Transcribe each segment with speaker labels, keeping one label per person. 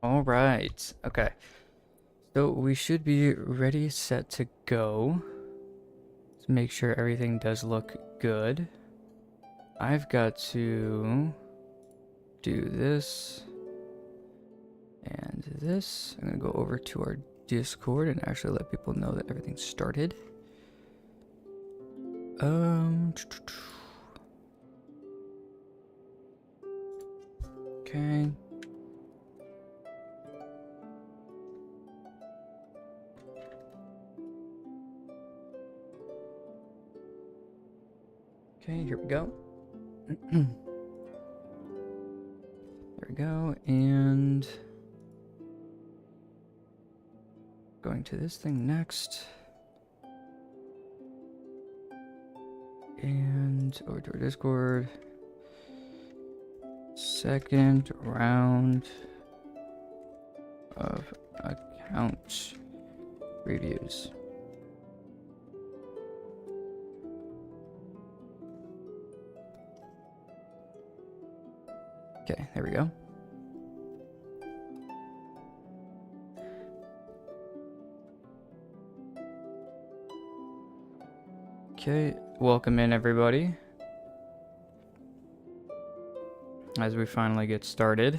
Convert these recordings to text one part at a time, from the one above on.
Speaker 1: All right. Okay. So we should be ready, set to go. Let's make sure everything does look good. I've got to do this and this. I'm gonna go over to our Discord and actually let people know that everything started. Okay. Okay, here we go. There we go, and going to this thing next. And over to our Discord. Second round of account reviews. Okay, there we go. Okay, welcome in everybody. As we finally get started.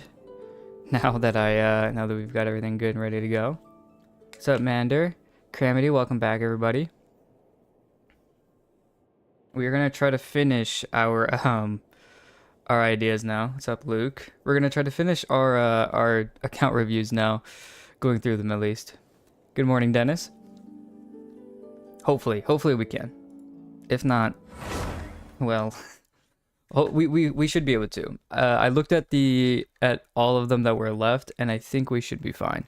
Speaker 1: Now that we've got everything good and ready to go. What's up, Mander? Cramity, welcome back everybody. We're gonna try to finish our ideas now. What's up, Luke? We're gonna try to finish our account reviews now, going through them at least. Good morning, Dennis. Hopefully we can. If not, well, we should be able to. I looked at all of them that were left, and I think we should be fine.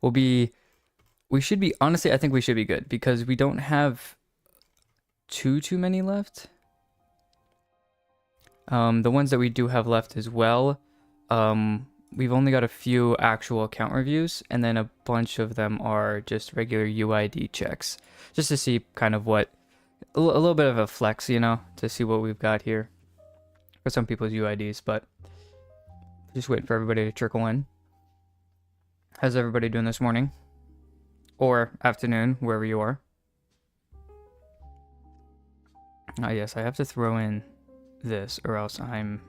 Speaker 1: We should be, honestly, I think we should be good because we don't have too many left. The ones that we do have left as well, we've only got a few actual account reviews, and then a bunch of them are just regular UID checks, just to see kind of what, a little bit of a flex, you know, to see what we've got here for some people's UIDs, but just waiting for everybody to trickle in. How's everybody doing this morning? Or afternoon, wherever you are. Ah, yes, I have to throw in this or else I'm...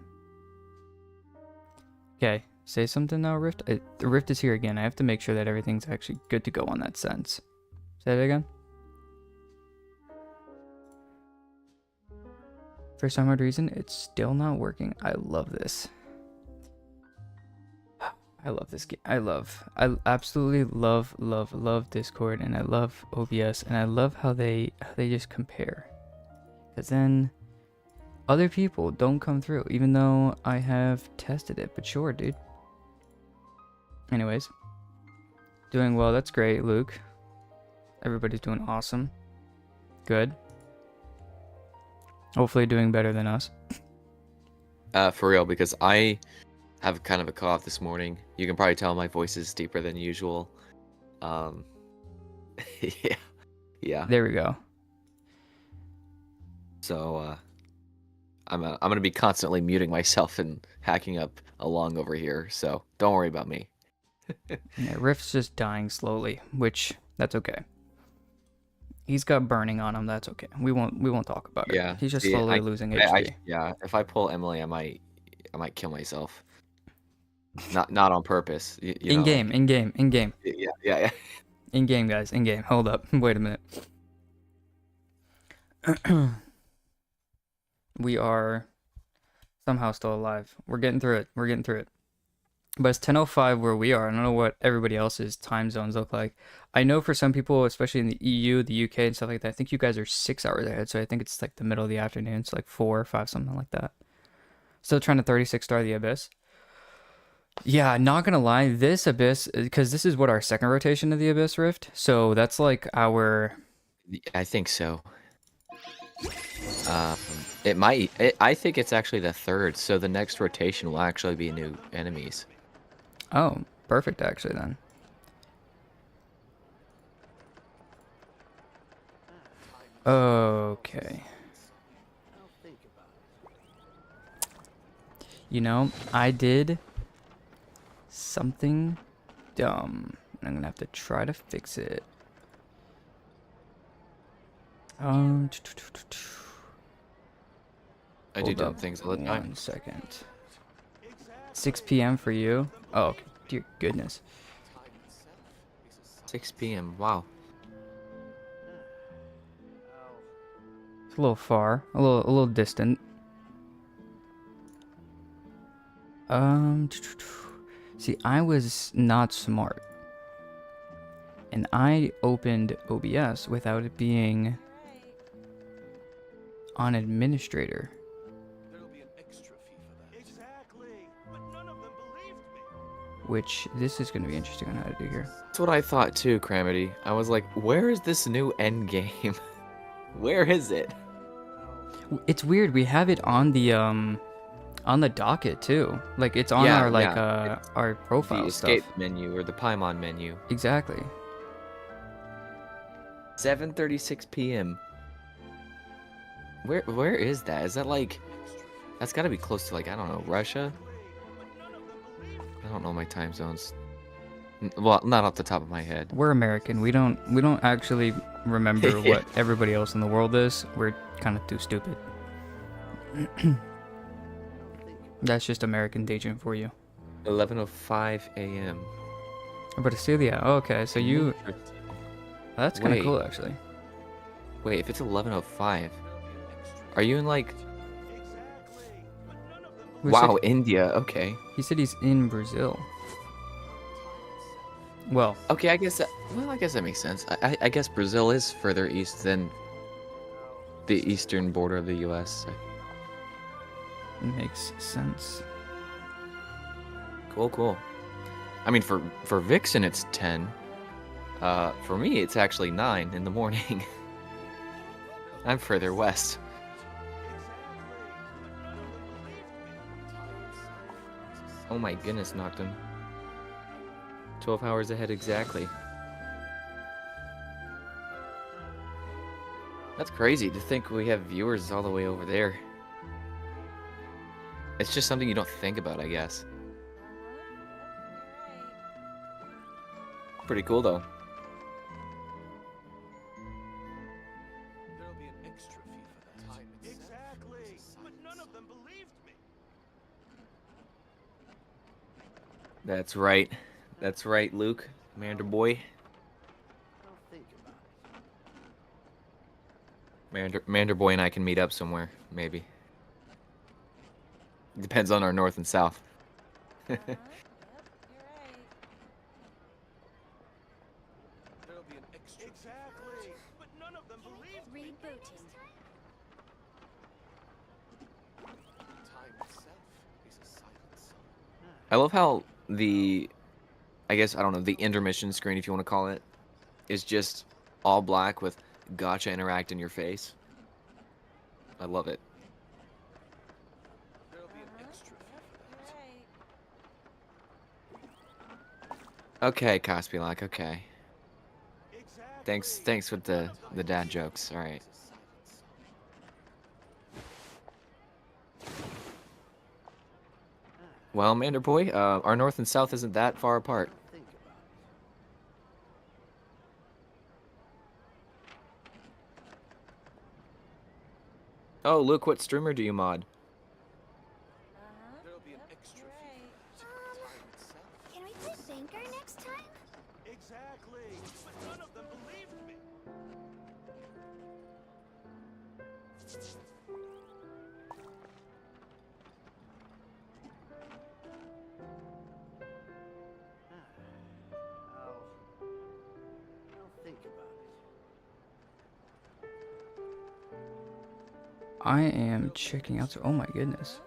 Speaker 1: Okay, say something now, Rift. The Rift is here again. I have to make sure that everything's actually good to go on that sense. Say that again. For some odd reason, it's still not working. I love this. I love this game. I absolutely love Discord, and I love OBS, and I love how they just compare. Because then other people don't come through, even though I have tested it. But sure, dude. Anyways, doing well. That's great, Luke. Everybody's doing awesome. Good. Hopefully doing better than us.
Speaker 2: For real, because I have kind of a cough this morning. You can probably tell my voice is deeper than usual. Yeah.
Speaker 1: There we go.
Speaker 2: So, I'm gonna be constantly muting myself and hacking up along over here. So don't worry about me.
Speaker 1: Yeah, Rift's just dying slowly, which that's okay. He's got burning on him. That's okay. We won't talk about it.
Speaker 2: Yeah,
Speaker 1: He's just
Speaker 2: see,
Speaker 1: slowly losing HP.
Speaker 2: yeah. If I pull Emily, I might kill myself. Not on purpose. You know,
Speaker 1: In game.
Speaker 2: Yeah.
Speaker 1: In game, guys. In game. Hold up. Wait a minute. We are somehow still alive. We're getting through it. But it's 10:05 where we are. I don't know what everybody else's time zones look like. I know for some people, especially in the EU, the UK, and stuff like that, I think you guys are 6 hours ahead. So I think it's like the middle of the afternoon. It's like 4 or 5, something like that. Still trying to 36 star the Abyss. Yeah, not gonna lie, this Abyss, because this is what our second rotation of the Abyss Rift. So that's like our...
Speaker 2: I think so. I think it's actually the third. So the next rotation will actually be new enemies.
Speaker 1: Oh, perfect actually then. Okay. You know, I did something dumb. I'm gonna have to try to fix it.
Speaker 2: I do
Speaker 1: Hold
Speaker 2: dumb
Speaker 1: up
Speaker 2: things all the time.
Speaker 1: 1 second. 6 p.m. for you? Oh, dear goodness.
Speaker 2: 6 p.m. Wow.
Speaker 1: It's a little far, a little distant. See, I was not smart, and I opened OBS without it being on administrator. Which this is going to be interesting on how to do here.
Speaker 2: That's what I thought too, Cramity. I was like, where is this new end game? Where is it?
Speaker 1: It's weird. We have it on the docket too. Like it's on
Speaker 2: Yeah,
Speaker 1: our like
Speaker 2: yeah.
Speaker 1: our profile
Speaker 2: The escape
Speaker 1: stuff.
Speaker 2: menu or the Paimon menu.
Speaker 1: Exactly.
Speaker 2: 7:36 p.m. Where is that? Is that like that's got to be close to like I don't know, Russia? I don't know my time zones. Well, not off the top of my head.
Speaker 1: We're American. We don't actually remember what everybody else in the world is. We're kind of too stupid. That's just American dating for you.
Speaker 2: 11:05 a.m.
Speaker 1: But Celia, oh, okay, so you that's kind of
Speaker 2: Wait.
Speaker 1: cool actually.
Speaker 2: Wait, if it's 11:05, are you in like
Speaker 1: Who
Speaker 2: wow,
Speaker 1: said-
Speaker 2: India? Okay.
Speaker 1: he said he's in Brazil. Well,
Speaker 2: Okay, I guess that makes sense. I guess Brazil is further east than the eastern border of the U.S.
Speaker 1: makes sense.
Speaker 2: Cool. I mean, for Vixen it's 10. For me it's actually 9 in the morning. I'm further west. Oh my goodness, Noctum. 12 hours ahead exactly. That's crazy to think we have viewers all the way over there. It's just something you don't think about, I guess. Pretty cool though.
Speaker 3: There'll be an extra fee for that. Time exactly, but none of them believed me.
Speaker 2: That's right. That's right, Luke. Commander boy.
Speaker 3: I'll think about it.
Speaker 2: Mander boy and I can meet up somewhere, maybe. Depends on our north and south.
Speaker 3: There'll be an extra exactly, but none of them believed me.
Speaker 4: Rebooting.
Speaker 3: Time itself is a silent song.
Speaker 2: I love how I guess, I don't know, the intermission screen, if you want to call it, is just all black with gotcha interact in your face. I love it.
Speaker 3: There'll be an extra fee for that.
Speaker 2: Okay, Cospilak, okay.
Speaker 3: Exactly.
Speaker 2: Thanks with the dad jokes. All right.
Speaker 3: It's a silent song.
Speaker 2: Well, Mander boy, our north and south isn't that far apart.
Speaker 3: Think about
Speaker 2: Oh, Luke, what streamer do you mod?
Speaker 3: it. There'll be an extra fee for that. Time itself.
Speaker 4: Can we play Banker next time?
Speaker 3: Exactly, but none of them believed me. I'll think about it.
Speaker 1: I am checking out. Oh my goodness.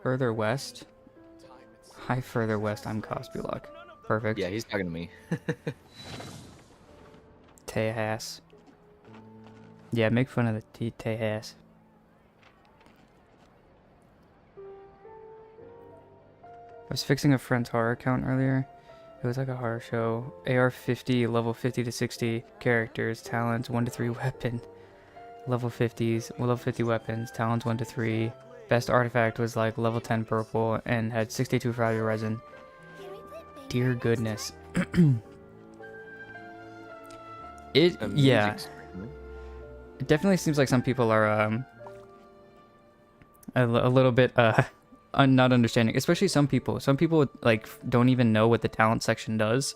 Speaker 1: Further west.
Speaker 3: Time itself.
Speaker 1: Hi, further west. I'm Cospilak. Perfect.
Speaker 2: Yeah, he's talking to me.
Speaker 1: Tejas. Yeah, make fun of the Tejas. I was fixing a friend's horror account earlier. It was like a horror show. AR-50, level 50 to 60 characters, talents 1 to 3 weapon. Level 50s, level 50 weapons, talents 1 to 3. Best artifact was like level 10 purple and had 62 value resin.
Speaker 4: Can we play
Speaker 1: dear goodness. It
Speaker 2: A
Speaker 1: yeah,
Speaker 2: music screen.
Speaker 1: it definitely seems like some people are a little bit not understanding, especially some people. Some people like don't even know what the talent section does.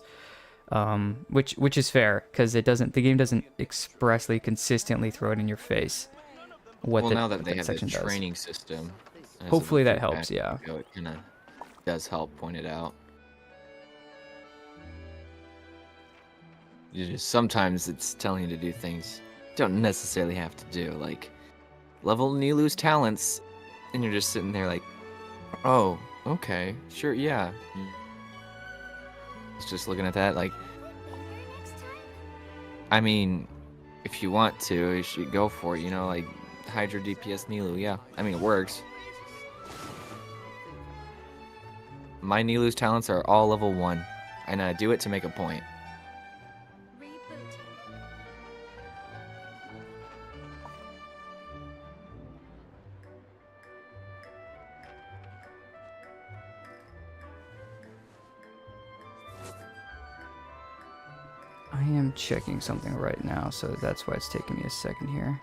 Speaker 1: Which is fair because the game doesn't expressly consistently throw it in your face what
Speaker 2: Well, now that
Speaker 1: what
Speaker 2: they have the
Speaker 1: section does.
Speaker 2: training system, as of a
Speaker 1: Hopefully that
Speaker 2: few
Speaker 1: helps,
Speaker 2: patches
Speaker 1: yeah.
Speaker 2: ago, it kind of does help point it out. You just sometimes it's telling you to do things you don't necessarily have to do, like level Nilu's talents, and you're just sitting there like, oh, okay, sure, yeah. It's just looking at that like, I mean, if you want to, you should go for it, you know, like Hydra DPS Nilu, yeah. I mean, it works. My Nilu's talents are all level 1, and I do it to make a point.
Speaker 4: Reboot.
Speaker 1: I am checking something right now, so that's why it's taking me a second here.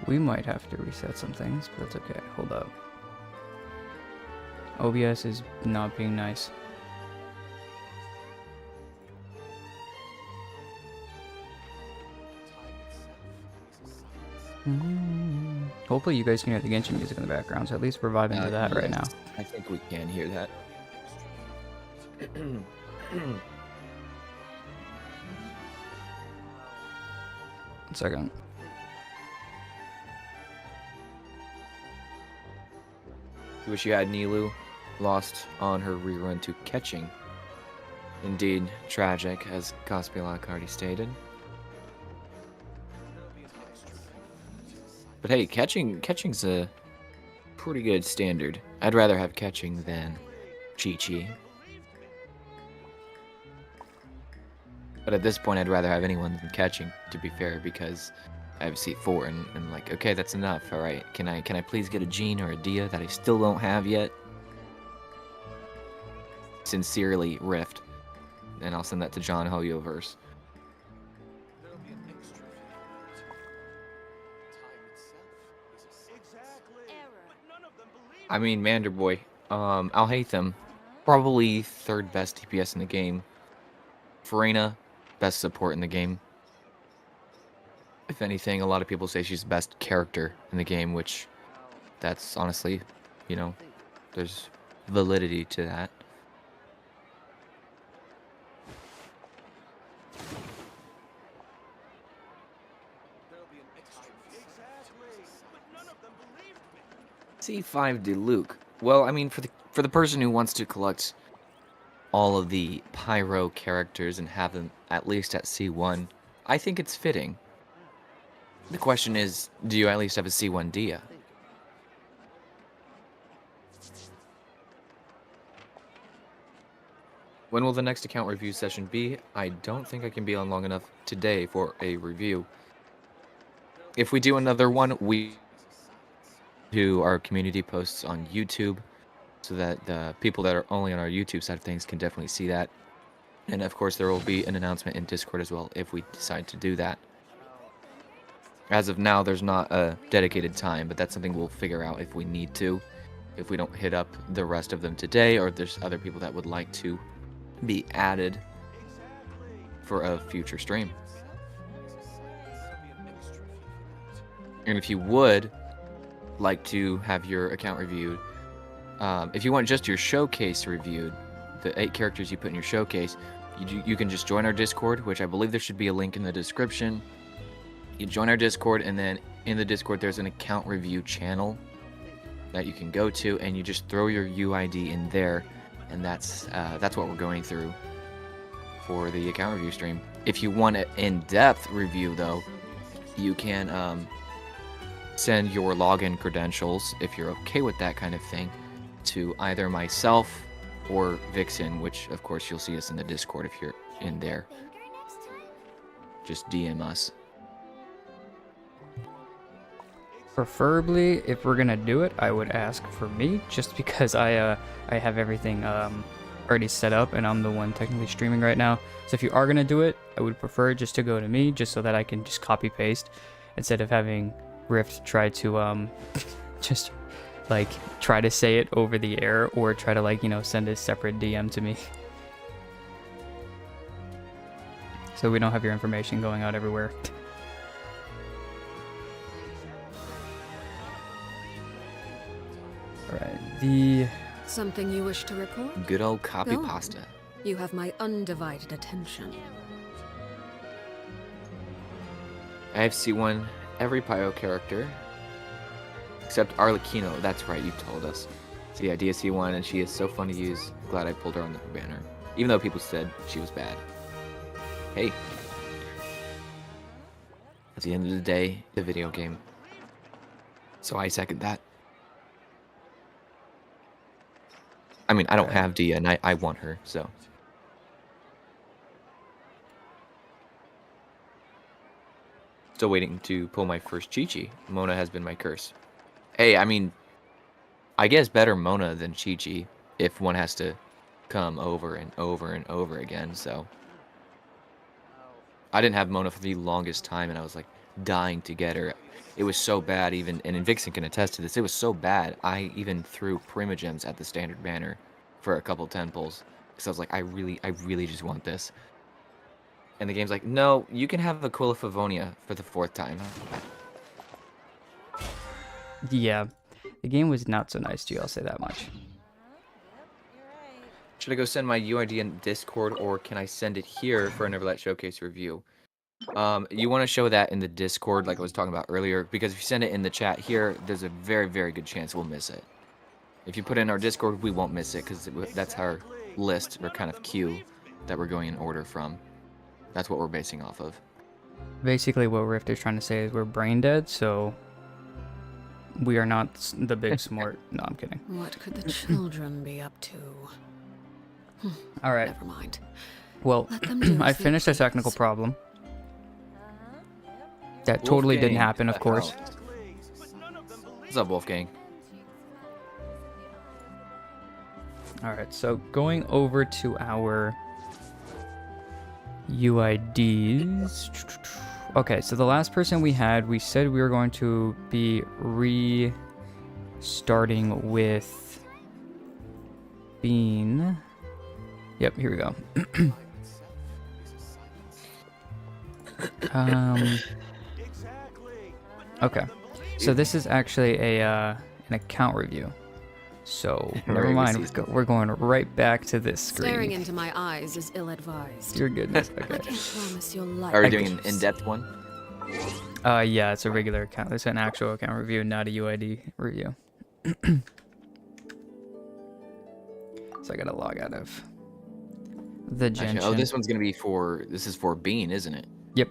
Speaker 1: We might have to reset some things, but that's okay. Hold up. OBS is not being nice. Hopefully you guys can hear the Genshin music in the background, so at least we're vibing to that right now.
Speaker 2: Yes, I think we can hear that.
Speaker 1: One second.
Speaker 2: You wish you had Nilu lost on her rerun to catching. Indeed, tragic, as Cospelak already stated. But hey, catching's a pretty good standard. I'd rather have catching than Chi-Chi. But at this point, I'd rather have anyone than catching, to be fair, because I have C4 and I'm like, okay, that's enough. All right, can I please get a Jean or a Dia that I still don't have yet? Sincerely, Rift. And I'll send that to John Hoyoverse. I mean, Manderboy. Alhaitham, probably third best DPS in the game. Farina, best support in the game. If anything, a lot of people say she's the best character in the game, which that's honestly, you know, there's validity to that. C5 Diluc. Well, I mean, for the person who wants to collect all of the Pyro characters and have them at least at C1, I think it's fitting. The question is, do you at least have a C1 Dia? When will the next account review session be? I don't think I can be on long enough today for a review. If we do another one, we do our community posts on YouTube so that the people that are only on our YouTube side of things can definitely see that. And of course, there will be an announcement in Discord as well if we decide to do that. As of now, there's not a dedicated time, but that's something we'll figure out if we need to. If we don't hit up the rest of them today, or if there's other people that would like to be added for a future stream. And if you would like to have your account reviewed, if you want just your showcase reviewed, the 8 characters you put in your showcase, you can just join our Discord, which I believe there should be a link in the description. You join our Discord, and then in the Discord there's an account review channel that you can go to, and you just throw your UID in there, and that's what we're going through for the account review stream. If you want an in-depth review, though, you can send your login credentials, if you're okay with that kind of thing, to either myself or Vixen, which of course you'll see us in the Discord if you're in there.
Speaker 4: Finger next time.
Speaker 2: Just DM us.
Speaker 1: Preferably, if we're gonna do it, I would ask for me, just because I have everything already set up and I'm the one technically streaming right now. So if you are gonna do it, I would prefer just to go to me, just so that I can just copy paste instead of having Rift try to just like try to say it over the air or try to like send a separate DM to me. So we don't have your information going out everywhere. Alright, the
Speaker 5: Something you wish to report?
Speaker 2: Good old copy
Speaker 5: Go on.
Speaker 2: pasta.
Speaker 5: You have my undivided attention.
Speaker 2: I have C1 every Pyro character. Except Arlecchino, that's right, you told us. So yeah, DSC1, and she is so fun to use. Glad I pulled her on the banner. Even though people said she was bad. Hey. At the end of the day, the video game. So I second that. I mean, I don't have Dia, and I want her, so. Still waiting to pull my first Chi-Chi. Mona has been my curse. Hey, I mean, I guess better Mona than Chi-Chi if one has to come over and over and over again, so. I didn't have Mona for the longest time, and I was like dying to get her. It was so bad, even, and Vixen can attest to this, it was so bad, I even threw Primogems at the standard banner for a couple 10 pulls. Because I was like, I really just want this. And the game's like, no, you can have Aquila Favonia for the 4th time.
Speaker 1: yeah, the game was not so nice to you, I'll say that much.
Speaker 2: Should I go send my UID in Discord, or can I send it here for a Neverlet Showcase review? You want to show that in the Discord, like I was talking about earlier, because if you send it in the chat here, there's a very, very good chance we'll miss it. If you put it in our Discord, we won't miss it, because that's our list, or kind of queue, that we're going in order from. That's what we're basing off of.
Speaker 1: Basically, what Rift is trying to say is we're brain dead, so we are not the big smart. No, I'm kidding.
Speaker 5: What could the children be up to?
Speaker 1: All right.
Speaker 5: Never mind.
Speaker 1: Well,
Speaker 5: Let them do
Speaker 1: I
Speaker 5: as they
Speaker 1: finished a technical
Speaker 5: please.
Speaker 1: problem. That totally didn't
Speaker 2: Wolfgang,
Speaker 1: happen, of
Speaker 2: the
Speaker 1: course.
Speaker 2: house. What's up, Wolfgang?
Speaker 1: All right, so going over to our UIDs. Okay, so the last person we had, we said we were going to be restarting with Bean. Yep, here we go. Okay, so this is actually a an account review. So never
Speaker 2: Right, we
Speaker 1: mind,
Speaker 2: see
Speaker 1: we're going right back to this screen.
Speaker 5: Staring into my eyes is ill-advised.
Speaker 1: Your goodness.
Speaker 5: I
Speaker 1: Okay.
Speaker 5: can promise you'll like
Speaker 2: Are we
Speaker 5: it.
Speaker 2: doing an in-depth one?
Speaker 1: Yeah, it's a regular account. It's an actual account review, not a UID review. So I gotta log out of the
Speaker 2: Actually,
Speaker 1: Genshin.
Speaker 2: oh, this one's gonna be for. This is for Bean, isn't it?
Speaker 1: Yep.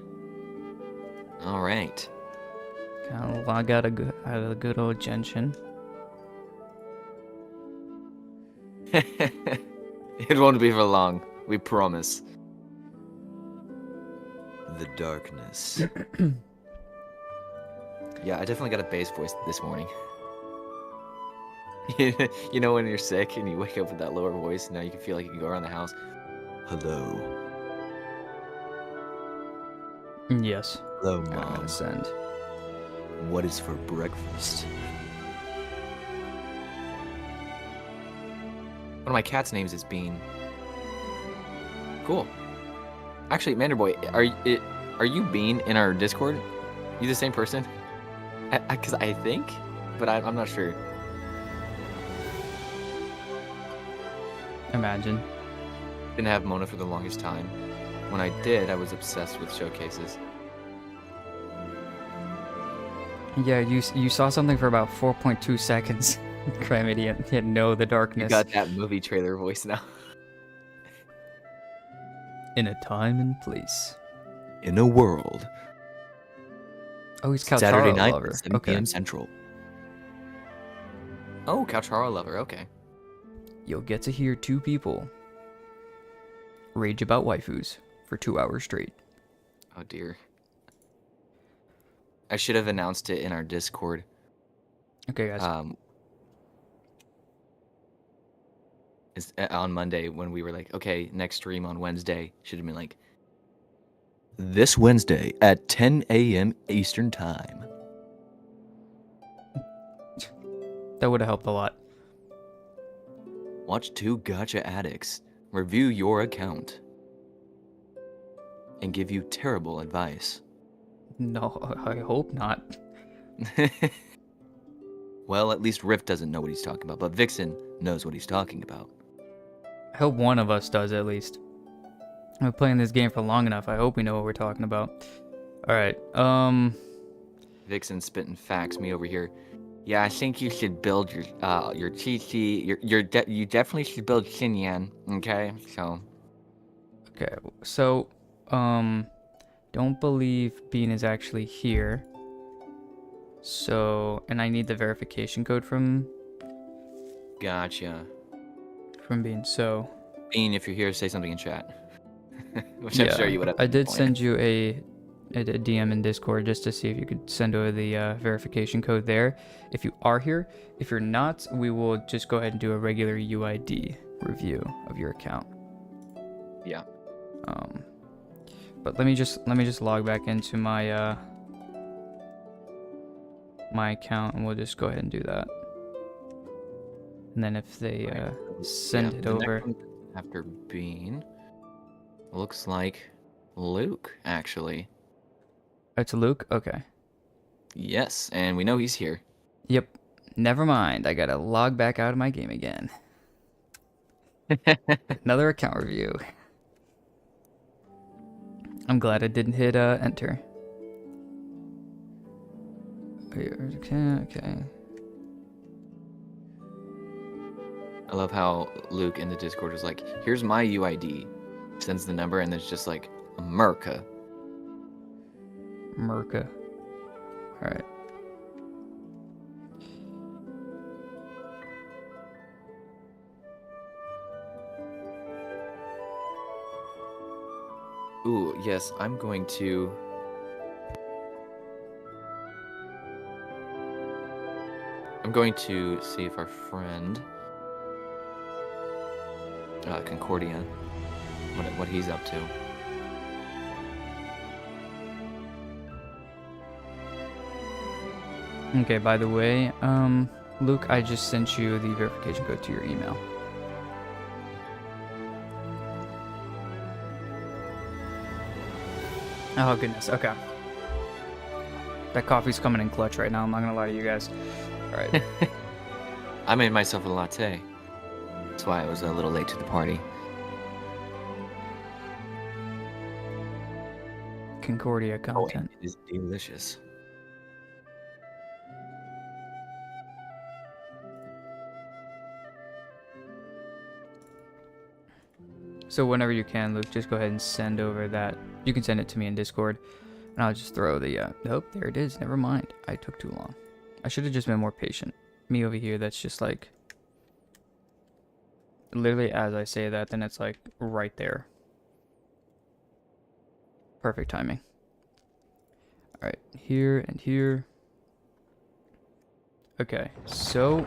Speaker 2: All right.
Speaker 1: Gotta log out of the good old Genshin.
Speaker 2: It won't be for long. We promise. The darkness. Yeah, I definitely got a bass voice this morning. You know when you're sick and you wake up with that lower voice, now you can feel like you can go around the house. Hello.
Speaker 1: Yes.
Speaker 2: Hello,
Speaker 1: I'm gonna send.
Speaker 2: What is for breakfast? One of my cat's names is Bean. Cool. Actually, Manderboy, are you Bean in our Discord? You the same person? Because I think, but I'm not sure.
Speaker 1: Imagine.
Speaker 2: Didn't have Mona for the longest time. When I did, I was obsessed with showcases.
Speaker 1: Yeah, you saw something for about 4.2 seconds. Crime idiot. You know the
Speaker 2: You
Speaker 1: darkness.
Speaker 2: got that movie trailer voice now.
Speaker 1: In a time and place.
Speaker 2: In a world.
Speaker 1: Oh, he's Kaltara
Speaker 2: Saturday night,
Speaker 1: lover.
Speaker 2: 7
Speaker 1: Okay.
Speaker 2: p.m. Central. Oh, Kaltara lover. Okay.
Speaker 1: You'll get to hear two people rage about waifus for 2 hours straight.
Speaker 2: Oh dear. I should have announced it in our Discord
Speaker 1: Okay, guys.
Speaker 2: Is on Monday when we were like, okay, next stream on Wednesday should have been like this Wednesday at 10 a.m. Eastern Time.
Speaker 1: That would have helped a lot.
Speaker 2: Watch two gotcha addicts review your account and give you terrible advice.
Speaker 1: No, I hope not.
Speaker 2: Well, at least Rift doesn't know what he's talking about, but Vixen knows what he's talking about.
Speaker 1: I hope one of us does at least. I've been playing this game for long enough. I hope we know what we're talking about. All right.
Speaker 2: Vixen spitting facts. Me over here. Yeah, I think you should build your TC. You definitely should build Xinyan. Okay, so.
Speaker 1: Okay. So, don't believe Bean is actually here. So, and I need the verification code from
Speaker 2: Gotcha.
Speaker 1: Bean. So,
Speaker 2: Bean, if you're here, say something in chat. Which I'm sure you would have.
Speaker 1: I did send you a DM in Discord just to see if you could send over the verification code there. If you are here, if you're not, we will just go ahead and do a regular UID review of your account.
Speaker 2: Yeah.
Speaker 1: But let me just log back into my my account, and we'll just go ahead and do that. And then if they send it
Speaker 2: the next
Speaker 1: over.
Speaker 2: one after Bean, looks like Luke actually.
Speaker 1: It's Luke? Okay.
Speaker 2: Yes, and we know he's here.
Speaker 1: Yep. Never mind. I gotta log back out of my game again. Another account review. I'm glad I didn't hit enter. Okay.
Speaker 2: I love how Luke in the Discord is like, here's my UID. Sends the number and there's just like America.
Speaker 1: Merca. Alright.
Speaker 2: Ooh, yes, I'm going to see if our friend Concordia, what he's up to.
Speaker 1: Okay, by the way, Luke, I just sent you the verification code to your email. Oh goodness, okay. That coffee's coming in clutch right now, I'm not gonna lie to you guys. Alright.
Speaker 2: I made myself a latte. That's why I was a little late to the party.
Speaker 1: Concordia
Speaker 2: Oh,
Speaker 1: content.
Speaker 2: it is delicious.
Speaker 1: So whenever you can, Luke, just go ahead and send over that. You can send it to me in Discord, and I'll just throw the, nope, there it is. Never mind. I took too long. I should have just been more patient. Me over here, that's just like, literally as I say that, then it's like right there. Perfect timing. All right, here and here. Okay, so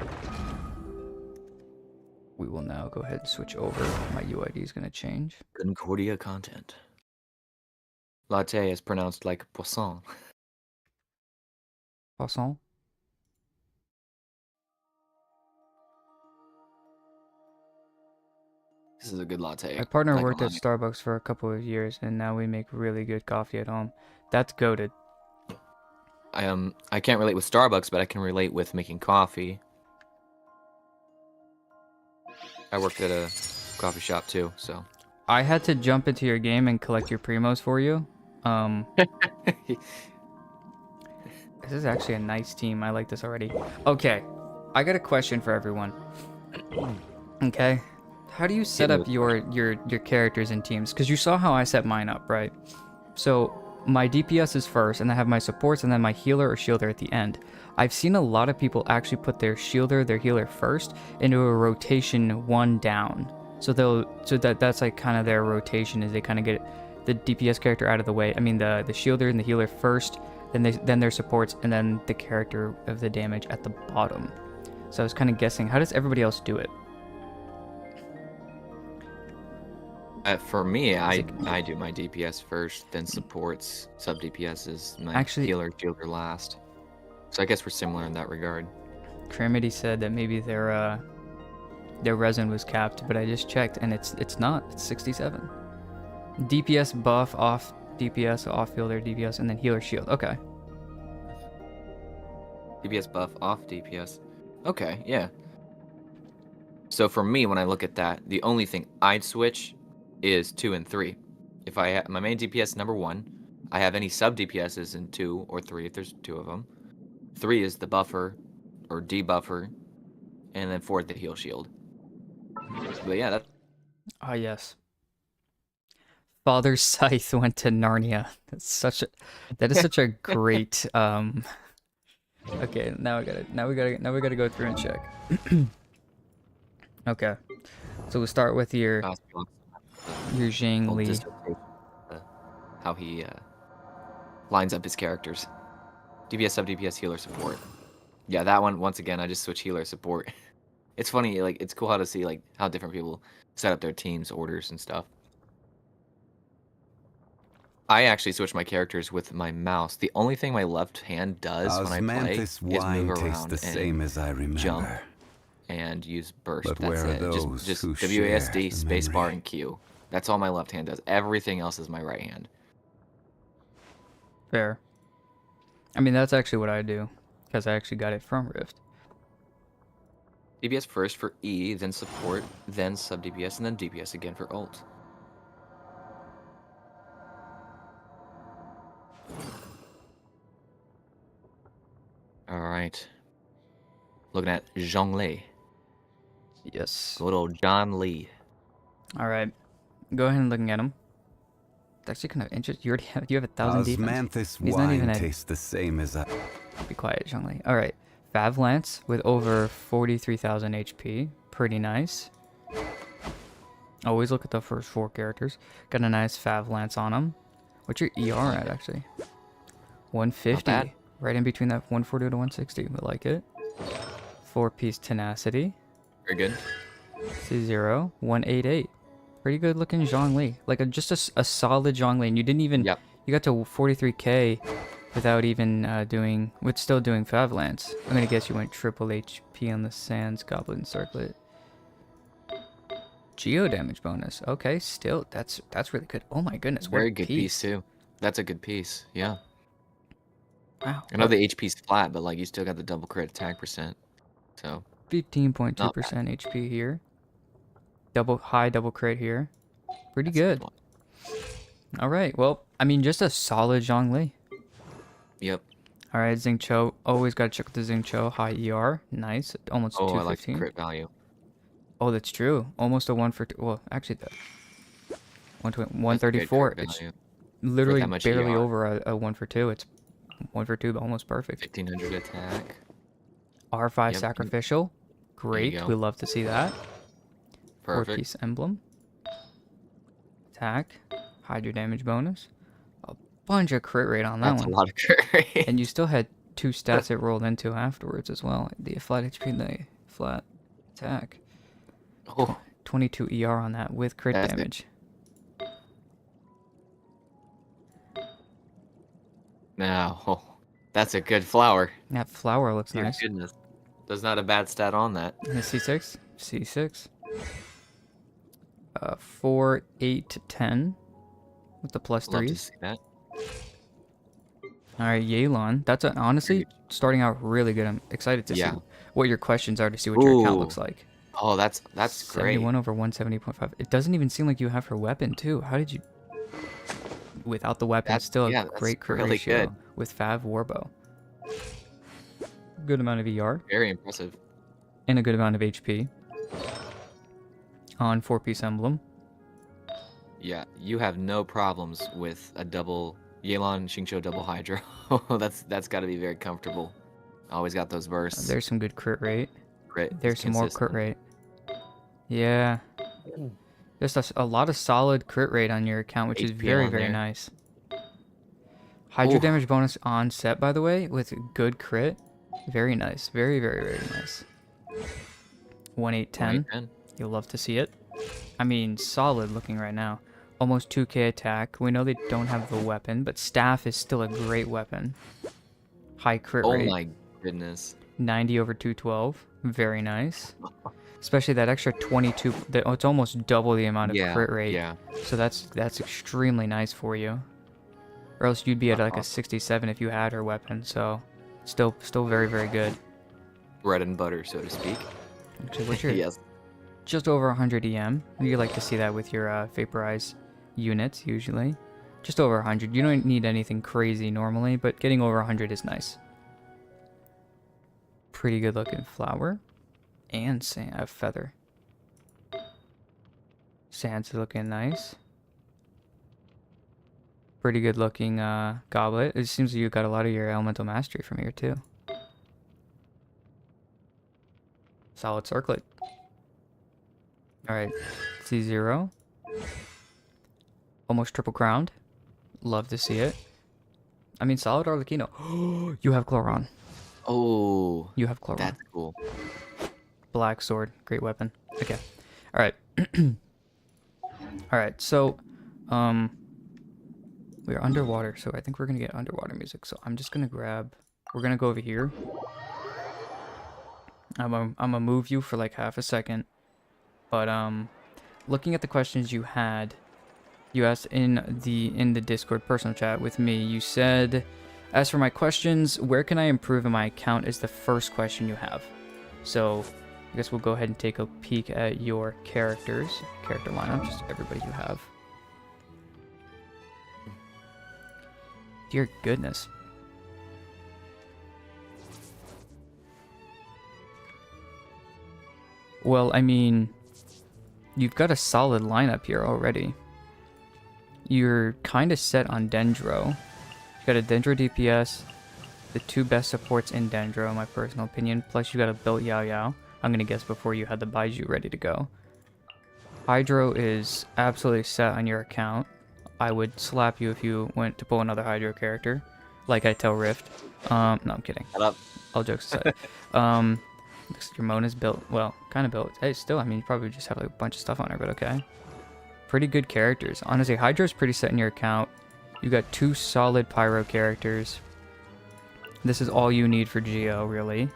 Speaker 1: we will now go ahead and switch over. My UID is going to change.
Speaker 2: Concordia content. Latte is pronounced like poisson.
Speaker 1: Poisson.
Speaker 2: This is a good latte.
Speaker 1: My partner
Speaker 2: Not
Speaker 1: worked
Speaker 2: gonna
Speaker 1: at Starbucks for a couple of years, and now we make really good coffee at home. That's goated.
Speaker 2: lie. I can't relate with Starbucks, but I can relate with making coffee. I worked at a coffee shop too, so.
Speaker 1: I had to jump into your game and collect your primos for you. This is actually a nice team. I like this already. Okay, I got a question for everyone. Okay, how do you set up your characters in teams? Because you saw how I set mine up, right? So my DPS is first, and I have my supports, and then my healer or shielder at the end. I've seen a lot of people actually put their shielder, their healer first into a rotation one down. So that's like kind of their rotation, is they kind of get the DPS character out of the way. I mean the shielder and the healer first, then their supports, and then the character of the damage at the bottom. So I was kind of guessing, how does everybody else do it?
Speaker 2: For me, I do my DPS first, then supports, sub DPS is my
Speaker 1: Actually-
Speaker 2: healer, shielder last. So I guess we're similar in that regard.
Speaker 1: Trimity said that maybe their resin was capped, but I just checked and it's not. It's 67. DPS buff off DPS, off fielder DPS, and then healer shield. Okay.
Speaker 2: DPS buff off DPS. Okay, yeah. So for me, when I look at that, the only thing I'd switch is 2 and 3. If I have my main DPS number 1, I have any sub DPSs in 2 or 3 if there's 2 of them. 3 is the buffer or debuffer, and then 4 the heal shield. But yeah, that
Speaker 1: Ah, yes. Father Scythe went to Narnia. That is such a great Okay, now we gotta go through and check. Okay. So we'll start with your Zhang
Speaker 2: whole
Speaker 1: Li.
Speaker 2: dissertation, how he lines up his characters. DPS, sub DPS, healer, support. Yeah, that one, once again, I just switch healer, support. It's funny, like, it's cool how to see, like, how different people set up their teams, orders, and stuff. I actually switch my characters with my mouse. The only thing my left hand does when I play is
Speaker 6: wine
Speaker 2: move
Speaker 6: tastes
Speaker 2: around
Speaker 6: the same as I remember.
Speaker 2: jump and use burst.
Speaker 6: But
Speaker 2: That's
Speaker 6: where are
Speaker 2: it.
Speaker 6: those
Speaker 2: Just
Speaker 6: who
Speaker 2: WASD,
Speaker 6: share the
Speaker 2: spacebar,
Speaker 6: memory?
Speaker 2: and Q. That's all my left hand does. Everything else is my right hand.
Speaker 1: Fair. I mean, that's actually what I do, because I actually got it from Rift.
Speaker 2: DPS first for E, then support, then sub DPS, and then DPS again for ult. Alright. Looking at Zhang Li.
Speaker 1: Yes.
Speaker 2: Good old John Lee.
Speaker 1: All right. Go ahead and looking at him. It's actually kind of interesting. You have 1,000 defense.
Speaker 6: Osmanthus
Speaker 1: He's not even
Speaker 6: wine
Speaker 1: a-
Speaker 6: tastes the same as I.
Speaker 1: Be quiet, Zhongli. All right. Fav Lance with over 43,000 HP. Pretty nice. Always look at the first 4 characters. Got a nice Fav Lance on him. What's your ER at, actually? 150.
Speaker 2: bad.
Speaker 1: Right in between that 140 to 160. We like it. 4-piece Tenacity.
Speaker 2: Very good.
Speaker 1: C0. 188. Pretty good looking Zhongli. Like just a solid Zhongli. And you didn't even...
Speaker 2: Yep.
Speaker 1: You got to 43k without even still doing Fav Lance. I'm gonna guess you went triple HP on the Sands Goblin Circlet. Geo damage bonus. Okay, still that's really good. Oh my goodness, what
Speaker 2: Very
Speaker 1: a
Speaker 2: good piece, too. That's a good piece, yeah.
Speaker 1: Wow.
Speaker 2: I know the HP's flat, but like you still got the double crit attack percent. So
Speaker 1: 15.2% HP here. High double crit here. Pretty
Speaker 2: that's a
Speaker 1: good.
Speaker 2: one.
Speaker 1: All right. Well, I mean, just a solid Zhongli.
Speaker 2: Yep.
Speaker 1: All right, Xing Cho. Always got to check with the Xing Cho. High ER. Nice. Almost
Speaker 2: Oh, I like the
Speaker 1: 215.
Speaker 2: crit value.
Speaker 1: Oh, that's true. Almost a 1 for 2. Well, actually, the
Speaker 2: That's a good
Speaker 1: 134.
Speaker 2: crit
Speaker 1: It's
Speaker 2: value.
Speaker 1: literally
Speaker 2: that much
Speaker 1: barely
Speaker 2: ER.
Speaker 1: over a 1 for 2. It's 1 for 2, but almost perfect.
Speaker 2: 1500 attack.
Speaker 1: R5
Speaker 2: Yep.
Speaker 1: sacrificial. Great.
Speaker 2: go.
Speaker 1: We love to see that.
Speaker 2: Perfect.
Speaker 1: 4-piece emblem. Attack. Hydra damage bonus. A bunch of crit rate on that
Speaker 2: That's
Speaker 1: one.
Speaker 2: a lot of crit rate.
Speaker 1: And you still had 2 stats it rolled into afterwards as well. The flat HP and the flat attack.
Speaker 2: Oh,
Speaker 1: 22 ER on that with crit
Speaker 2: That's it.
Speaker 1: damage.
Speaker 2: now. Oh, that's a good flower.
Speaker 1: That flower looks
Speaker 2: Dear
Speaker 1: nice.
Speaker 2: goodness. There's not a bad stat on that.
Speaker 1: And the C6? C6. 4, 8, 10 with the plus
Speaker 2: Love to
Speaker 1: 3s.
Speaker 2: see that.
Speaker 1: All right, Yelan. That's honestly starting out really good. I'm excited to
Speaker 2: Yeah.
Speaker 1: see what your questions are, to see what your account
Speaker 2: Ooh.
Speaker 1: looks like.
Speaker 2: Oh, that's great.
Speaker 1: 71 over 170.5. It doesn't even seem like you have her weapon too. How did you? Without the weapon,
Speaker 2: That's-
Speaker 1: still a
Speaker 2: yeah, that's
Speaker 1: great crit
Speaker 2: really
Speaker 1: ratio
Speaker 2: good.
Speaker 1: with Fav Warbow. Good amount of ER
Speaker 2: Very impressive.
Speaker 1: and a good amount of HP on 4-piece emblem.
Speaker 2: Yeah, you have no problems with a double Yelan Xingqiu double Hydra. that's got to be very comfortable. Always got those bursts.
Speaker 1: There's some good crit rate.
Speaker 2: Crit
Speaker 1: There's
Speaker 2: is
Speaker 1: some more crit
Speaker 2: consistent.
Speaker 1: rate. Yeah. Just a lot of solid crit rate on your account, which is
Speaker 2: HP
Speaker 1: very,
Speaker 2: on
Speaker 1: very
Speaker 2: there.
Speaker 1: nice. Hydro
Speaker 2: Oof.
Speaker 1: damage bonus on set, by the way, with good crit. Very nice. Very, very, very nice. 1810.
Speaker 2: 10.
Speaker 1: You'll love to see it. I mean, solid looking right now. Almost 2k attack. We know they don't have the weapon, but staff is still a great weapon. High crit
Speaker 2: Oh
Speaker 1: rate.
Speaker 2: my goodness.
Speaker 1: 90 over 212. Very nice. Especially that extra 22. It's almost double the amount of
Speaker 2: Yeah,
Speaker 1: crit rate.
Speaker 2: yeah.
Speaker 1: So that's extremely nice for you. Or else you'd be at like a 67 if you had her weapon. So still very, very good.
Speaker 2: Bread and butter, so to speak.
Speaker 1: Actually, what's your
Speaker 2: Yes.
Speaker 1: just over 100 EM? You like to see that with your vaporize units usually. Just over 100. You don't need anything crazy normally, but getting over 100 is nice. Pretty good looking flower. And sand, a feather. Sand's looking nice. Pretty good looking goblet. It seems you got a lot of your elemental mastery from here too. Solid circlet. Alright, C0. Almost triple crowned. Love to see it. I mean, solid Arlecchino. You have Chloron.
Speaker 2: Oh,
Speaker 1: You have Chloron.
Speaker 2: that's cool.
Speaker 1: Black sword, great weapon. Okay. All right. All right. So, we're underwater, so I think we're gonna get underwater music. So I'm just gonna grab. We're gonna go over here. I'm gonna move you for like half a second, but looking at the questions you had, you asked in the Discord personal chat with me. You said, as for my questions, where can I improve in my account is the first question you have. So I guess we'll go ahead and take a peek at your character lineup, just everybody you have. Dear goodness. Well, I mean, you've got a solid lineup here already. You're kind of set on Dendro. You got a Dendro DPS, the two best supports in Dendro, in my personal opinion, plus you got a built Yao Yao. I'm gonna guess before you had the Baiju ready to go. Hydro is absolutely set on your account. I would slap you if you went to pull another Hydro character, like I tell Rift. No, I'm kidding.
Speaker 2: Shut up.
Speaker 1: All jokes aside. Your Mona's built, well, kind of built. Hey, still, I mean, you probably just have like a bunch of stuff on her, but okay. Pretty good characters. Honestly, Hydra's pretty set in your account. You got two solid Pyro characters. This is all you need for Geo, really.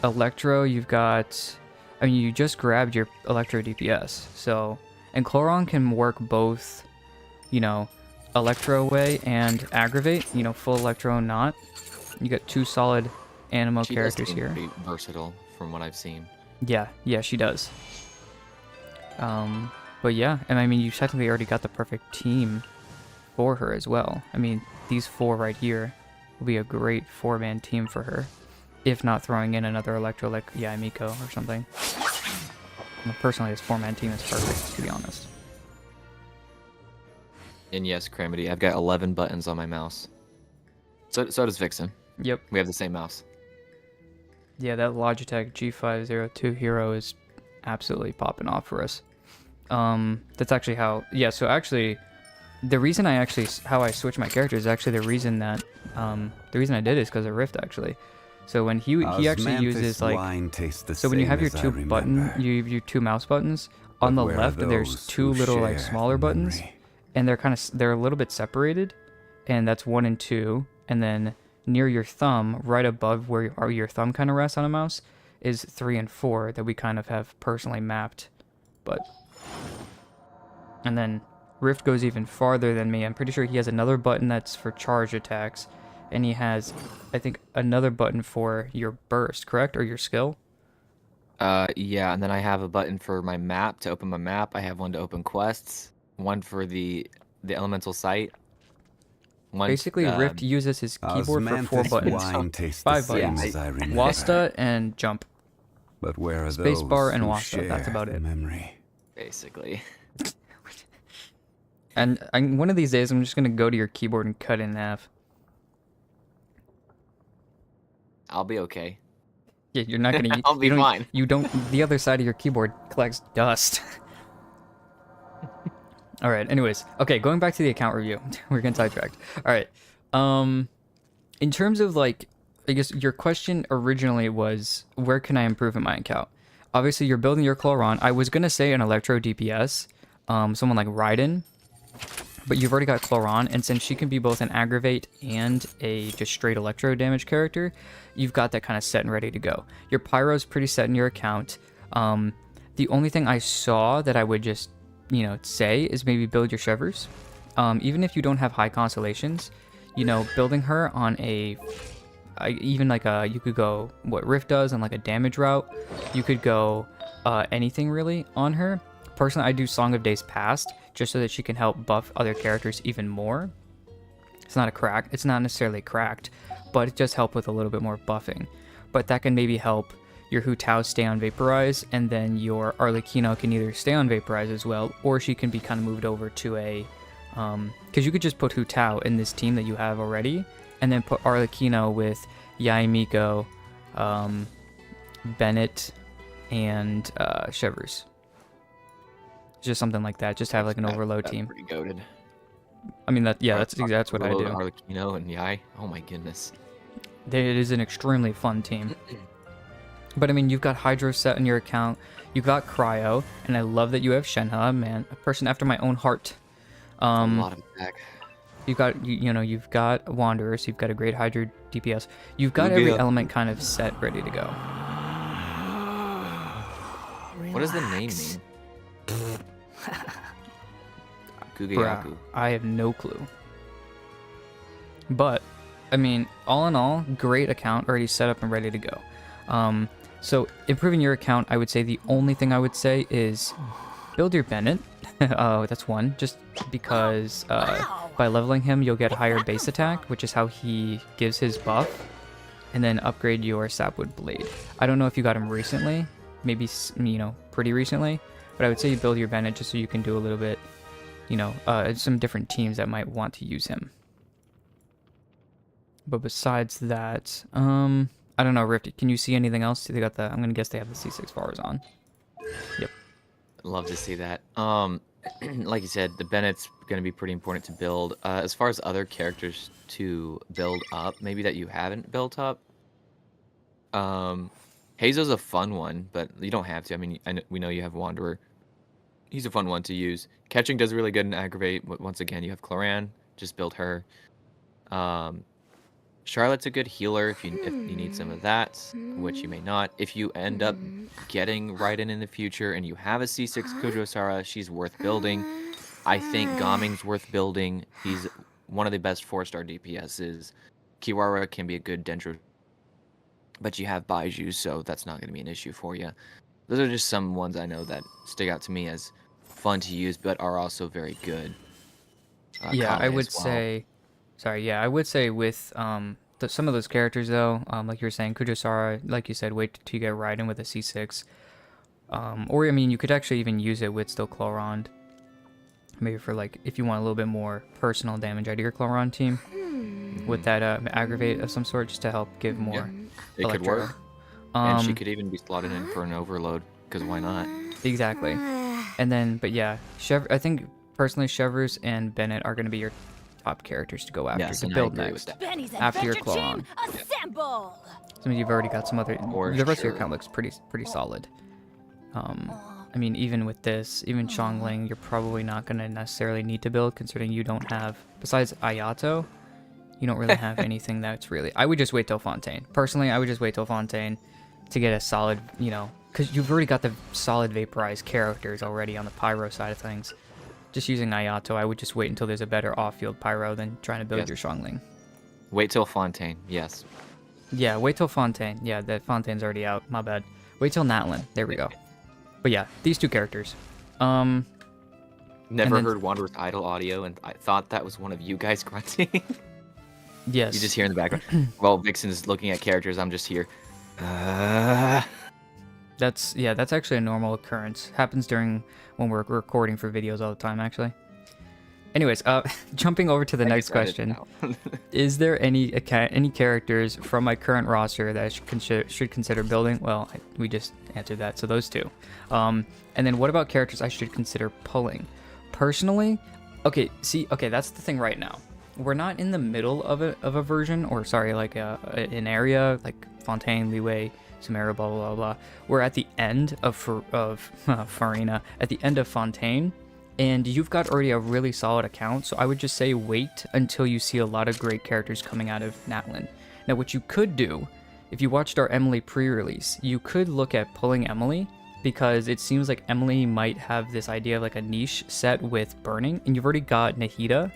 Speaker 1: Electro, you've got... I mean, you just grabbed your Electro DPS, so... And Chloron can work both, you know, Electro way and Aggravate, you know, full Electro not. You got two solid Animo
Speaker 2: She does
Speaker 1: characters
Speaker 2: seem
Speaker 1: here.
Speaker 2: pretty versatile from what I've seen.
Speaker 1: Yeah, she does. But yeah, and I mean, you technically already got the perfect team for her as well. I mean, these four right here will be a great four-man team for her. If not throwing in another Electro like, yeah, Miko or something. Personally, this four-man team is perfect, to be honest.
Speaker 2: And yes, Cramity, I've got 11 buttons on my mouse. So does Vixen.
Speaker 1: Yep.
Speaker 2: We have the same mouse.
Speaker 1: Yeah, that Logitech G502 Hero is absolutely popping off for us. That's actually how... Yeah, so actually, the reason how I switched my character is actually the reason that... the reason I did is because of Rift, actually. So when he actually uses, like... So when you have your two your two mouse buttons, on the left there's two little, like, smaller buttons. And they're a little bit separated. And that's 1 and 2. And then near your thumb, right above where your thumb kind of rests on a mouse, is 3 and 4 that we kind of have personally mapped. But... And then Rift goes even farther than me. I'm pretty sure he has another button that's for charge attacks. And he has, I think, another button for your burst, correct? Or your skill?
Speaker 2: Yeah, and then I have a button for my map, to open my map. I have one to open quests. One for the elemental site. One,
Speaker 1: Basically, Rift uses his keyboard for 4 buttons. 5 buttons. Wasta and jump.
Speaker 6: But where are
Speaker 1: Space
Speaker 6: those
Speaker 1: bar and
Speaker 6: who
Speaker 1: Wasta, that's
Speaker 6: share
Speaker 1: about it.
Speaker 6: Memory.
Speaker 2: basically.
Speaker 1: And one of these days, I'm just gonna go to your keyboard and cut it in half.
Speaker 2: I'll be okay.
Speaker 1: Yeah, you're not gonna.
Speaker 2: I'll be
Speaker 1: you don't,
Speaker 2: fine.
Speaker 1: You don't. The other side of your keyboard collects dust. All right. Anyways, okay. Going back to the account review, we're getting sidetracked. All right. In terms of like, I guess your question originally was, where can I improve in my account? Obviously, you're building your Cloron. I was gonna say an Electro DPS, someone like Raiden, but you've already got Cloron, and since she can be both an aggravate and a just straight Electro damage character, you've got that kind of set and ready to go. Your Pyro's pretty set in your account. The only thing I saw that I would just, say is maybe build your Shevers. Even if you don't have high constellations, building her on even like you could go what Rift does and like a damage route. You could go anything really on her. Personally, I do Song of Days Past just so that she can help buff other characters even more. It's not necessarily cracked, but it does help with a little bit more buffing. But that can maybe help your Hu Tao stay on Vaporize, and then your Arlecchino can either stay on Vaporize as well, or she can be kind of moved over to a because you could just put Hu Tao in this team that you have already, and then put Arlecchino with Yai Miko, Bennett, and Shivers. Just something like that. Just have like an overload
Speaker 2: That's
Speaker 1: team.
Speaker 2: pretty goated.
Speaker 1: I mean that's what I do.
Speaker 2: Arlecchino and Yai. Oh my goodness.
Speaker 1: It is an extremely fun team. But I mean, you've got Hydro set in your account. You've got Cryo, and I love that you have Shenhe, man, a person after my own heart.
Speaker 2: A lot of attack.
Speaker 1: You've got you've got Wanderers. You've got a great Hydro DPS. You've got every element kind of set, ready to go.
Speaker 2: What does the name mean? Gugayaku.
Speaker 1: I have no clue. But I mean, all in all, great account already set up and ready to go. So improving your account, I would say the only thing I would say is build your Bennett. That's one, just because by leveling him, you'll get higher base attack, which is how he gives his buff, and then upgrade your Sapwood Blade. I don't know if you got him recently, maybe, pretty recently, but I would say you build your Bennett just so you can do a little bit, some different teams that might want to use him. But besides that, I don't know, Rift, can you see anything else? They got I'm gonna guess they have the C6 bars on. Yep.
Speaker 2: Love to see that. Like you said, the Bennett's going to be pretty important to build. As far as other characters to build up, maybe that you haven't built up, Hazo's a fun one, but you don't have to. I mean, we know you have Wanderer. He's a fun one to use. Catching does really good in Aggravate. Once again, you have Cloran. Just build her. Charlotte's a good healer if you need some of that, which you may not. If you end up getting Raiden in the future and you have a C6 Kujosara, she's worth building. I think Gaming's worth building. He's one of the best 4-star DPSs. Kiwara can be a good Dendro, but you have Baiju, so that's not going to be an issue for you. Those are just some ones I know that stick out to me as fun to use, but are also very good.
Speaker 1: Yeah, I
Speaker 2: Kame
Speaker 1: would
Speaker 2: as well.
Speaker 1: say... Sorry, yeah, I would say with some of those characters, though, like you were saying, Kujosara, like you said, wait till you get Raiden with a C6. Or, I mean, you could actually even use it with still Cloron. Maybe for, like, if you want a little bit more personal damage out of your Cloron team. With that aggravate of some sort, just to help give more
Speaker 2: It could
Speaker 1: Electro.
Speaker 2: work. And she could even be slotted in for an overload, because why not?
Speaker 1: Exactly. And then, but yeah, I think, personally, Shevers and Bennett are going to be your top characters to go after,
Speaker 2: Yes,
Speaker 1: to
Speaker 2: and I
Speaker 1: build
Speaker 2: agree
Speaker 1: next.
Speaker 2: with that.
Speaker 3: Benny's
Speaker 1: After your
Speaker 3: adventure team,
Speaker 1: Cloron.
Speaker 3: assemble!
Speaker 1: So you've already got some other.
Speaker 2: For
Speaker 1: The rest of your
Speaker 2: sure.
Speaker 1: account looks pretty solid. I mean, even with this, even Xiangling, you're probably not gonna necessarily need to build, considering you don't have, besides Ayato, you don't really have anything that's really. I would just wait till Fontaine. Personally, I would just wait till Fontaine to get a solid, because you've already got the solid vaporized characters already on the Pyro side of things. Just using Ayato, I would just wait until there's a better off-field Pyro than trying to build
Speaker 2: Yes.
Speaker 1: your Xiangling.
Speaker 2: Wait till Fontaine, yes.
Speaker 1: Yeah, wait till Fontaine. Yeah, that Fontaine's already out. My bad. Wait till Natlin. There we go. But yeah, these two characters.
Speaker 2: Never
Speaker 1: then-
Speaker 2: heard Wanderer's idle audio, and I thought that was one of you guys grunting.
Speaker 1: Yes.
Speaker 2: You just hear in the background. While Vixen's looking at characters, I'm just here.
Speaker 1: That's actually a normal occurrence. Happens during when we're recording for videos all the time, actually. Anyways, jumping over to the next question. Is there any characters from my current roster that I should consider building? Well, we just answered that, so those two. And then what about characters I should consider pulling? Personally, okay, that's the thing right now. we're not in the middle of a version, or sorry, like an area like Fontaine, Liyue, Sumeru, blah blah blah blah. We're at the end of Farina, at the end of Fontaine, and you've got already a really solid account. So I would just say wait until you see a lot of great characters coming out of Natlan. Now, what you could do, if you watched our Emily pre-release, you could look at pulling Emily, because it seems like Emily might have this idea of like a niche set with burning, and you've already got Nahida,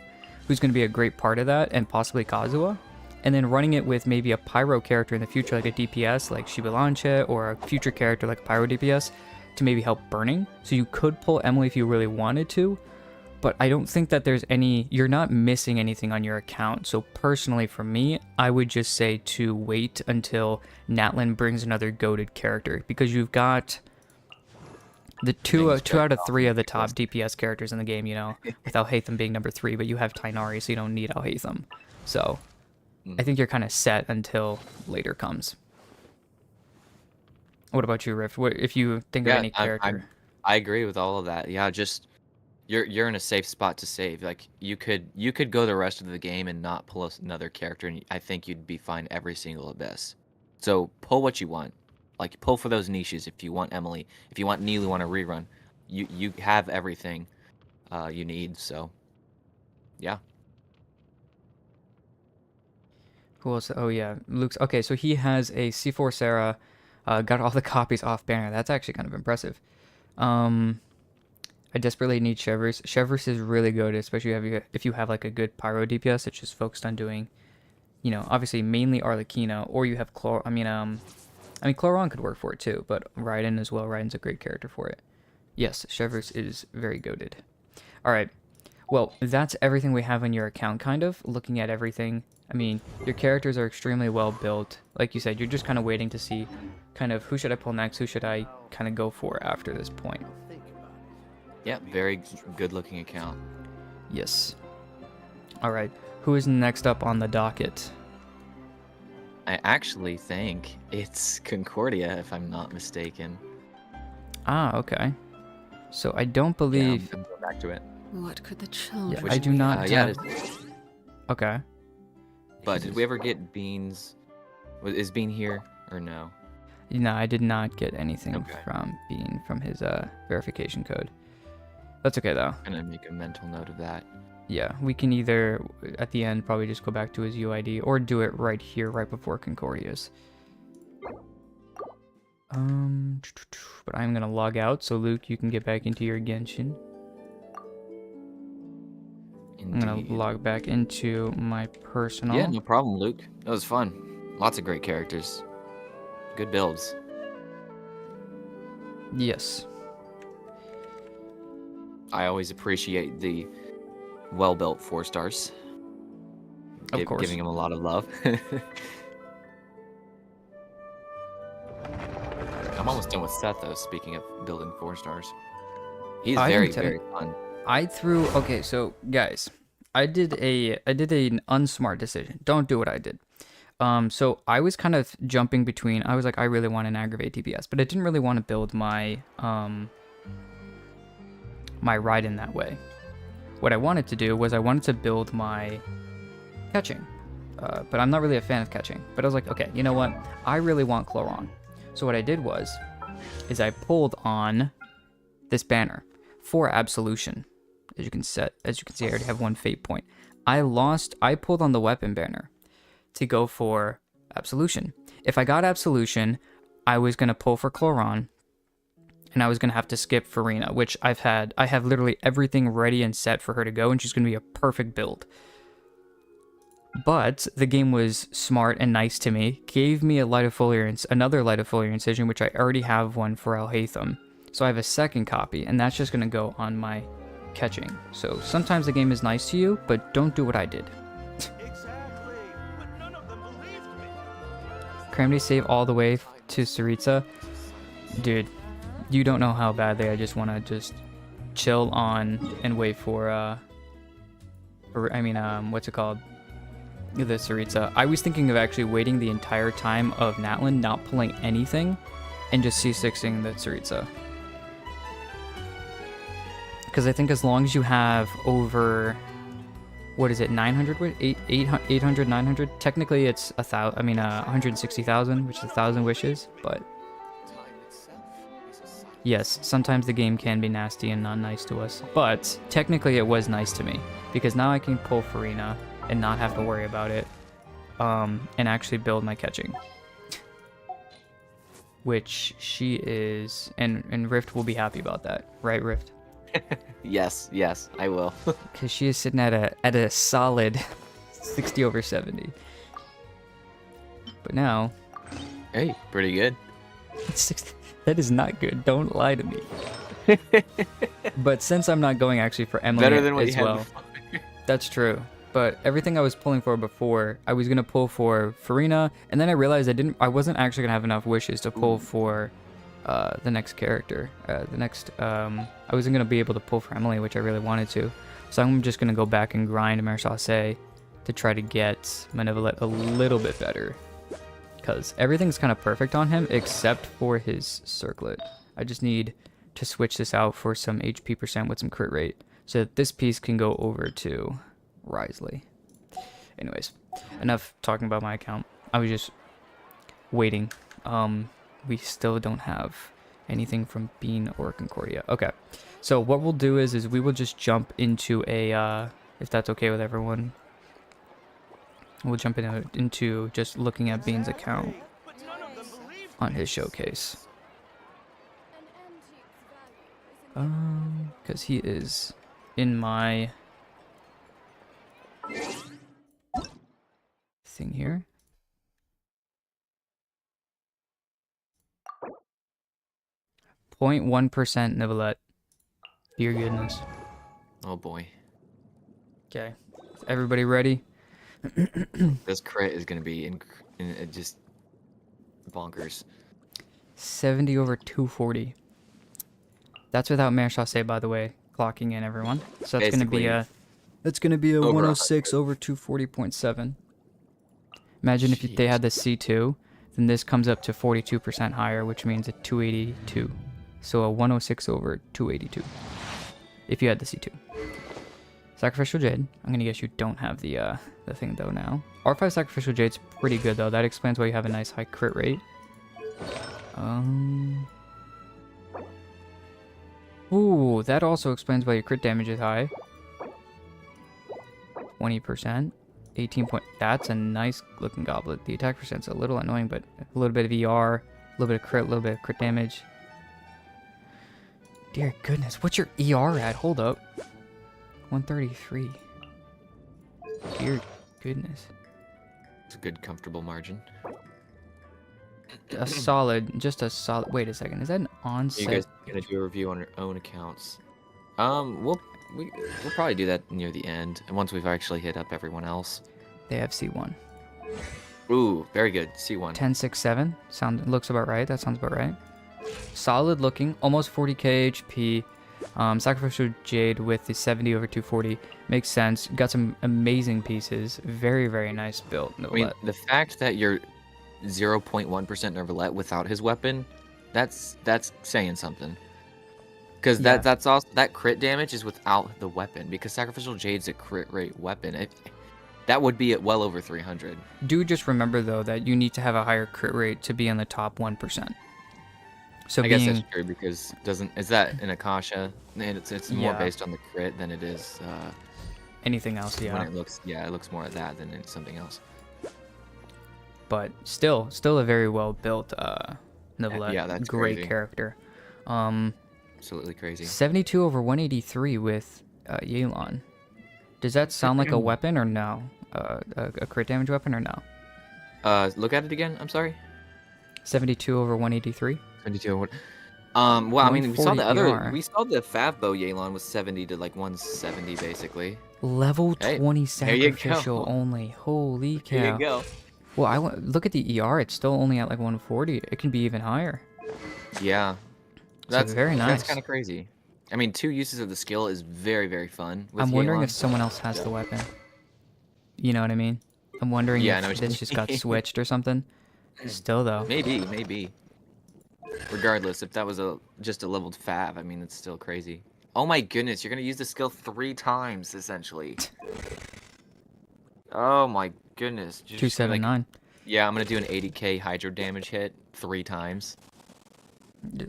Speaker 1: who's going to be a great part of that, and possibly Kazuha, and then running it with maybe a pyro character in the future, like a DPS like Shibalanche, or a future character like a pyro DPS to maybe help burning. So you could pull Emily if you really wanted to, but I don't think that there's any, you're not missing anything on your account. So personally for me, I would just say to wait until Natlan brings another goated character, because you've got the two out of three of the top DPS characters in the game, you know, with Alhaitham being number 3, but you have Tighnari, so you don't need Alhaitham. So I think you're kind of set until later comes. What about you, Rift? What if you think of any character?
Speaker 2: I agree with all of that. Yeah, just you're in a safe spot to save. Like you could go the rest of the game and not pull another character, and I think you'd be fine every single Abyss. So pull what you want. Like pull for those niches. If you want Emily, if you want Neelu on a rerun, you have everything you need. So yeah.
Speaker 1: Cool. So, oh yeah, Luke's okay. So he has a C4 Sarah, got all the copies off banner. That's actually kind of impressive. I desperately need Chevers. Chevers is really good, especially if you have like a good pyro DPS that's just focused on doing, you know, obviously mainly Arlecchino, or you have Cloron could work for it too, but Raiden as well. Raiden's a great character for it. Yes, Chevers is very goated. All right. Well, that's everything we have on your account, kind of. Looking at everything, I mean, your characters are extremely well built. Like you said, you're just kind of waiting to see kind of who should I pull next, who should I kind of go for after this point.
Speaker 2: Yeah, very good looking account.
Speaker 1: Yes. All right. Who is next up on the docket?
Speaker 2: I actually think it's Concordia, if I'm not mistaken.
Speaker 1: Ah, okay. So I don't believe.
Speaker 2: Yeah, I'm going back to it.
Speaker 5: What could the children?
Speaker 1: I do not.
Speaker 2: Yeah.
Speaker 1: Okay.
Speaker 2: But did we ever get Beans? Is Bean here or no?
Speaker 1: No, I did not get anything
Speaker 2: Okay.
Speaker 1: from Bean from his verification code. That's okay though.
Speaker 2: I'm gonna make a mental note of that.
Speaker 1: Yeah, we can either at the end probably just go back to his UID or do it right here, right before Concordia's. But I'm gonna log out, so Luke, you can get back into your Genshin. I'm gonna
Speaker 2: Indeed.
Speaker 1: log back into my personal.
Speaker 2: Yeah, no problem, Luke. That was fun. Lots of great characters. Good builds.
Speaker 1: Yes.
Speaker 2: I always appreciate the well-built 4 stars.
Speaker 1: Of course.
Speaker 2: Giving him a lot of love. I'm almost done with Seth, though, speaking of building 4 stars. He's
Speaker 1: I am
Speaker 2: very,
Speaker 1: telling-
Speaker 2: very fun.
Speaker 1: I threw. Okay, so guys, I did an unsmart decision. Don't do what I did. So I was kind of jumping between. I was like, I really want an aggravate DPS, but I didn't really want to build my my Raiden that way. What I wanted to do was I wanted to build my catching, but I'm not really a fan of catching. But I was like, okay, you know what? I really want Cloron. So what I did is I pulled on this banner for Absolution. As you can see, I already have 1 fate point. I pulled on the weapon banner to go for Absolution. If I got Absolution, I was gonna pull for Cloron, and I was gonna have to skip Farina, which I have literally everything ready and set for her to go, and she's gonna be a perfect build. But the game was smart and nice to me, gave me another Light of Foliar Incision, which I already have one for Alhaitham. So I have a second copy, and that's just gonna go on my catching. So sometimes the game is nice to you, but don't do what I did.
Speaker 3: Exactly. But none of them believed me.
Speaker 1: Calamity save all the way to Saritsa. Dude, you don't know how badly I just want to just chill on and wait for, what's it called? The Saritsa. I was thinking of actually waiting the entire time of Natlan, not pulling anything, and just C6ing the Saritsa. Because I think as long as you have over what is it, 900, 800, 900? Technically it's 160,000, which is 1,000 wishes, but yes, sometimes the game can be nasty and not nice to us, but technically it was nice to me, because now I can pull Farina and not have to worry about it, and actually build my catching. Which she is, and Rift will be happy about that, right, Rift?
Speaker 2: Yes, I will.
Speaker 1: Because she is sitting at a solid 60 over 70. But now,
Speaker 2: Hey, pretty good.
Speaker 1: it's 60. That is not good. Don't lie to me. But since I'm not going actually for Emily
Speaker 2: Better than what
Speaker 1: as
Speaker 2: you had
Speaker 1: well,
Speaker 2: before.
Speaker 1: that's true. But everything I was pulling for before, I was gonna pull for Farina, and then I realized I wasn't actually gonna have enough wishes to pull for the next character. I wasn't gonna be able to pull for Emily, which I really wanted to. So I'm just gonna go back and grind Marchase to try to get Malevolent a little bit better, because everything's kind of perfect on him except for his circlet. I just need to switch this out for some HP percent with some crit rate, so that this piece can go over to Risley. Anyways, enough talking about my account. I was just waiting. We still don't have anything from Bean or Concordia. Okay, so what we'll do is we will just jump into a, if that's okay with everyone, we'll jump into just looking at Bean's account on his showcase. Because he is in my thing here. .1% Nivelette. Dear goodness.
Speaker 2: Oh boy.
Speaker 1: Okay. Is everybody ready?
Speaker 2: This crit is gonna be just bonkers.
Speaker 1: 70 over 240. That's without Marchase, by the way, clocking in, everyone. So that's gonna be a
Speaker 2: Over
Speaker 1: 106 over 240.7. Imagine if they had the C2, then this comes up to 42% higher, which means a 282. So a 106 over 282. If you had the C2. Sacrificial Jade. I'm gonna guess you don't have the thing though now. R5 Sacrificial Jade's pretty good though. That explains why you have a nice high crit rate. Ooh, that also explains why your crit damage is high. 20%. 18 point. That's a nice looking goblet. The attack percent's a little annoying, but a little bit of ER, a little bit of crit, a little bit of crit damage. Dear goodness, what's your ER at? Hold up. 133. Dear goodness.
Speaker 2: It's a good, comfortable margin.
Speaker 1: Just a solid. Wait a second. Is that an
Speaker 2: Are
Speaker 1: on-set?
Speaker 2: you guys gonna do a review on your own accounts? We'll probably do that near the end, and once we've actually hit up everyone else.
Speaker 1: They have C1.
Speaker 2: Ooh, very good. C1.
Speaker 1: 1067. Looks about right. That sounds about right. Solid looking. Almost 40k HP. Sacrificial Jade with the 70 over 240 makes sense. Got some amazing pieces. Very, very nice build.
Speaker 2: I mean, the fact that you're 0.1% Nervalette without his weapon, that's saying something. Because
Speaker 1: Yeah.
Speaker 2: that's also that crit damage is without the weapon. Because Sacrificial Jade's a crit rate weapon. That would be at well over 300.
Speaker 1: Do just remember though that you need to have a higher crit rate to be in the top 1%. So
Speaker 2: I guess that's true because is that in Akasha? And it's more
Speaker 1: Yeah.
Speaker 2: based on the crit than it is
Speaker 1: anything else,
Speaker 2: when
Speaker 1: yeah.
Speaker 2: it looks more at that than it's something else.
Speaker 1: But still a very well built Nivelette.
Speaker 2: Yeah, that's
Speaker 1: great
Speaker 2: crazy.
Speaker 1: character.
Speaker 2: Absolutely crazy.
Speaker 1: 72 over 183 with Yelan. Does that sound like a weapon or no? A crit damage weapon or no?
Speaker 2: Look at it again. I'm sorry.
Speaker 1: 72 over 183.
Speaker 2: 22. Well, I mean, we saw
Speaker 1: 140 ER.
Speaker 2: we saw the Favbo Yelan was 70 to like 170 basically.
Speaker 1: Level
Speaker 2: Hey,
Speaker 1: 20
Speaker 2: there you go.
Speaker 1: sacrificial only. Holy cow.
Speaker 2: There you go.
Speaker 1: Well, look at the ER. It's still only at like 140. It can be even higher.
Speaker 2: Yeah.
Speaker 1: So very nice.
Speaker 2: That's kind of crazy. I mean, 2 uses of the skill is very, very fun. With
Speaker 1: I'm wondering
Speaker 2: Yelan.
Speaker 1: if someone else has the weapon. You know what I mean? I'm wondering
Speaker 2: Yeah, I know
Speaker 1: if
Speaker 2: what you
Speaker 1: this just got
Speaker 2: mean.
Speaker 1: switched or something. Still though.
Speaker 2: Maybe. Regardless, if that was just a leveled Fav, I mean, it's still crazy. Oh my goodness, you're gonna use the skill 3 times essentially. Oh my goodness. You're just gonna, like,
Speaker 1: 279.
Speaker 2: yeah, I'm gonna do an 80k hydro damage hit 3 times.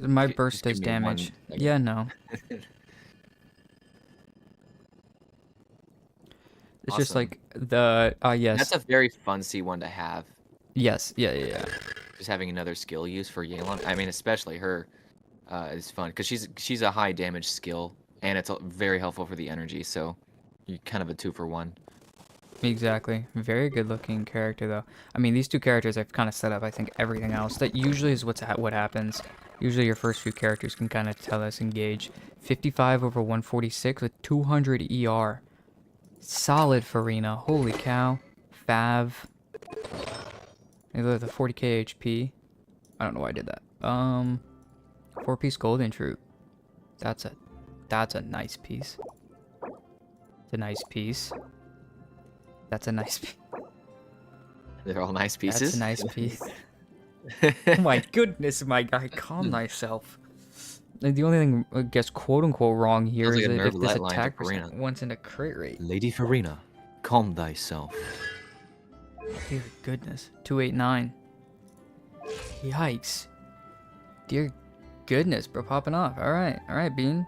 Speaker 1: My
Speaker 2: Just
Speaker 1: burst
Speaker 2: give
Speaker 1: does
Speaker 2: me one
Speaker 1: damage.
Speaker 2: second.
Speaker 1: Yeah, no. It's just
Speaker 2: Awesome.
Speaker 1: like the yes.
Speaker 2: That's a very fun C1 to have.
Speaker 1: Yes. Yeah.
Speaker 2: Just having another skill use for Yelan. I mean, especially her is fun because she's a high damage skill and it's very helpful for the energy. So you kind of a 2-for-1.
Speaker 1: Exactly. Very good looking character though. I mean, these two characters I've kind of set up I think everything else. That usually is what happens. Usually your first few characters can kind of tell us engage. 55 over 146 with 200 ER. Solid Farina. Holy cow. Fav. Maybe with a 40k HP. I don't know why I did that. 4-piece golden troop. That's a nice piece. It's a nice piece. That's a nice piece.
Speaker 2: They're all nice pieces.
Speaker 1: That's a nice piece. Oh my goodness, my guy, calm thyself. Like, the only thing I guess quote unquote wrong here
Speaker 2: Sounds
Speaker 1: is
Speaker 2: like a
Speaker 1: that if
Speaker 2: nerve
Speaker 1: this
Speaker 2: light line to
Speaker 1: attack percent
Speaker 2: Karina.
Speaker 1: once into crit rate.
Speaker 2: Lady Farina, calm thyself.
Speaker 1: Dear goodness. 289. Yikes. Dear goodness, bro, popping off. Alright, Bean.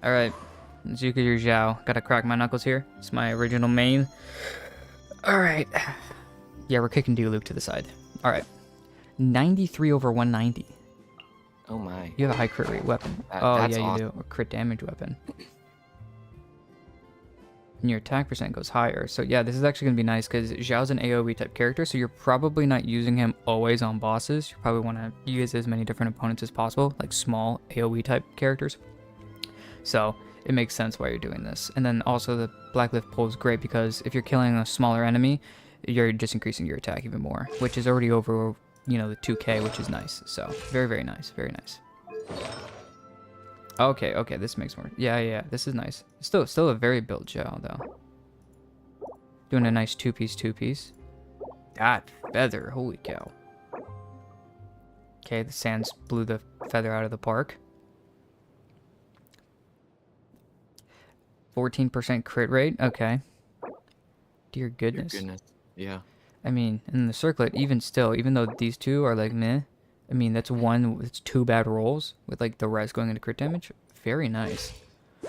Speaker 1: Alright. Zuka your Zhao. Gotta crack my knuckles here. It's my original main. Alright. Yeah, we're kicking Diluc to the side. Alright. 93 over 190.
Speaker 2: Oh my.
Speaker 1: You have a high crit rate weapon.
Speaker 2: That-
Speaker 1: Oh,
Speaker 2: that's
Speaker 1: yeah,
Speaker 2: awesome.
Speaker 1: you do. A crit damage weapon. And your attack percent goes higher. So yeah, this is actually going to be nice because Zhao's an AoE type character, so you're probably not using him always on bosses. You probably want to use as many different opponents as possible, like small AoE type characters. So it makes sense why you're doing this. And then also the Blacklift pull is great because if you're killing a smaller enemy, you're just increasing your attack even more, which is already over, you know, the 2k, which is nice. So very, very nice. Very nice. Okay, this makes more. Yeah, this is nice. Still a very built Zhao though. Doing a nice two-piece. That feather, holy cow. Okay, the Sands blew the feather out of the park. 14% crit rate, okay. Dear goodness.
Speaker 2: Yeah.
Speaker 1: I mean, in the circlet, even still, even though these two are like meh, I mean, that's it's 2 bad rolls with like the rest going into crit damage. Very nice.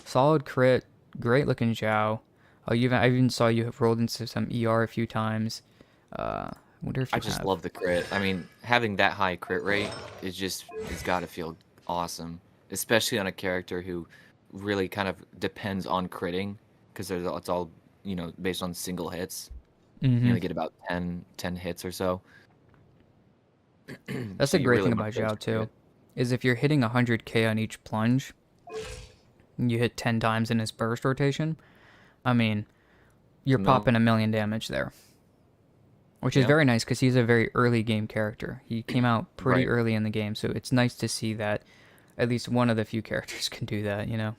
Speaker 1: Solid crit, great looking Zhao. Oh, I even saw you have rolled into some ER a few times. Wonder if you
Speaker 2: I just
Speaker 1: have.
Speaker 2: love the crit. I mean, having that high crit rate is just, it's got to feel awesome. Especially on a character who really kind of depends on critting. Because it's all, you know, based on single hits. You only get about 10 hits or so.
Speaker 1: That's
Speaker 2: So
Speaker 1: the
Speaker 2: you
Speaker 1: great
Speaker 2: really
Speaker 1: thing
Speaker 2: want
Speaker 1: about
Speaker 2: those
Speaker 1: Zhao too,
Speaker 2: crit.
Speaker 1: is if you're hitting 100k on each plunge, and you hit 10 times in his burst rotation, I mean, you're
Speaker 2: No.
Speaker 1: popping a million damage there. Which is
Speaker 2: Yeah.
Speaker 1: very nice because he's a very early game character. He came out pretty
Speaker 2: Right.
Speaker 1: early in the game, so it's nice to see that at least one of the few characters can do that, you know?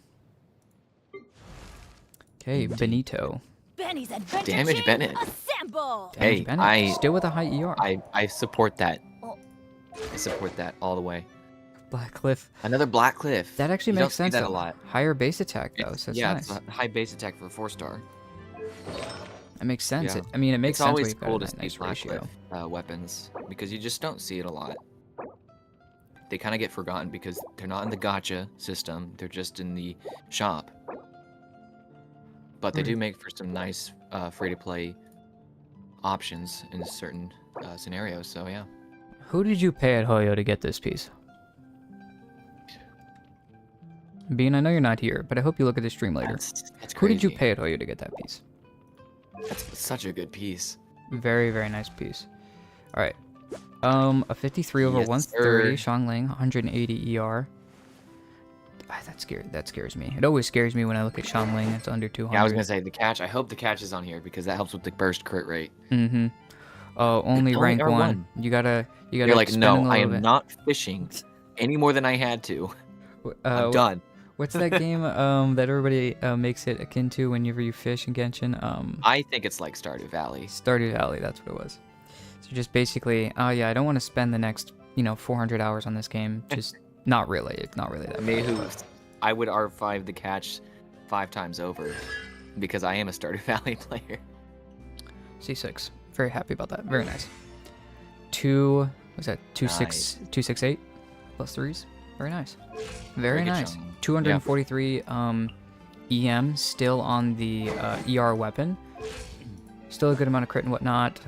Speaker 1: Okay, Benito.
Speaker 3: Benny's adventure
Speaker 2: Damage
Speaker 3: team,
Speaker 2: Bennett.
Speaker 3: assemble!
Speaker 2: Hey,
Speaker 1: Damage Bennett, still with a high ER.
Speaker 2: I support that.
Speaker 3: Oh.
Speaker 2: I support that all the way.
Speaker 1: Blackcliff.
Speaker 2: Another Blackcliff.
Speaker 1: That actually
Speaker 2: You don't
Speaker 1: makes
Speaker 2: see
Speaker 1: sense
Speaker 2: that
Speaker 1: though.
Speaker 2: a lot.
Speaker 1: Higher base attack though, so it's
Speaker 2: yeah,
Speaker 1: nice.
Speaker 2: it's a high base attack for a 4-star.
Speaker 1: It makes sense.
Speaker 2: Yeah.
Speaker 1: I mean, it makes
Speaker 2: It's
Speaker 1: sense
Speaker 2: always
Speaker 1: when you've got
Speaker 2: cool
Speaker 1: a
Speaker 2: to see
Speaker 1: nice ratio.
Speaker 2: Blackcliff weapons because you just don't see it a lot. They kind of get forgotten because they're not in the gacha system. They're just in the shop. But they do make for some nice free-to-play options in certain scenarios. So yeah.
Speaker 1: Who did you pay at Hoyo to get this piece? Bean, I know you're not here, but I hope you look at the stream later.
Speaker 2: That's
Speaker 1: Who did you
Speaker 2: crazy.
Speaker 1: pay at Hoyo to get that piece?
Speaker 2: That's such a good piece.
Speaker 1: Very, very nice piece. Alright. A 53 over
Speaker 2: Yes,
Speaker 1: 130,
Speaker 2: sir.
Speaker 1: Xiangling, 180 ER. That scares me. It always scares me when I look at Xiangling. It's under 200.
Speaker 2: Yeah, I was gonna say the catch. I hope the catch is on here because that helps with the burst crit rate.
Speaker 1: Mm-hmm. Oh, only
Speaker 2: Only
Speaker 1: rank
Speaker 2: R1.
Speaker 1: 1. You gotta
Speaker 2: You're like,
Speaker 1: spend
Speaker 2: no,
Speaker 1: a
Speaker 2: I
Speaker 1: little
Speaker 2: am
Speaker 1: bit.
Speaker 2: not fishing any more than I had to. I'm done.
Speaker 1: What's that game that everybody makes it akin to whenever you fish in Genshin?
Speaker 2: I think it's like Stardew Valley.
Speaker 1: Stardew Valley, that's what it was. So just basically, oh yeah, I don't want to spend the next, 400 hours on this game. Just not really. It's not really that bad.
Speaker 2: Mehu, I would R5 the catch 5 times over. because I am a Stardew Valley player.
Speaker 1: C6. Very happy about that. Very nice. Two. What's that?
Speaker 2: Nice.
Speaker 1: 268 plus threes. Very nice. Very
Speaker 2: good
Speaker 1: nice.
Speaker 2: chunk.
Speaker 1: 243 EM still on the ER weapon. Still a good amount of crit and whatnot.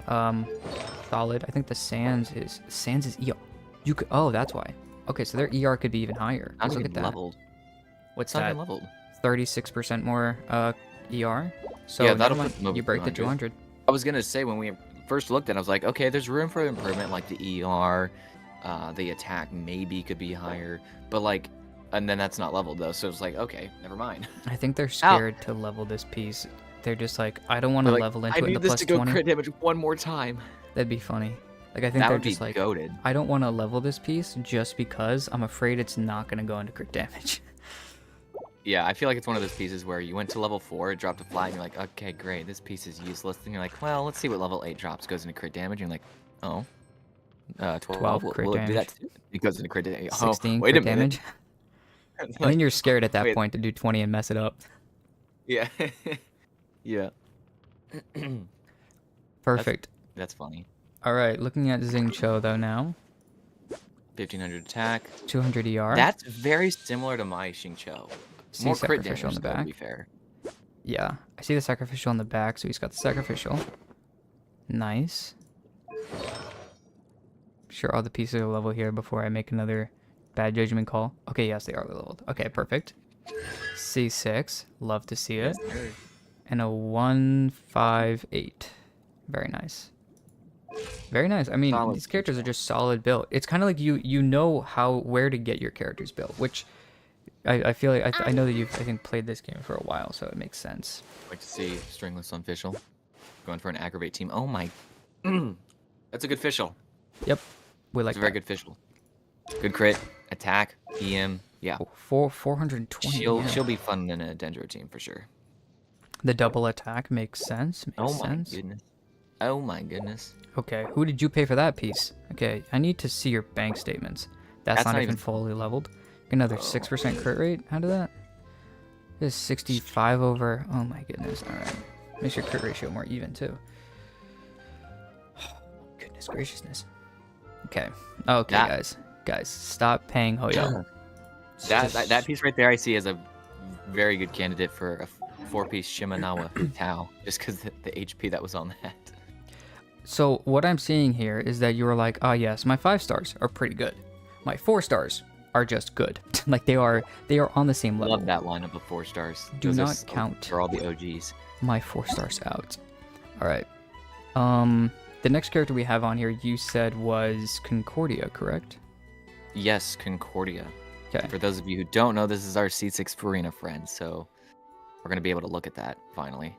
Speaker 1: Solid. I think the Sands is ER. You could. Oh, that's why. Okay, so their ER could be even higher.
Speaker 2: Not
Speaker 1: Let's look
Speaker 2: even
Speaker 1: at that.
Speaker 2: leveled.
Speaker 1: What's
Speaker 2: It's not
Speaker 1: that?
Speaker 2: even leveled.
Speaker 1: 36% more ER. So
Speaker 2: Yeah,
Speaker 1: never
Speaker 2: that'll
Speaker 1: mind.
Speaker 2: put them over
Speaker 1: You break the
Speaker 2: 200.
Speaker 1: 200.
Speaker 2: I was gonna say when we first looked at it, I was like, okay, there's room for improvement, like the ER, the attack maybe could be higher, but like, and then that's not leveled though, so it's like, okay, never mind.
Speaker 1: I think they're scared to level this piece. They're just like, I don't want to
Speaker 2: Like,
Speaker 1: level into
Speaker 2: I
Speaker 1: it in
Speaker 2: need
Speaker 1: the
Speaker 2: this
Speaker 1: plus
Speaker 2: to go
Speaker 1: 20.
Speaker 2: crit damage one more time.
Speaker 1: That'd be funny. Like I think
Speaker 2: That
Speaker 1: they're
Speaker 2: would be
Speaker 1: just like,
Speaker 2: goaded.
Speaker 1: I don't want to level this piece just because I'm afraid it's not going to go into crit damage.
Speaker 2: Yeah, I feel like it's one of those pieces where you went to level 4, it dropped a flat, and you're like, okay, great, this piece is useless. Then you're like, well, let's see what level 8 drops goes into crit damage. And you're like, oh, 12 will,
Speaker 1: crit
Speaker 2: will it do that
Speaker 1: damage.
Speaker 2: too? It goes into crit damage.
Speaker 1: 16
Speaker 2: Oh, wait
Speaker 1: crit
Speaker 2: a minute.
Speaker 1: damage. And then you're scared at that
Speaker 2: wait.
Speaker 1: point to do 20 and mess it up.
Speaker 2: Yeah. Yeah.
Speaker 1: Perfect.
Speaker 2: That's funny.
Speaker 1: All right, looking at Xingqiu though now.
Speaker 2: 1500 attack.
Speaker 1: 200 ER.
Speaker 2: That's very similar to my Xingqiu.
Speaker 1: See
Speaker 2: More crit damage,
Speaker 1: sacrificial on the
Speaker 2: though, to
Speaker 1: back.
Speaker 2: be fair.
Speaker 1: Yeah, I see the sacrificial on the back, so he's got the sacrificial. Nice. Sure, all the pieces are level here before I make another bad judgment call. Okay, yes, they are leveled. Okay, perfect. C6, love to see it.
Speaker 2: Yes, sir.
Speaker 1: And a 158. Very nice. Very nice. I mean,
Speaker 2: Solid
Speaker 1: these characters are just solid built. It's kind of like you know where to get your characters built, which I feel like I know that you've I think played this game for a while, so it makes sense.
Speaker 2: Like to see Stringless on Fischl. Going for an aggravate team. Oh my. That's a good Fischl.
Speaker 1: Yep, we like
Speaker 2: It's a very
Speaker 1: that.
Speaker 2: good Fischl. Good crit, attack, EM. Yeah.
Speaker 1: 420. yeah.
Speaker 2: She'll be fun in a Dendro team for sure.
Speaker 1: The double attack makes sense. Makes
Speaker 2: Oh my
Speaker 1: sense.
Speaker 2: goodness. Oh my goodness.
Speaker 1: Okay, who did you pay for that piece? Okay, I need to see your bank statements. That's not even fully leveled. Another 6% crit rate out of that. This is 65 over. Oh my goodness. All right, makes your crit ratio more even too. Goodness graciousness. Okay. Okay, guys, stop paying Hoyo.
Speaker 2: That piece right there I see as a very good candidate for a 4-piece Shimenawa Tau, just because the HP that was on that.
Speaker 1: So what I'm seeing here is that you were like, oh yes, my 5 stars are pretty good. My 4 stars are just good. Like they are on the same level.
Speaker 2: Love that lineup of 4 stars.
Speaker 1: Do
Speaker 2: Those are
Speaker 1: not count
Speaker 2: for all the OGs.
Speaker 1: my 4 stars out. All right. The next character we have on here, you said was Concordia, correct?
Speaker 2: Yes, Concordia.
Speaker 1: Okay.
Speaker 2: For those of you who don't know, this is our C6 Farina friend, so we're gonna be able to look at that finally.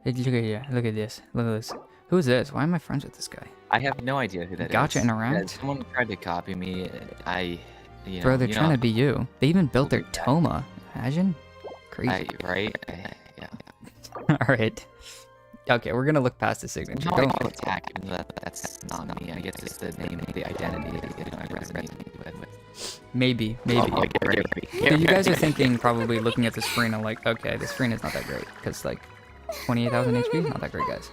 Speaker 1: Hey, look at here. Look at this. Look at this. Who's this? Why am I friends with this guy?
Speaker 2: I have no idea who that is.
Speaker 1: Gotcha in a
Speaker 2: Yeah,
Speaker 1: round?
Speaker 2: someone tried to copy me.
Speaker 1: Bro, they're trying to be you. They even built their Toma. Imagine. Crazy.
Speaker 2: Right? Yeah.
Speaker 1: All right. Okay, we're gonna look past the signature.
Speaker 2: No, I
Speaker 1: Don't-
Speaker 2: call it attack, even though that's not me. I guess it's the name, the identity that I resonate with.
Speaker 1: Maybe.
Speaker 2: Oh, get ready.
Speaker 1: So you guys are thinking, probably looking at this Farina, like, okay, this Farina's not that great, because like 28,000 HP, not that great, guys.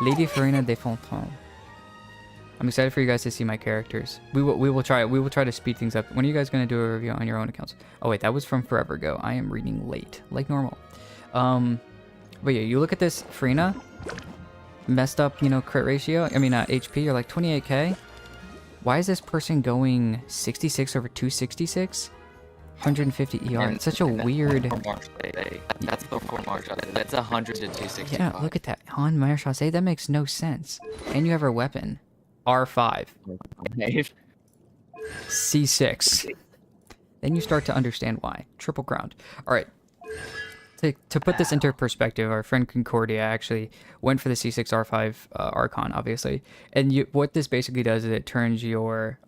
Speaker 1: Lady Farina de Fontaine. I'm excited for you guys to see my characters. We will try to speed things up. When are you guys gonna do a review on your own accounts? Oh wait, that was from forever ago. I am reading late, like normal. But yeah, you look at this Farina, messed up, crit ratio. I mean, HP. You're like 28k. Why is this person going 66 over 266? 150 ER. It's such a weird.
Speaker 2: That's before Marshall. That's 100 to 265.
Speaker 1: Yeah, look at that. On Marechaussee, that makes no sense. And you have her weapon. R5. C6. Then you start to understand why. Triple ground. Alright. To put this into perspective, our friend Concordia actually went for the C6 R5 Archon, obviously. And what this basically does is it turns your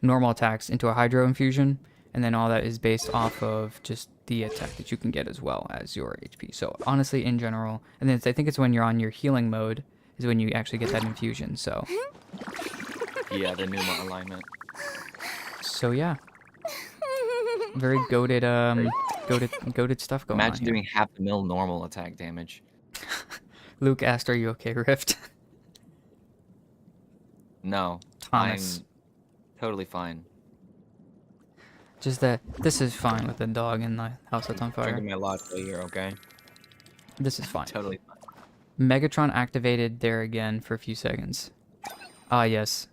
Speaker 1: normal attacks into a Hydro Infusion. And then all that is based off of just the attack that you can get as well as your HP. So honestly, in general, and then I think it's when you're on your healing mode is when you actually get that infusion. So
Speaker 2: Yeah, the Numa alignment.
Speaker 1: yeah, very goated goated stuff going on
Speaker 2: Imagine
Speaker 1: here.
Speaker 2: doing half the mil normal attack damage.
Speaker 1: Luke asked, "Are you okay, Rift?"
Speaker 2: No,
Speaker 1: Thomas.
Speaker 2: I'm totally fine.
Speaker 1: Just that this is fine with the dog in the house that's on fire.
Speaker 2: Drinking my latte here, okay?
Speaker 1: This is fine.
Speaker 2: Totally fine.
Speaker 1: Megatron activated there again for a few seconds. Ah, yes.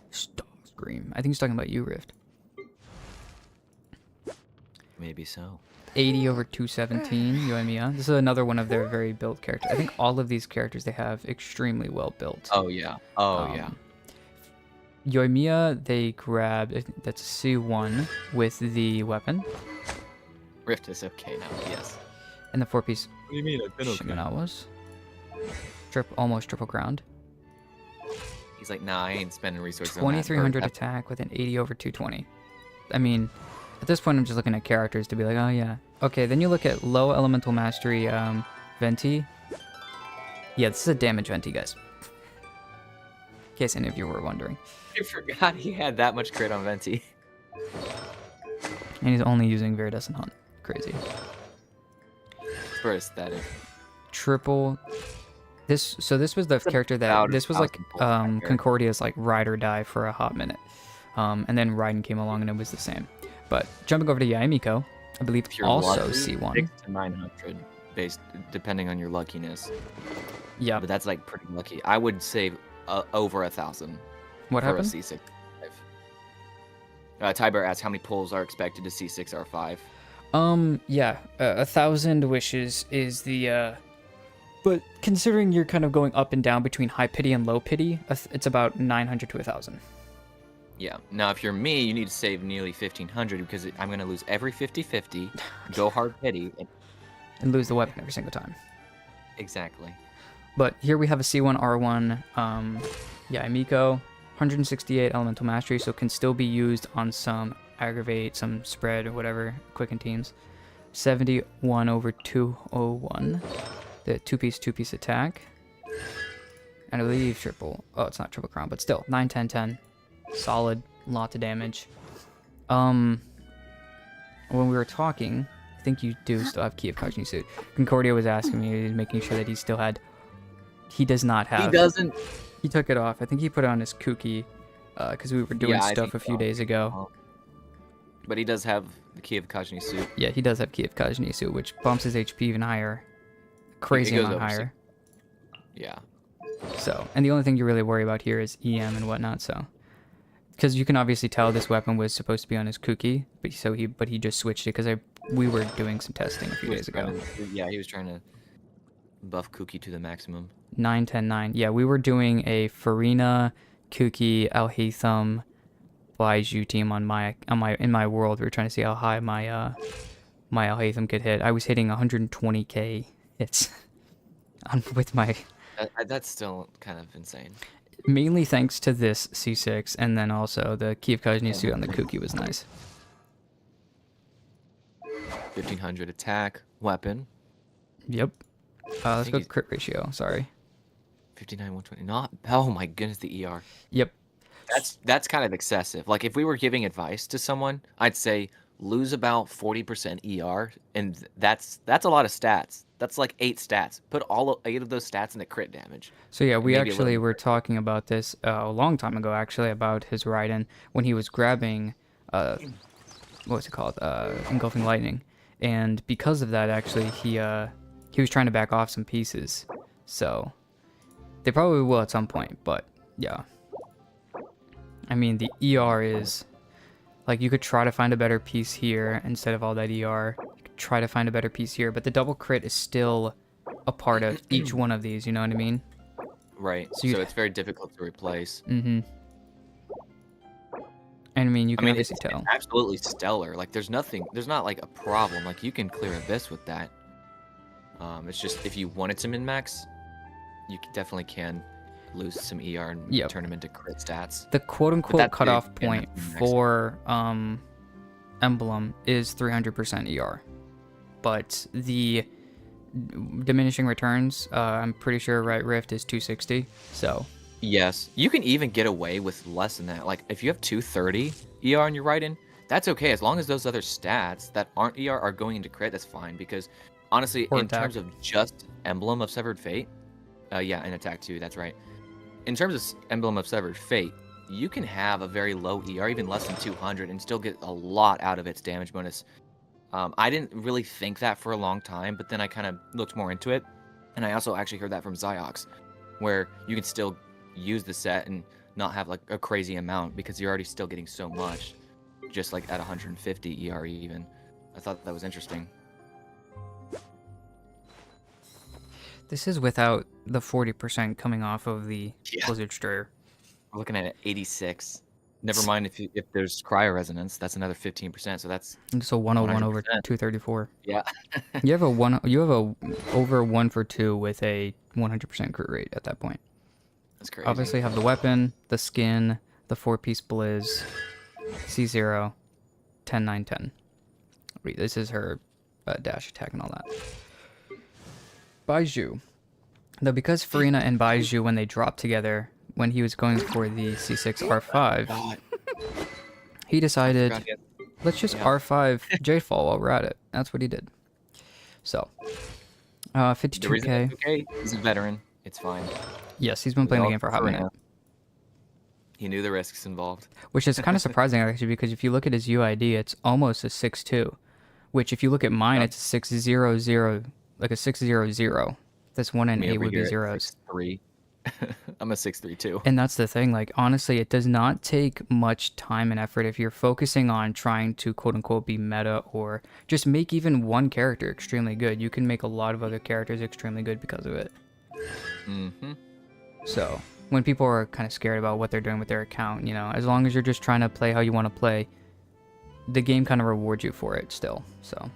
Speaker 1: Scream. I think he's talking about you, Rift.
Speaker 2: Maybe so.
Speaker 1: 80 over 217, Yoimiya. This is another one of their very built characters. I think all of these characters they have extremely well built.
Speaker 2: Oh yeah. Oh yeah.
Speaker 1: Yoimiya, they grabbed, I think that's C1 with the weapon
Speaker 2: Rift is okay now. Yes.
Speaker 1: and the 4-piece
Speaker 2: What do you mean? I've
Speaker 1: Shimenawas. Almost triple crowned.
Speaker 2: He's like, nah, I ain't spending resources on that.
Speaker 1: 2300 attack with an 80 over 220. I mean, at this point, I'm just looking at characters to be like, oh yeah. Okay, then you look at low elemental mastery Venti. Yeah, this is a damage Venti, guys. In case any of you were wondering.
Speaker 2: I forgot he had that much crit on Venti.
Speaker 1: And he's only using Viridescent Hunt. Crazy.
Speaker 2: For aesthetic.
Speaker 1: Triple. This was the character that
Speaker 2: about
Speaker 1: this was like
Speaker 2: 1,000 points back there.
Speaker 1: Concordia's like ride or die for a hot minute. And then Raiden came along and it was the same. But jumping over to Yaimiko, I believe
Speaker 2: If you're
Speaker 1: also
Speaker 2: lucky,
Speaker 1: C1.
Speaker 2: 600 to 900, based depending on your luckiness.
Speaker 1: Yeah.
Speaker 2: But that's like pretty lucky. I would save over 1,000
Speaker 1: What
Speaker 2: for
Speaker 1: happened?
Speaker 2: a C6. Tyber asks how many pulls are expected to C6 R5.
Speaker 1: Yeah, 1,000 wishes is the, but considering you're kind of going up and down between high pity and low pity, it's about 900 to 1,000.
Speaker 2: Yeah. Now, if you're me, you need to save nearly 1,500 because I'm going to lose every 50-50, go hard pity.
Speaker 1: And lose the weapon every single time.
Speaker 2: Exactly.
Speaker 1: But here we have a C1 R1, Yaimiko, 168 elemental mastery, so can still be used on some aggravate, some spread, or whatever, quicken teams. 71 over 201, the two-piece attack. And I believe triple, oh, it's not triple crown, but still, 9, 10, 10. Solid, lot of damage. When we were talking, I think you do still have Key of Kajni suit. Concordia was asking me, making sure that he still had. He does not have.
Speaker 2: He doesn't.
Speaker 1: He took it off. I think he put it on his Kuki, because we were doing
Speaker 2: Yeah, I
Speaker 1: stuff
Speaker 2: think
Speaker 1: a few
Speaker 2: so.
Speaker 1: days ago.
Speaker 2: But he does have the Key of Kajni suit.
Speaker 1: Yeah, he does have Key of Kajni suit, which bumps his HP even higher. Crazy
Speaker 2: goes
Speaker 1: amount
Speaker 2: over
Speaker 1: higher.
Speaker 2: Yeah.
Speaker 1: So, and the only thing you really worry about here is EM and whatnot. So, because you can obviously tell this weapon was supposed to be on his Kuki, but he just switched it because we were doing some testing a few days ago.
Speaker 2: Yeah, he was trying to buff Kuki to the maximum.
Speaker 1: 9, 10, 9. Yeah, we were doing a Farina, Kuki, Al-Haytham, Baiju team in my world. We were trying to see how high my my Al-Haytham could hit. I was hitting 120k hits with my.
Speaker 2: That's still kind of insane.
Speaker 1: Mainly thanks to this C6, and then also the Key of Kajni suit on the Kuki was nice.
Speaker 2: 1,500 attack, weapon.
Speaker 1: Yep. Let's
Speaker 2: think
Speaker 1: go
Speaker 2: he's-
Speaker 1: crit ratio. Sorry.
Speaker 2: 59, 120. Not. Oh my goodness, the ER.
Speaker 1: Yep.
Speaker 2: That's kind of excessive. Like if we were giving advice to someone, I'd say lose about 40% ER, and that's a lot of stats. That's like 8 stats. Put all 8 of those stats into crit damage.
Speaker 1: So yeah, we
Speaker 2: maybe a
Speaker 1: actually
Speaker 2: little
Speaker 1: were talking about this a long time ago, actually, about his Raiden when he was grabbing, what was it called, Engulfing Lightning, and because of that, actually, he was trying to back off some pieces. So they probably will at some point, but yeah. I mean, the ER is like you could try to find a better piece here instead of all that ER. You could try to find a better piece here, but the double crit is still a part of each one of these. You know what I mean?
Speaker 2: Right.
Speaker 1: So
Speaker 2: So,
Speaker 1: you-
Speaker 2: it's very difficult to replace.
Speaker 1: Mm-hmm. And I mean, you
Speaker 2: I
Speaker 1: can
Speaker 2: mean,
Speaker 1: obviously tell.
Speaker 2: absolutely stellar. Like there's not like a problem. Like you can clear Abyss with that. It's just if you wanted to min max, definitely can lose some ER and
Speaker 1: Yep.
Speaker 2: turn them into crit stats.
Speaker 1: The quote-unquote
Speaker 2: that's
Speaker 1: cutoff
Speaker 2: big, yeah,
Speaker 1: point
Speaker 2: that's
Speaker 1: for Emblem is 300% ER, but the diminishing returns, I'm pretty sure Right Rift is 260. So
Speaker 2: Yes, you can even get away with less than that. Like if you have 230 ER on your Raiden, That's okay as long as those other stats that aren't ER are going into crit. That's fine because honestly,
Speaker 1: Or
Speaker 2: in
Speaker 1: attack.
Speaker 2: terms of just Emblem of Severed Fate, yeah, and attack too. That's right. In terms of Emblem of Severed Fate, you can have a very low ER, even less than 200, and still get a lot out of its damage bonus. I didn't really think that for a long time, but then I kind of looked more into it, and I also actually heard that from Ziox, where you can still use the set and not have like a crazy amount because you're already still getting so much, just like at 150 ER even. I thought that was interesting.
Speaker 1: This is without the 40% coming off of the
Speaker 2: Yeah.
Speaker 1: Blizzard Strayer.
Speaker 2: We're looking at 86. Never mind if there's cryo resonance, that's another 15%. So that's
Speaker 1: It's a 101 over
Speaker 2: 100%.
Speaker 1: 234.
Speaker 2: yeah.
Speaker 1: You have a over 1 for 2 with a 100% crit rate at that point.
Speaker 2: That's crazy.
Speaker 1: Obviously, have the weapon, the skin, the 4-piece Blizz, C0, 10, 9, 10. Wait, this is her dash attack and all that. Baiju. Though because Farina and Baiju, when they dropped together, when he was going for the C6 R5,
Speaker 2: God,
Speaker 1: he decided,
Speaker 2: forgot he had-
Speaker 1: let's just
Speaker 2: Yeah.
Speaker 1: R5 Jadefall while we're at it. That's what he did. So,
Speaker 2: the reason
Speaker 1: 52k.
Speaker 2: it's okay, he's a veteran. It's fine.
Speaker 1: Yes, he's been playing the game for a hot
Speaker 2: Farina.
Speaker 1: minute.
Speaker 2: He knew the risks involved.
Speaker 1: Which is kind of surprising, actually, because if you look at his UID, it's almost a 6-2. Which, if you look at mine,
Speaker 2: Yeah.
Speaker 1: it's a 6-0-0, like a 6-0-0. This 1 and
Speaker 2: Me
Speaker 1: 8
Speaker 2: over
Speaker 1: would be
Speaker 2: here at
Speaker 1: zeros.
Speaker 2: 6'3". I'm a 6'3" too.
Speaker 1: And that's the thing, like, honestly, it does not take much time and effort if you're focusing on trying to, quote-unquote, be meta or just make even one character extremely good. You can make a lot of other characters extremely good because of it.
Speaker 2: Mm-hmm.
Speaker 1: So, when people are kind of scared about what they're doing with their account, you know, as long as you're just trying to play how you want to play, the game kind of rewards you for it still. So,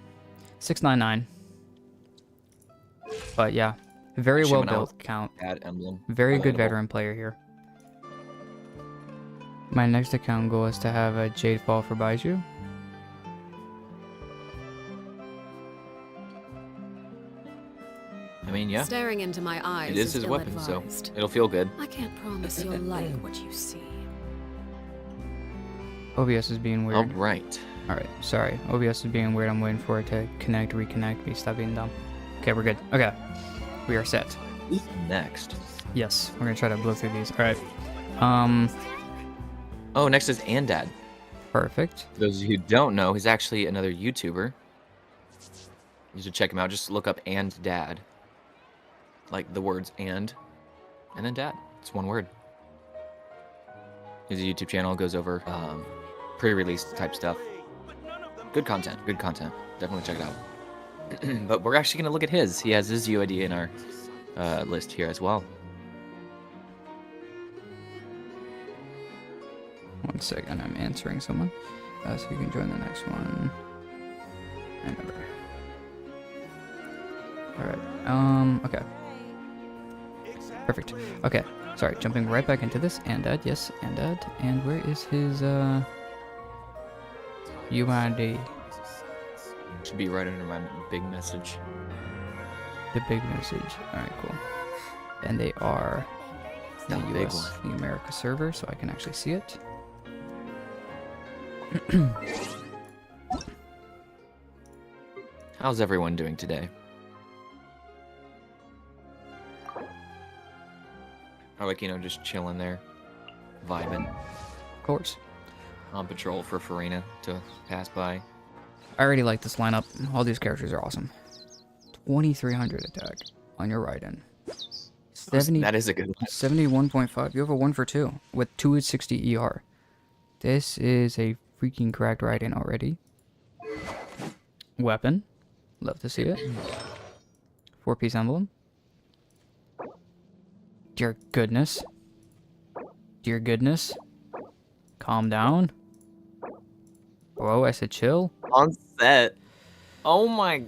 Speaker 1: 699. But yeah, very
Speaker 2: Actually,
Speaker 1: well
Speaker 2: when I
Speaker 1: built count.
Speaker 2: Bad emblem.
Speaker 1: Very good
Speaker 2: Relatable.
Speaker 1: veteran player here. My next account goal is to have a Jadefall for Baiju.
Speaker 2: I mean, yeah,
Speaker 5: Staring into my eyes
Speaker 2: it is his weapon, so
Speaker 5: ill-advised.
Speaker 2: it'll feel good.
Speaker 5: I can't promise you'll like what you see.
Speaker 1: OBS is being
Speaker 2: All
Speaker 1: weird.
Speaker 2: right.
Speaker 1: Alright, sorry. OBS is being weird. I'm waiting for it to connect, reconnect me. Stop being dumb. Okay, we're good. Okay. We are set.
Speaker 2: Who's next?
Speaker 1: Yes, we're gonna try to blow through these. Alright.
Speaker 2: Oh, next is Andad.
Speaker 1: Perfect.
Speaker 2: For those of you who don't know, he's actually another YouTuber. You should check him out. Just look up and dad. Like the words and then dad. It's one word. His YouTube channel goes over pre-release type stuff. Good content. Good content. Definitely check it out. But we're actually going to look at his. He has his UID in our list here as well.
Speaker 1: One second, I'm answering someone. So you can join the next one. Another. Alright. Okay. Perfect. Okay. Sorry, jumping right back into this. Andad, yes, Andad. And where is his UID?
Speaker 2: Should be right under my big message.
Speaker 1: The big message. Alright, cool. And they are the
Speaker 2: The big
Speaker 1: US, the America server, so I can actually see it.
Speaker 2: How's everyone doing today? Or like, just chilling there, vibing,
Speaker 1: Of course.
Speaker 2: on patrol for Farina to pass by.
Speaker 1: I already like this lineup. All these characters are awesome. 2300 attack on your right-in. 70,
Speaker 2: That is a good one.
Speaker 1: 71.5. You have a 1 for 2 with 260 ER. This is a freaking cracked right-in already. Weapon. Love to see it. 4-piece emblem. Dear goodness. Dear goodness. Calm down. Bro, I said chill.
Speaker 2: On set. Oh my.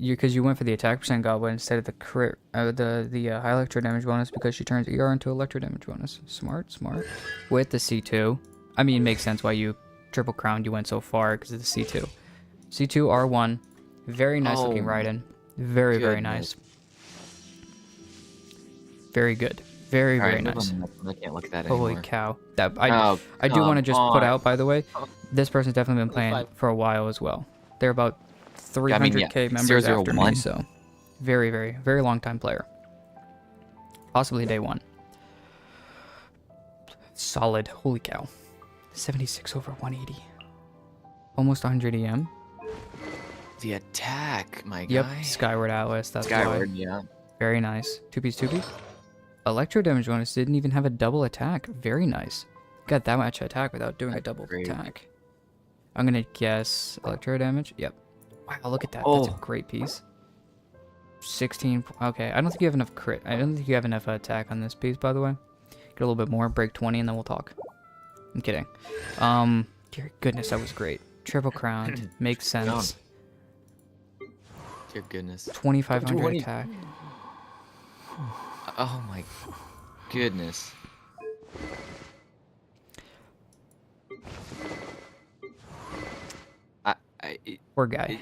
Speaker 1: Because you went for the attack percent goblin instead of the crit, the high electro damage bonus because she turns ER into electro damage bonus. Smart, smart. With the C2, I mean, it makes sense why you triple crowned. You went so far because of the C2. C2 R1, very nice looking
Speaker 2: Oh,
Speaker 1: Raiden. Very very nice.
Speaker 2: goodness.
Speaker 1: Very good. Very,
Speaker 2: All right,
Speaker 1: very
Speaker 2: move
Speaker 1: nice.
Speaker 2: on. I can't look at that
Speaker 1: Holy
Speaker 2: anymore.
Speaker 1: cow. That I
Speaker 2: Oh,
Speaker 1: I do want to
Speaker 2: come
Speaker 1: just put
Speaker 2: on.
Speaker 1: out, by the way, this person's definitely been playing
Speaker 3: 25.
Speaker 1: for a while as well. They're about
Speaker 2: Yeah, I mean,
Speaker 1: 300k
Speaker 2: yeah,
Speaker 1: members after me,
Speaker 2: 001.
Speaker 1: so very, very, very long time player. Possibly day one. Solid. Holy cow. 76 over 180. Almost 100 EM.
Speaker 2: The attack, my
Speaker 1: Yep,
Speaker 2: guy.
Speaker 1: Skyward Atlas. That's
Speaker 2: Skyward,
Speaker 1: why.
Speaker 2: yeah.
Speaker 1: Very nice. Two piece. Electro damage bonus didn't even have a double attack. Very nice. Got that much attack without doing a double
Speaker 2: great.
Speaker 1: attack. I'm gonna guess electro damage. Yep. Wow, look at that. That's a
Speaker 2: Oh.
Speaker 1: great piece. 16. Okay, I don't think you have enough crit. I don't think you have enough attack on this piece, by the way. Get a little bit more. Break 20, and then we'll talk. I'm kidding. Dear goodness, that was great. Triple crown makes sense.
Speaker 2: Dear goodness.
Speaker 1: 2,500
Speaker 2: 20.
Speaker 1: attack.
Speaker 2: Oh my goodness.
Speaker 1: Poor guy.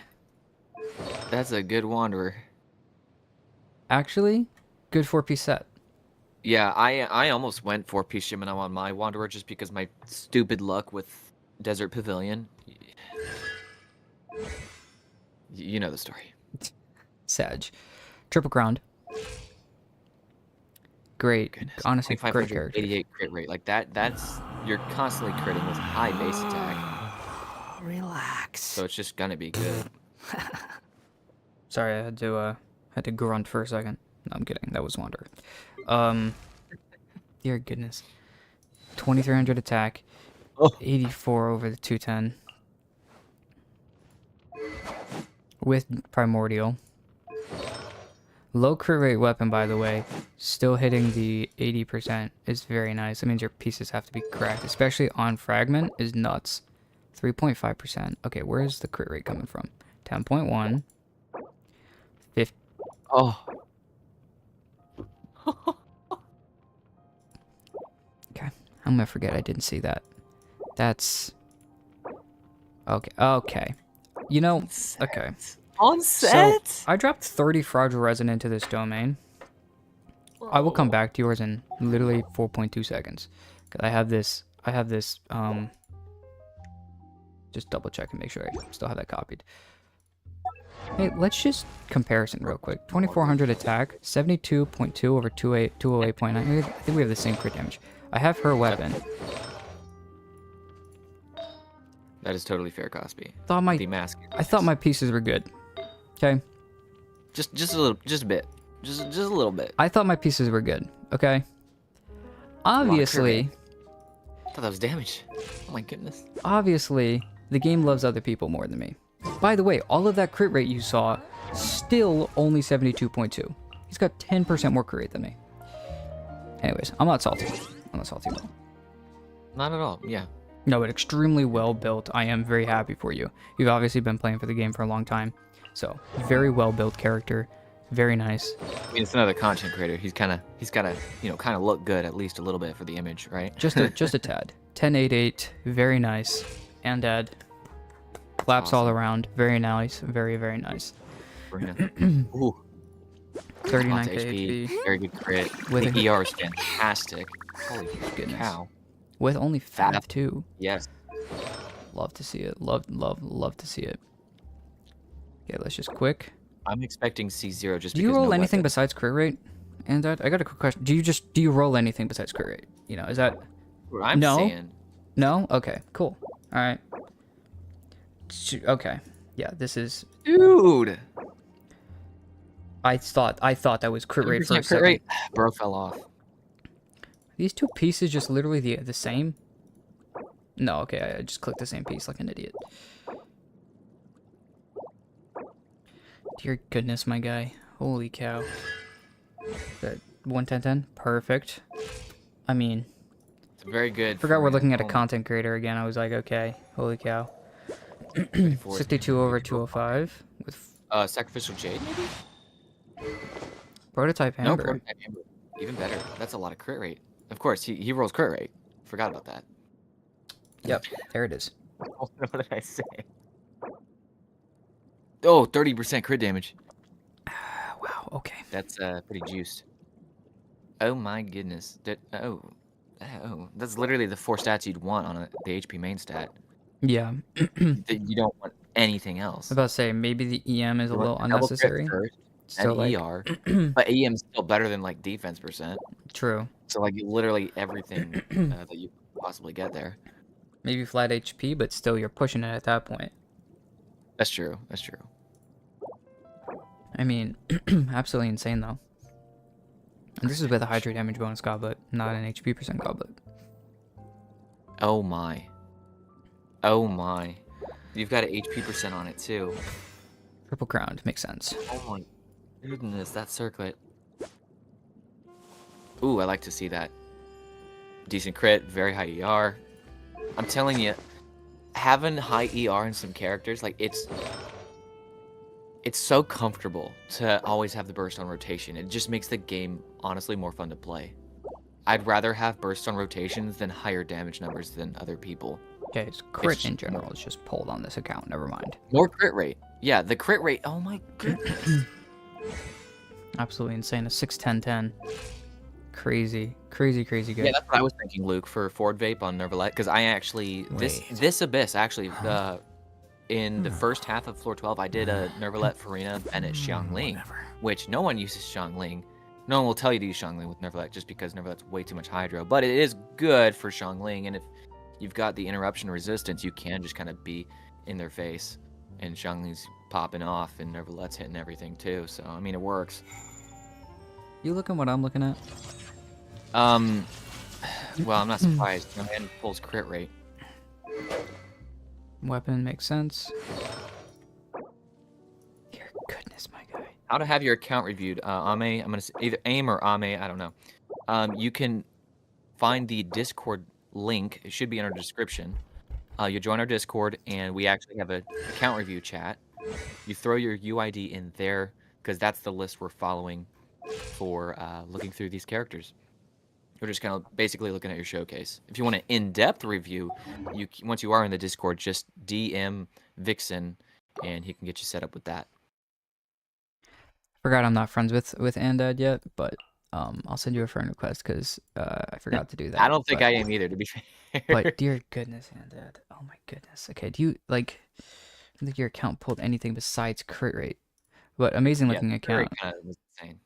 Speaker 2: That's a good wanderer.
Speaker 1: Actually, good 4-piece set.
Speaker 2: Yeah, I almost went 4-piece Shimano on my wanderer just because my stupid luck with Desert Pavilion. You know the story.
Speaker 1: Sag. Triple crowned. Great.
Speaker 2: Goodness.
Speaker 1: Honestly, great character.
Speaker 2: 88 crit rate. Like that's you're constantly critting with high base attack.
Speaker 3: Relax.
Speaker 2: So it's just gonna be good.
Speaker 1: Sorry, I had to grunt for a second. No, I'm kidding. That was Wanderer. Dear goodness. 2,300 attack.
Speaker 2: Oh.
Speaker 1: 84 over the 210. With Primordial. Low crit rate weapon, by the way. Still hitting the 80% is very nice. That means your pieces have to be cracked. Especially on Fragment is nuts. 3.5%. Okay, where's the crit rate coming from? 10.1. 50.
Speaker 2: Oh.
Speaker 1: Okay, I'm gonna forget I didn't see that. That's... Okay, okay. You know, okay.
Speaker 2: On
Speaker 1: So, I dropped 30 Fragile Resin into this domain. I will come back to yours in literally 4.2 seconds. 'Cause I have this, just double check and make sure I still have that copied. Hey, let's just comparison real quick. 2,400 attack, 72.2 over 208.9. I think we have the same crit damage. I have her weapon.
Speaker 2: That is totally fair, Cosby.
Speaker 1: Thought my,
Speaker 2: The mask.
Speaker 1: I thought my pieces were good. Okay,
Speaker 2: just a little, just a bit, just a little bit.
Speaker 1: I thought my pieces were good. Okay.
Speaker 2: of crit
Speaker 1: Obviously,
Speaker 2: I thought that was damage. Oh my goodness.
Speaker 1: obviously, the game loves other people more than me. By the way, all of that crit rate you saw, still only 72.2. He's got 10% more crit rate than me. Anyways, I'm not salty. I'm not salty at all.
Speaker 2: Not at all. Yeah.
Speaker 1: No, but extremely well built. I am very happy for you. You've obviously been playing for the game for a long time. So, very well built character. Very nice.
Speaker 2: I mean, it's another content creator. He's gotta, kind of look good at least a little bit for the image, right?
Speaker 1: Just a tad. 1088, very nice. And dead. Claps all
Speaker 2: Awesome.
Speaker 1: around. Very nice. Very, very nice.
Speaker 2: Ooh.
Speaker 1: 39k
Speaker 2: Lots of
Speaker 1: HP.
Speaker 2: Very good crit.
Speaker 1: With
Speaker 2: The
Speaker 1: a-
Speaker 2: ER is fantastic. Holy
Speaker 1: Goodness.
Speaker 2: cow.
Speaker 1: With only
Speaker 2: Fat.
Speaker 1: 5 too.
Speaker 2: Yes.
Speaker 1: Love to see it. Love to see it. Okay, let's just quick.
Speaker 2: I'm expecting C0 just
Speaker 1: Do
Speaker 2: because
Speaker 1: you roll
Speaker 2: no
Speaker 1: anything
Speaker 2: weapon.
Speaker 1: besides crit rate? And that I got a quick question. Do you roll anything besides crit rate? You know, is that
Speaker 2: What I'm
Speaker 1: No.
Speaker 2: saying.
Speaker 1: no? Okay, cool. All right. Okay. Yeah, this is.
Speaker 2: Dude.
Speaker 1: I thought that was crit rate for a
Speaker 2: 100%
Speaker 1: second.
Speaker 2: crit rate. Bro fell off.
Speaker 1: These two pieces just literally the same. No, okay, I just clicked the same piece like an idiot. Dear goodness, my guy. Holy cow. That 11010? Perfect. I mean,
Speaker 2: It's very good.
Speaker 1: forgot
Speaker 2: for
Speaker 1: we're
Speaker 2: an
Speaker 1: looking at a
Speaker 2: opponent.
Speaker 1: content creator again. I was like, okay, holy cow.
Speaker 2: 54.
Speaker 1: 62 over 205 with
Speaker 2: Sacrificial Jade, maybe?
Speaker 1: prototype
Speaker 2: No,
Speaker 1: Amber.
Speaker 2: Prototype Amber. Even better. That's a lot of crit rate. Of course, he rolls crit rate. Forgot about that.
Speaker 1: Yep, there it is.
Speaker 2: What did I say? Oh, 30% crit damage.
Speaker 1: Wow, okay.
Speaker 2: That's pretty juiced. Oh my goodness. Oh, that's literally the 4 stats you'd want on the HP main stat.
Speaker 1: Yeah.
Speaker 2: You don't want anything
Speaker 1: I
Speaker 2: else.
Speaker 1: was about to say maybe the EM is a
Speaker 2: You want
Speaker 1: little
Speaker 2: double crit
Speaker 1: unnecessary.
Speaker 2: first,
Speaker 1: So
Speaker 2: and
Speaker 1: like,
Speaker 2: ER, but EM's still better than like defense percent.
Speaker 1: true.
Speaker 2: So like literally everything that you could possibly get there.
Speaker 1: Maybe flat HP, but still you're pushing it at that point.
Speaker 2: That's true. That's true.
Speaker 1: I mean, absolutely insane though. And this is with a hydrate damage bonus goblet, not an HP percent goblet.
Speaker 2: Oh my. Oh my. You've got an HP percent on it too.
Speaker 1: Triple crowned makes sense.
Speaker 2: Oh my goodness, that circlet. Ooh, I like to see that. Decent crit, very high ER. I'm telling you, having high ER in some characters, like it's so comfortable to always have the burst on rotation. It just makes the game honestly more fun to play. I'd rather have burst on rotations than higher damage numbers than other people.
Speaker 1: Okay, so crit
Speaker 2: It's-
Speaker 1: in general is just pulled on this account. Never mind.
Speaker 2: More crit rate. Yeah, the crit rate. Oh my goodness.
Speaker 1: Absolutely insane. A 6-10-10. Crazy, crazy, crazy good.
Speaker 2: Yeah, that's what I was thinking, Luke, for Ford Vape on Nervalette, because I actually this Abyss actually in the first half of floor 12 I did a Nervalette Farina Bennett Xiangling, which no one uses Xiangling. No one will tell you to use Xiangling with Nervalette just because Nervalette's way too much hydro, but it is good for Xiangling, and if you've got the interruption resistance, you can just kind of be in their face, and Xiangling's popping off, and Nervalette's hitting everything too. So I mean, it works.
Speaker 1: You looking what I'm looking at?
Speaker 2: Well, I'm not surprised. My man pulls crit rate.
Speaker 1: Weapon makes sense. Dear goodness, my guy.
Speaker 2: How to have your account reviewed? Ame, I'm gonna say either AIM or Ame. I don't know. You can find the Discord link. It should be in our description. You join our Discord, and we actually have a account review chat. You throw your UID in there because that's the list we're following for looking through these characters. We're just kind of basically looking at your showcase. If you want an in-depth review, once you are in the Discord, just DM Vixen, and he can get you set up with that.
Speaker 1: Forgot I'm not friends with Andad yet, but I'll send you a friend request because I forgot to do that.
Speaker 2: I don't think
Speaker 1: but,
Speaker 2: I am either, to be fair.
Speaker 1: But dear goodness, Andad. Oh my goodness. Okay, do you like? I don't think your account pulled anything besides crit rate, but amazing looking account.
Speaker 2: Kind of was insane.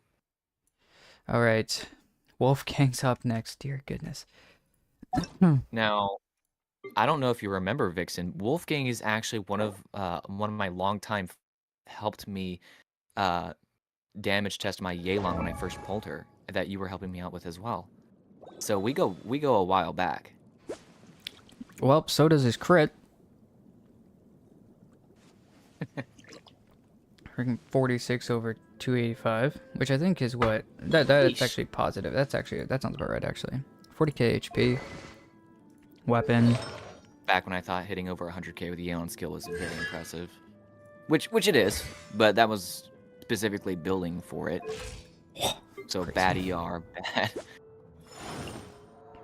Speaker 1: All right, Wolfgang's up next. Dear goodness.
Speaker 2: Now, I don't know if you remember Vixen. Wolfgang is actually one of my longtime helped me damage test my Yelan when I first pulled her that you were helping me out with as well. So we go a while back.
Speaker 1: Well, so does his crit. Freaking 46 over 285, which I think is what that's
Speaker 2: Yeesh.
Speaker 1: actually positive. That sounds about right actually. 40k HP. Weapon.
Speaker 2: Back when I thought hitting over 100k with the Yelan skill was very impressive, which it is, but that was specifically building for it. So
Speaker 1: Crazy.
Speaker 2: bad ER, bad.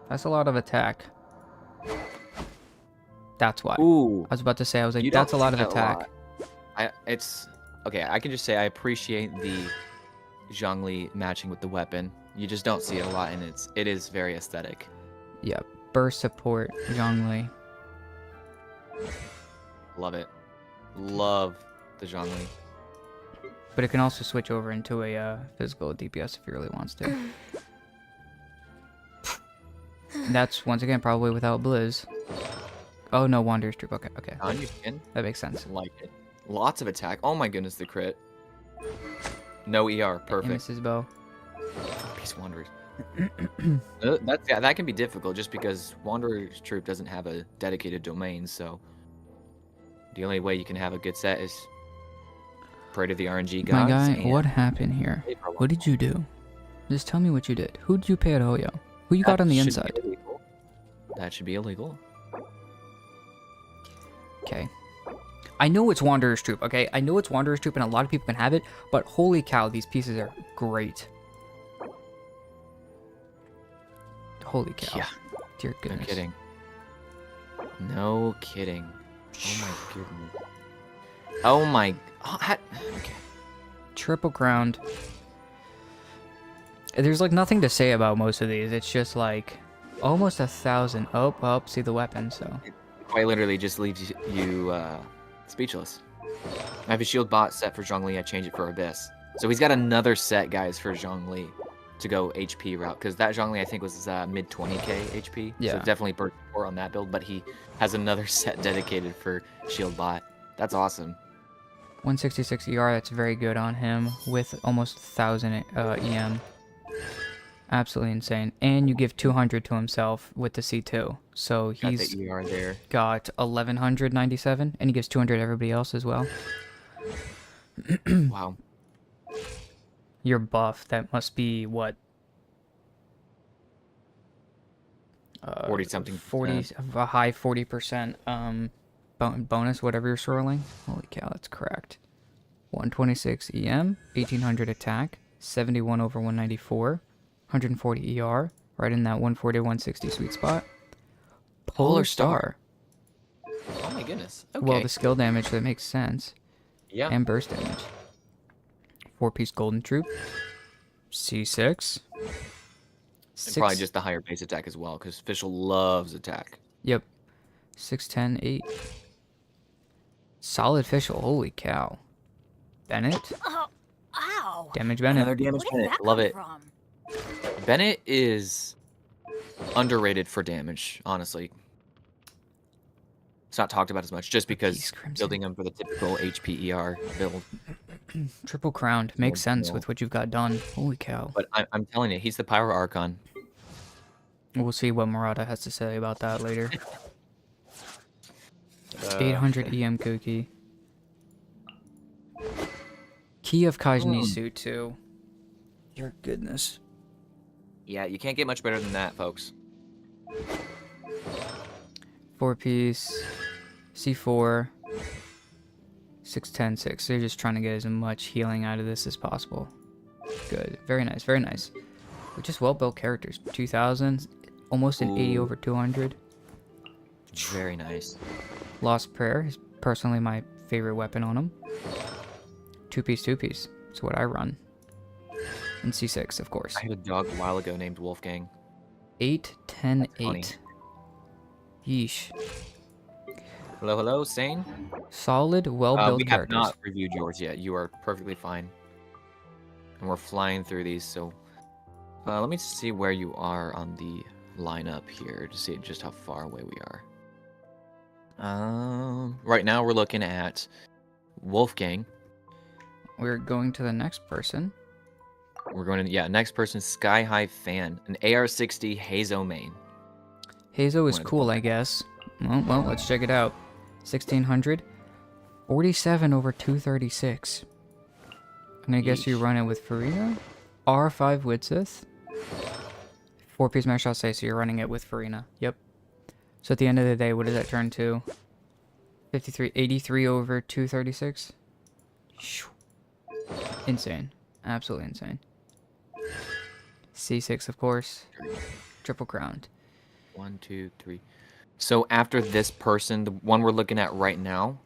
Speaker 1: That's a lot of attack. That's why.
Speaker 2: Ooh.
Speaker 1: I was about to say, I was like,
Speaker 2: You don't
Speaker 1: that's a lot of
Speaker 2: see that a
Speaker 1: attack.
Speaker 2: lot. It's okay. I can just say I appreciate the Zhongli matching with the weapon. You just don't see it a lot, and it is very aesthetic.
Speaker 1: Yeah, burst support, Zhongli.
Speaker 2: Love it. Love the Zhongli.
Speaker 1: But it can also switch over into a physical DPS if he really wants to. And that's, once again, probably without Blizz. Oh, no, Wanderer's Troop. Okay, okay.
Speaker 2: On your skin,
Speaker 1: That makes sense.
Speaker 2: like it. Lots of attack. Oh my goodness, the crit. No ER,
Speaker 1: He
Speaker 2: perfect.
Speaker 1: misses bow.
Speaker 2: Peace Wanderers. That can be difficult just because Wanderer's Troop doesn't have a dedicated domain, so the only way you can have a good set is pray to the RNG gods.
Speaker 1: My guy,
Speaker 2: and
Speaker 1: what happened here?
Speaker 2: pray for
Speaker 1: What did you do? Just tell me what you did. Who did you pay at Hoyo? Who you got on the
Speaker 2: That should
Speaker 1: inside?
Speaker 2: be illegal. That should be illegal.
Speaker 1: Okay. I know it's Wanderer's Troop, okay? I know it's Wanderer's Troop and a lot of people can have it, but holy cow, these pieces are great. Holy cow.
Speaker 2: Yeah.
Speaker 1: Dear
Speaker 2: No
Speaker 1: goodness.
Speaker 2: kidding. No kidding. Oh my goodness. Oh my. Okay.
Speaker 1: Triple crowned. There's like nothing to say about most of these. It's just like almost 1,000. Oh, well, see the weapon, so.
Speaker 2: Quite literally just leaves you speechless. I have a shield bot set for Zhongli. I change it for Abyss. So he's got another set, guys, for Zhongli to go HP route. Because that Zhongli, I think, was mid 20k HP.
Speaker 1: Yeah.
Speaker 2: So definitely burst 4 on that build. But he has another set dedicated for shield bot. That's awesome.
Speaker 1: 166 ER, that's very good on him with almost 1,000 EM. Absolutely insane. And you give 200 to himself with the C2. So
Speaker 2: Got
Speaker 1: he's
Speaker 2: the ER there.
Speaker 1: got 1,197, and he gives 200 to everybody else as well.
Speaker 2: Wow.
Speaker 1: Your buff, that must be what?
Speaker 2: 40 something.
Speaker 1: 40, a high 40% bonus, whatever you're swirling. Holy cow, that's correct. 126 EM, 1,800 attack, 71 over 194, 140 ER, right in that 140 160 sweet spot. Polar Star.
Speaker 2: Oh my goodness. Okay.
Speaker 1: Well, the skill damage, that makes sense.
Speaker 2: yeah.
Speaker 1: And burst damage. 4-piece Golden Troop. C6.
Speaker 2: And probably just the higher base attack as well, because Fischl loves attack.
Speaker 1: Yep. 610, 8. Solid Fischl. Holy cow. Bennett.
Speaker 3: Oh, ow!
Speaker 1: Damage Bennett.
Speaker 2: Another damage
Speaker 3: Where did
Speaker 2: Bennett.
Speaker 3: that
Speaker 2: Love
Speaker 3: come
Speaker 2: it.
Speaker 3: from?
Speaker 2: Bennett is underrated for damage, honestly. It's not talked about as much, just because
Speaker 1: Peace Crimson.
Speaker 2: building him for the typical HPER build.
Speaker 1: Triple crowned. Makes
Speaker 2: Oh,
Speaker 1: sense
Speaker 2: no.
Speaker 1: with what you've got done. Holy cow.
Speaker 2: But I'm telling you, he's the Pyro Archon.
Speaker 1: We'll see what Murata has to say about that later. 800 EM Kuki. Key of Kajnisu too. Your goodness.
Speaker 2: Yeah, you can't get much better than that, folks.
Speaker 1: 4-piece. C4. 610, 6. They're just trying to get as much healing out of this as possible. Good. Very nice, very nice. We're just well-built characters. 2,000. Almost an 80
Speaker 2: Ooh.
Speaker 1: over 200.
Speaker 2: Very nice.
Speaker 1: Lost Prayer is personally my favorite weapon on him. 2-piece, 2-piece. It's what I run. And C6, of course.
Speaker 2: I had a dog a while ago named Wolfgang.
Speaker 1: 8, 10,
Speaker 2: Funny.
Speaker 1: 8. Yeesh.
Speaker 2: Hello, hello, Sane?
Speaker 1: Solid, well-built
Speaker 2: We have
Speaker 1: characters.
Speaker 2: not reviewed yours yet. You are perfectly fine. And we're flying through these, so... let me see where you are on the lineup here to see just how far away we are. Right now we're looking at Wolfgang.
Speaker 1: We're going to the next person.
Speaker 2: We're going to, yeah, next person, Sky High Fan. An AR-60 Hazo main.
Speaker 1: Hazo is
Speaker 2: Wanted to
Speaker 1: cool,
Speaker 2: put
Speaker 1: I guess. Well, let's check it out. 1,600. 47 over 236. I'm gonna guess you
Speaker 2: Yeesh.
Speaker 1: run it with Farina. R5 Widsith. 4-piece mesh shot say, so you're running it with Farina. Yep. So at the end of the day, what does that turn to? 83 over 236. Shoo. Insane. Absolutely insane. C6, of course. Triple crowned.
Speaker 2: 1, 2, 3. So after this person, the one we're looking at right now,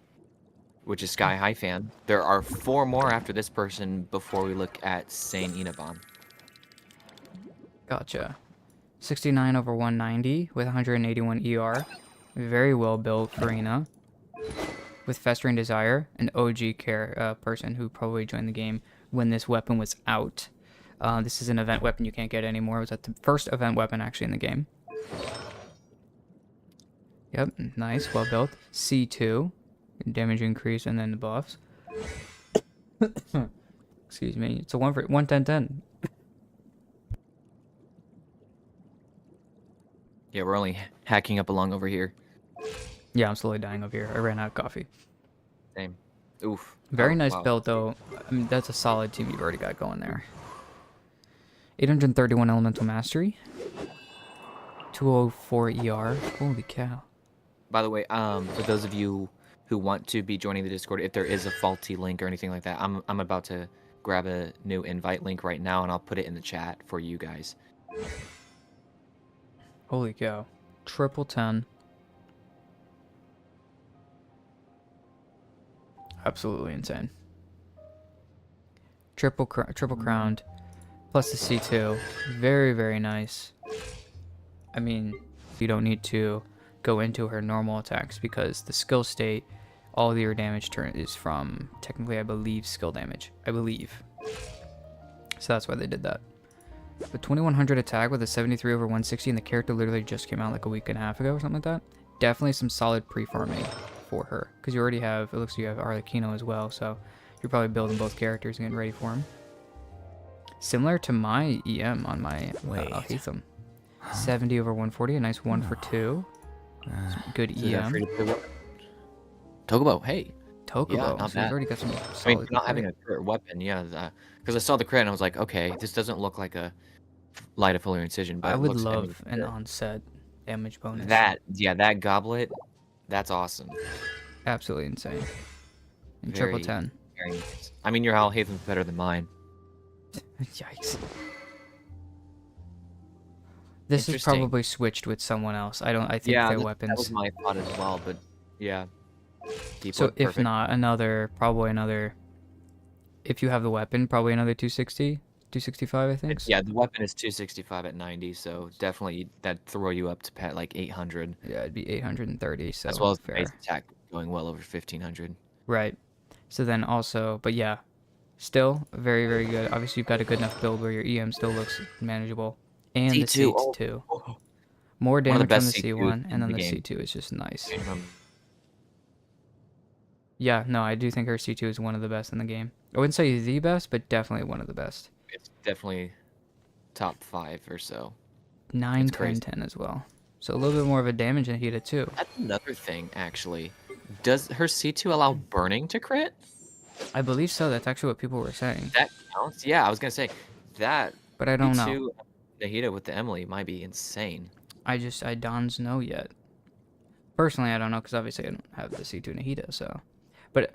Speaker 2: which is Sky High Fan, there are 4 more after this person before we look at Sane Inaban.
Speaker 1: Gotcha. 69 over 190 with 181 ER. Very well built Farina. With Festering Desire, an OG person who probably joined the game when this weapon was out. This is an event weapon you can't get anymore. It was at the first event weapon actually in the game. Yep, nice, well built. C2, damage increase, and then the buffs. Excuse me. It's a 110-10.
Speaker 2: Yeah, we're only hacking up along over here.
Speaker 1: Yeah, I'm slowly dying over here. I ran out of coffee.
Speaker 2: Same. Oof.
Speaker 1: Very
Speaker 2: Oh,
Speaker 1: nice
Speaker 2: wow.
Speaker 1: build, though. I mean, that's a solid team you've already got going there. 831 Elemental Mastery. 204 ER. Holy cow.
Speaker 2: By the way, for those of you who want to be joining the Discord, if there is a faulty link or anything like that, I'm about to grab a new invite link right now, and I'll put it in the chat for you guys.
Speaker 1: Holy cow. Triple 10. Absolutely insane. Triple crowned. Plus the C2. Very, very nice. I mean, you don't need to go into her normal attacks because the skill state, all of your damage turn is from, technically, I believe, skill damage. I believe. So that's why they did that. The 2100 attack with a 73 over 160, and the character literally just came out like a week and a half ago or something like that. Definitely some solid pre-farming for her. Because you already have, it looks like you have Arlecchino as well, so you're probably building both characters and getting ready for him. Similar to my EM on my Alhaitham. 70 over 140, a nice 1 for 2. Some good
Speaker 2: Is that
Speaker 1: EM.
Speaker 2: free-to-play weapon? Tokubo, hey.
Speaker 1: Tokubo,
Speaker 2: Yeah, not
Speaker 1: so
Speaker 2: bad.
Speaker 1: you've already got some
Speaker 2: I mean,
Speaker 1: solid
Speaker 2: for not having
Speaker 1: crit.
Speaker 2: a crit weapon, yeah. Because I saw the crit and I was like, okay, this doesn't look like a light of foliar incision, but
Speaker 1: I
Speaker 2: it
Speaker 1: would
Speaker 2: looks. I mean,
Speaker 1: love an onset damage bonus.
Speaker 2: that goblet, that's awesome.
Speaker 1: Absolutely insane. And
Speaker 2: Very-
Speaker 1: triple 10.
Speaker 2: Very nice. I mean, your Alhaitham's better than mine.
Speaker 1: Yikes. This is
Speaker 2: Interesting.
Speaker 1: probably switched with someone else. I think
Speaker 2: Yeah,
Speaker 1: their
Speaker 2: that
Speaker 1: weapons.
Speaker 2: was my thought as well, but yeah. Deep
Speaker 1: So
Speaker 2: wood,
Speaker 1: if
Speaker 2: perfect.
Speaker 1: not, probably another. If you have the weapon, probably another 260, 265, I think.
Speaker 2: Yeah, the weapon is 265 at 90, so definitely that throw you up to pet like 800,
Speaker 1: Yeah, it'd be 830. So
Speaker 2: as well as the
Speaker 1: fair.
Speaker 2: base attack going well over 1500.
Speaker 1: Right. So then also, but yeah, still very, very good. Obviously, you've got a good enough build where your EM still looks manageable. And the
Speaker 2: C2,
Speaker 1: C2.
Speaker 2: too.
Speaker 1: More
Speaker 2: One of the
Speaker 1: damage on the
Speaker 2: best C2s
Speaker 1: C1,
Speaker 2: in
Speaker 1: and then
Speaker 2: the
Speaker 1: the
Speaker 2: game.
Speaker 1: C2 is just nice.
Speaker 2: Um,
Speaker 1: Yeah, no, I do think her C2 is one of the best in the game. I wouldn't say the best, but definitely one of the best.
Speaker 2: It's definitely top 5 or so.
Speaker 1: 9,
Speaker 2: It's
Speaker 1: 10,
Speaker 2: crazy.
Speaker 1: 10 as well. So a little bit more of a damage than Hita too.
Speaker 2: That's another thing, actually. Does her C2 allow burning to crit?
Speaker 1: I believe so. That's actually what people were saying.
Speaker 2: That counts? Yeah, I was going to say, that
Speaker 1: But I don't know.
Speaker 2: C2 Nahida with the Emily might be insane.
Speaker 1: I don't know yet. Personally, I don't know because obviously I don't have the C2 Nahida, so. But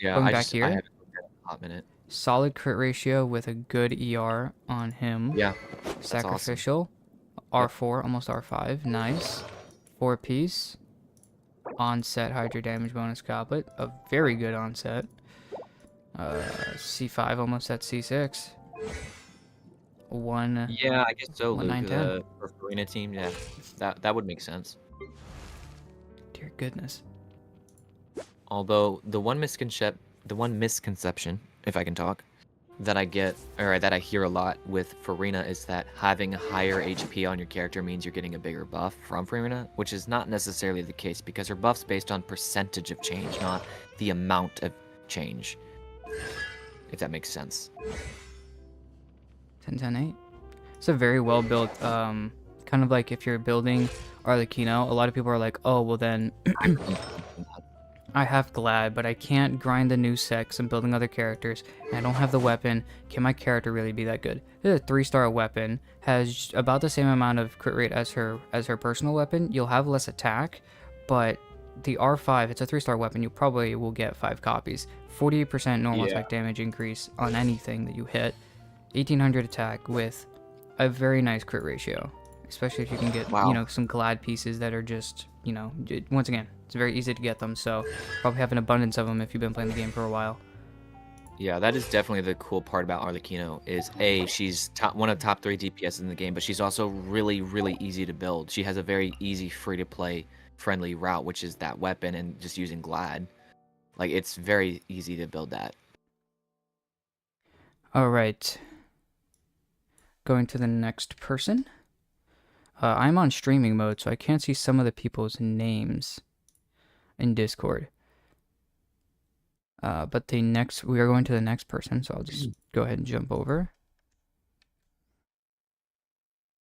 Speaker 2: Yeah,
Speaker 1: Going
Speaker 2: I
Speaker 1: back
Speaker 2: just,
Speaker 1: here?
Speaker 2: I haven't looked at it in a hot minute.
Speaker 1: solid crit ratio with a good ER on him.
Speaker 2: Yeah,
Speaker 1: Sacrificial. R4, almost R5. Nice. 4-piece. Onset Hydra damage bonus goblet. A very good onset. C5, almost at C6. One.
Speaker 2: yeah, I guess so, Luke.
Speaker 1: 1910.
Speaker 2: For Farina team, yeah, that would make sense.
Speaker 1: Dear goodness.
Speaker 2: Although the one misconception, if I can talk, that I get or that I hear a lot with Farina is that having a higher HP on your character means you're getting a bigger buff from Farina, which is not necessarily the case because her buff's based on percentage of change, not the amount of change. If that makes sense.
Speaker 1: 10, 10, 8. It's a very well built, kind of like if you're building Arlecchino, a lot of people are like, oh, well then, I have Glad, but I can't grind the new sex. I'm building other characters, and I don't have the weapon. Can my character really be that good? This is a 3-star weapon, has about the same amount of crit rate as her personal weapon. You'll have less attack, but the R5, it's a 3-star weapon. You probably will get 5 copies. 48% normal attack damage increase on anything that you hit. 1800 attack with a very nice crit ratio, especially if you can get some Glad pieces that are just once again, it's very easy to get them, so probably have an abundance of them if you've been playing the game for a while.
Speaker 2: Yeah, that is definitely the cool part about Arlecchino is she's one of the top 3 DPS in the game, but she's also really, really easy to build. She has a very easy free-to-play friendly route, which is that weapon and just using Glad. Like, it's very easy to build that.
Speaker 1: All right. Going to the next person. I'm on streaming mode, so I can't see some of the people's names in Discord. But we are going to the next person, so I'll just go ahead and jump over.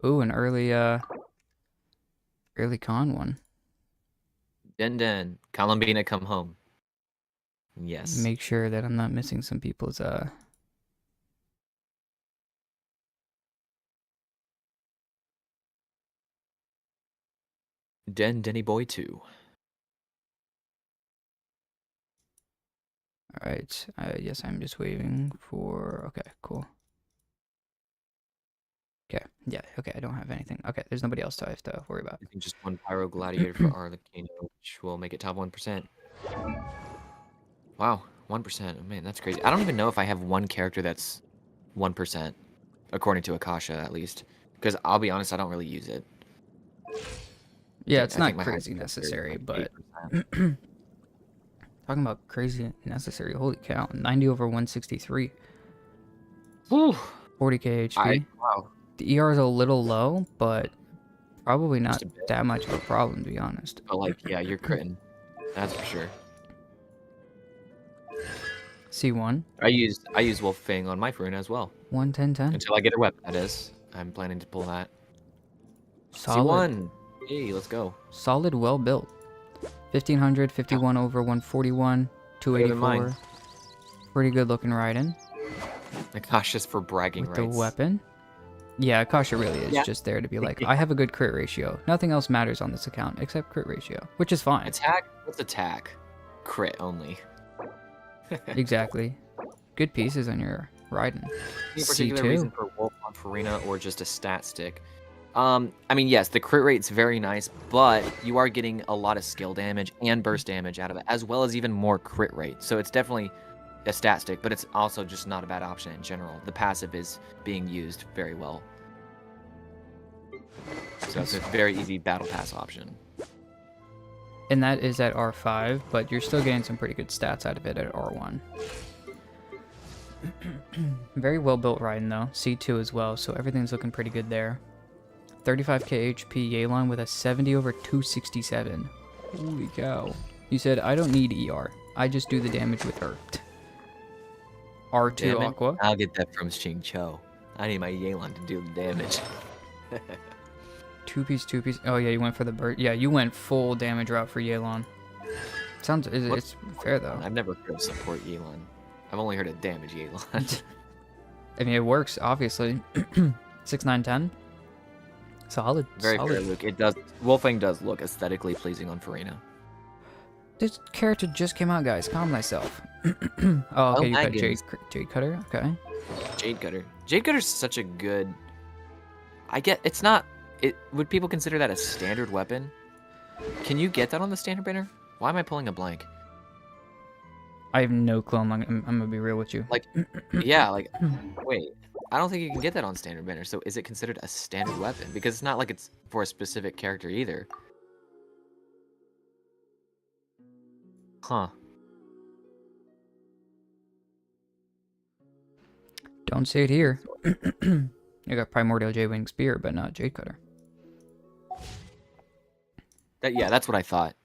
Speaker 1: Ooh, an early con one.
Speaker 2: Den, Columbina, come home. Yes.
Speaker 1: Make sure that I'm not missing some people's
Speaker 2: Denny Boy 2.
Speaker 1: All right. Yes, I'm just waiting for. Okay, cool. Okay. Yeah. Okay. I don't have anything. Okay. There's nobody else I have to worry about.
Speaker 2: I think just one Pyro Gladiator for Arlecchino, which will make it top 1%. Wow, 1%. Oh, man, that's crazy. I don't even know if I have one character that's 1%. according to Akasha at least. Because I'll be honest, I don't really use it.
Speaker 1: Yeah,
Speaker 2: I
Speaker 1: it's
Speaker 2: think
Speaker 1: not
Speaker 2: my
Speaker 1: crazy
Speaker 2: highest score is,
Speaker 1: necessary,
Speaker 2: like,
Speaker 1: but
Speaker 2: 8%.
Speaker 1: talking about crazy necessary, holy cow, 90 over 163,
Speaker 2: Whew.
Speaker 1: 40k HP.
Speaker 2: Wow.
Speaker 1: The ER is a little low, but probably not
Speaker 2: Just a bit.
Speaker 1: that much of a problem, to be honest.
Speaker 2: But like, yeah, you're critting. That's for sure.
Speaker 1: C1,
Speaker 2: I use Wolf Fang on my Faruna as well.
Speaker 1: 11010.
Speaker 2: Until I get a weapon, that is. I'm planning to pull that.
Speaker 1: Solid.
Speaker 2: C1. Hey, let's go.
Speaker 1: Solid, well built. 1500, 51 over 141,
Speaker 2: Better than mine.
Speaker 1: 284. Pretty good looking Raiden
Speaker 2: Akasha's for bragging
Speaker 1: with
Speaker 2: rights.
Speaker 1: the weapon. Yeah, Akasha really is
Speaker 2: Yeah.
Speaker 1: just there to be like, I have a good crit ratio. Nothing else matters on this account except crit ratio, which is fine.
Speaker 2: Attack? What's attack? Crit only.
Speaker 1: Exactly. Good pieces on your Raiden.
Speaker 2: Any particular
Speaker 1: C2.
Speaker 2: reason for Wolf on Farina or just a stat stick? I mean, yes, the crit rate's very nice, but you are getting a lot of skill damage and burst damage out of it, as well as even more crit rate. So it's definitely a stat stick, but it's also just not a bad option in general. The passive is being used very well. So it's a very easy battle pass option.
Speaker 1: And that is at R5, but you're still getting some pretty good stats out of it at R1. Very well built Raiden though. C2 as well, so everything's looking pretty good there. 35k HP Yelan with a 70 over 267. Holy cow. You said, I don't need ER. I just do the damage with her. R2
Speaker 2: Damn it,
Speaker 1: Aqua.
Speaker 2: I'll get that from Xing Cho. I need my Yelan to do the damage.
Speaker 1: Two piece. Oh yeah, you went for the bird. Yeah, you went full damage route for Yelan. Sounds, it's fair though.
Speaker 2: I've never heard of support Yelan. I've only heard of damage Yelan.
Speaker 1: I mean, it works, obviously. 6, 9, 10. Solid.
Speaker 2: Very
Speaker 1: solid.
Speaker 2: fair, Luke. It does. Wolfang does look aesthetically pleasing on Farina.
Speaker 1: This character just came out, guys. Calm thyself. Oh, okay, you got Jade Cutter. Okay.
Speaker 2: Jade Cutter. Jade Cutter's such a good. I get. It's not. It would people consider that a standard weapon? Can you get that on the standard banner? Why am I pulling a blank?
Speaker 1: I have no clue. I'm gonna be real with you.
Speaker 2: Like, yeah, like, wait. I don't think you can get that on standard banner. So is it considered a standard weapon? Because it's not like it's for a specific character either. Huh.
Speaker 1: Don't say it here. You got Primordial J-Wing Spear, but not Jade Cutter.
Speaker 2: Yeah, that's what I thought.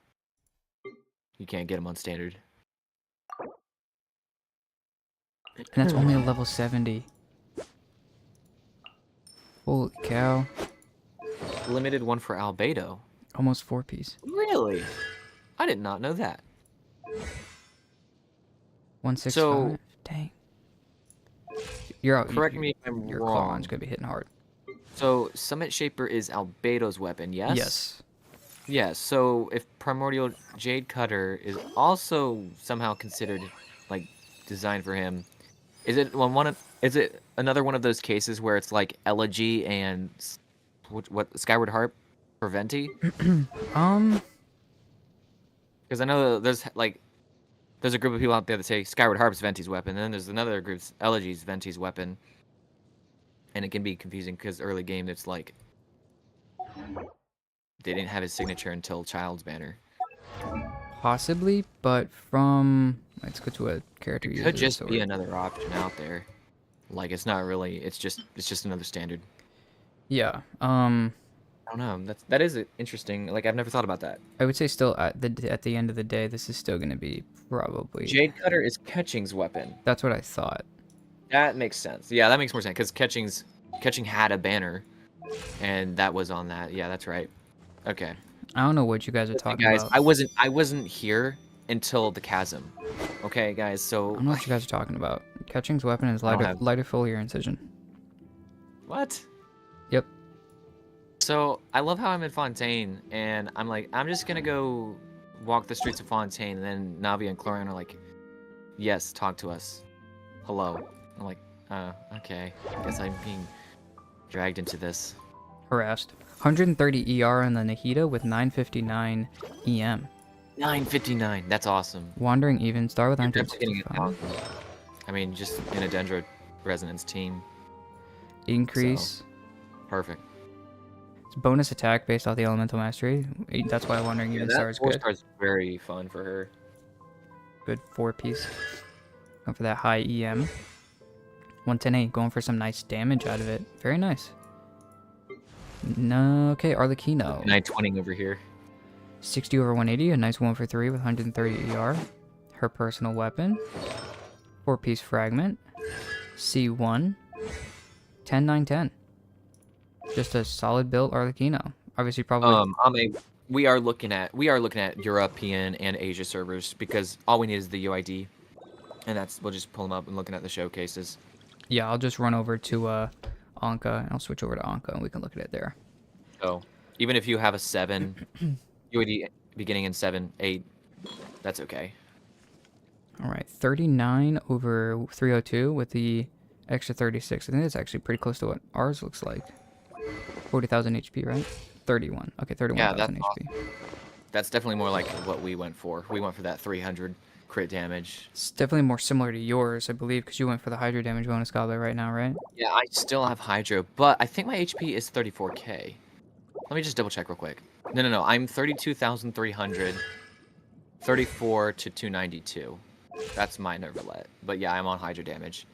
Speaker 2: You can't get them on standard.
Speaker 1: And that's only a level 70. Holy cow.
Speaker 2: Limited one for Albedo.
Speaker 1: Almost 4 piece.
Speaker 2: Really? I did not know that.
Speaker 1: 165.
Speaker 2: So-
Speaker 1: Dang. You're out.
Speaker 2: Correct me if I'm
Speaker 1: your
Speaker 2: wrong.
Speaker 1: Clawon's gonna be hitting hard.
Speaker 2: So Summit Shaper is Albedo's weapon, yes?
Speaker 1: Yes.
Speaker 2: Yeah, so if Primordial Jade Cutter is also somehow considered like designed for him, is it is it another one of those cases where it's like Elegy and what Skyward Harp for Venti? Because I know there's a group of people out there that say Skyward Harp's Venti's weapon, and then there's another group, Elegy's Venti's weapon, and it can be confusing because early game it's like they didn't have his signature until Child's Banner.
Speaker 1: Possibly, but from let's go to a character.
Speaker 2: It
Speaker 1: user
Speaker 2: could just
Speaker 1: sword.
Speaker 2: be another option out there. Like it's not really. It's just another standard.
Speaker 1: Yeah.
Speaker 2: I don't know. That is interesting. Like I've never thought about that.
Speaker 1: I would say still at the end of the day, this is still gonna be probably.
Speaker 2: Jade Cutter is Ketching's weapon.
Speaker 1: That's what I thought.
Speaker 2: That makes sense. Yeah, that makes more sense because Ketching had a banner, and that was on that. Yeah, that's right. Okay.
Speaker 1: I don't know what you guys are
Speaker 2: Listen,
Speaker 1: talking
Speaker 2: guys,
Speaker 1: about.
Speaker 2: I wasn't here until the chasm. Okay, guys.
Speaker 1: I
Speaker 2: So
Speaker 1: don't know what you guys are talking about. Catching's weapon is
Speaker 2: I don't
Speaker 1: lighter,
Speaker 2: have-
Speaker 1: lighter foliar incision.
Speaker 2: what?
Speaker 1: Yep.
Speaker 2: So I love how I'm in Fontaine, and I'm like, I'm just gonna go walk the streets of Fontaine, and then Navi and Chlorian are like, yes, talk to us. Hello. I'm like, okay. I guess I'm being dragged into this.
Speaker 1: Harassed. 130 ER on the Nahida with 959 EM.
Speaker 2: 959. That's awesome.
Speaker 1: Wandering even star with
Speaker 2: You're definitely getting it
Speaker 1: 965.
Speaker 2: awesome. I mean, just in a Dendro Resonance team.
Speaker 1: increase.
Speaker 2: Perfect.
Speaker 1: It's bonus attack based off the elemental mastery. That's why I'm wondering
Speaker 2: Yeah,
Speaker 1: even
Speaker 2: that
Speaker 1: star is
Speaker 2: 4
Speaker 1: good.
Speaker 2: star is very fun for her.
Speaker 1: Good 4-piece. Going for that high EM. 110A, going for some nice damage out of it. Very nice. No, okay, Arlecchino.
Speaker 2: 920 over here.
Speaker 1: 60 over 180, a nice 1 for 3 with 130 ER. Her personal weapon. 4-piece fragment. C1. 10, 9, 10. Just a solid built Arlecchino. Obviously, probably.
Speaker 2: We are looking at European and Asia servers because all we need is the UID, and we'll just pull them up and looking at the showcases.
Speaker 1: Yeah, I'll just run over to Anka, and I'll switch over to Anka, and we can look at it there.
Speaker 2: So even if you have a 7 UID beginning in 7, 8, that's okay.
Speaker 1: All right, 39 over 302 with the extra 36. I think that's actually pretty close to what ours looks like. 40,000 HP, right? 31. Okay, 31,000
Speaker 2: that's
Speaker 1: HP.
Speaker 2: awesome. That's definitely more like what we went for. We went for that 300 crit damage.
Speaker 1: It's definitely more similar to yours, I believe, because you went for the Hydro damage bonus goblet right now, right?
Speaker 2: Yeah, I still have Hydro, but I think my HP is 34k. Let me just double check real quick. No. I'm 32,300. 34 to 292. That's my Nervalet. But yeah, I'm on Hydro damage.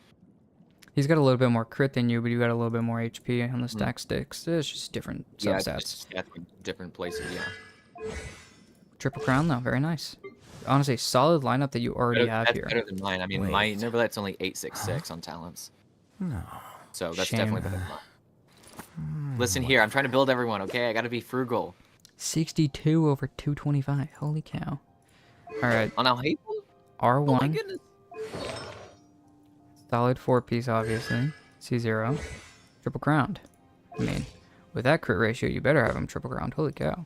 Speaker 1: He's got a little bit more crit than you, but you got a little bit more HP on the stack sticks. It's just different
Speaker 2: Yeah,
Speaker 1: substats.
Speaker 2: it's definitely different places, yeah.
Speaker 1: Triple crown though, very nice. Honestly, solid lineup that you already have
Speaker 2: That's
Speaker 1: here.
Speaker 2: better than mine. I mean,
Speaker 6: Wait.
Speaker 2: my Nervalet's only 866 on talents.
Speaker 6: No.
Speaker 2: So that's
Speaker 1: Shame.
Speaker 2: definitely better than mine. Listen here, I'm trying to build everyone, okay? I gotta be frugal.
Speaker 1: 62 over 225. Holy cow. All right,
Speaker 2: On Al-Haitham? Oh my
Speaker 1: R1.
Speaker 2: goodness.
Speaker 1: Solid 4-piece, obviously. C0. Triple crowned. I mean, with that crit ratio, you better have him triple crowned. Holy cow.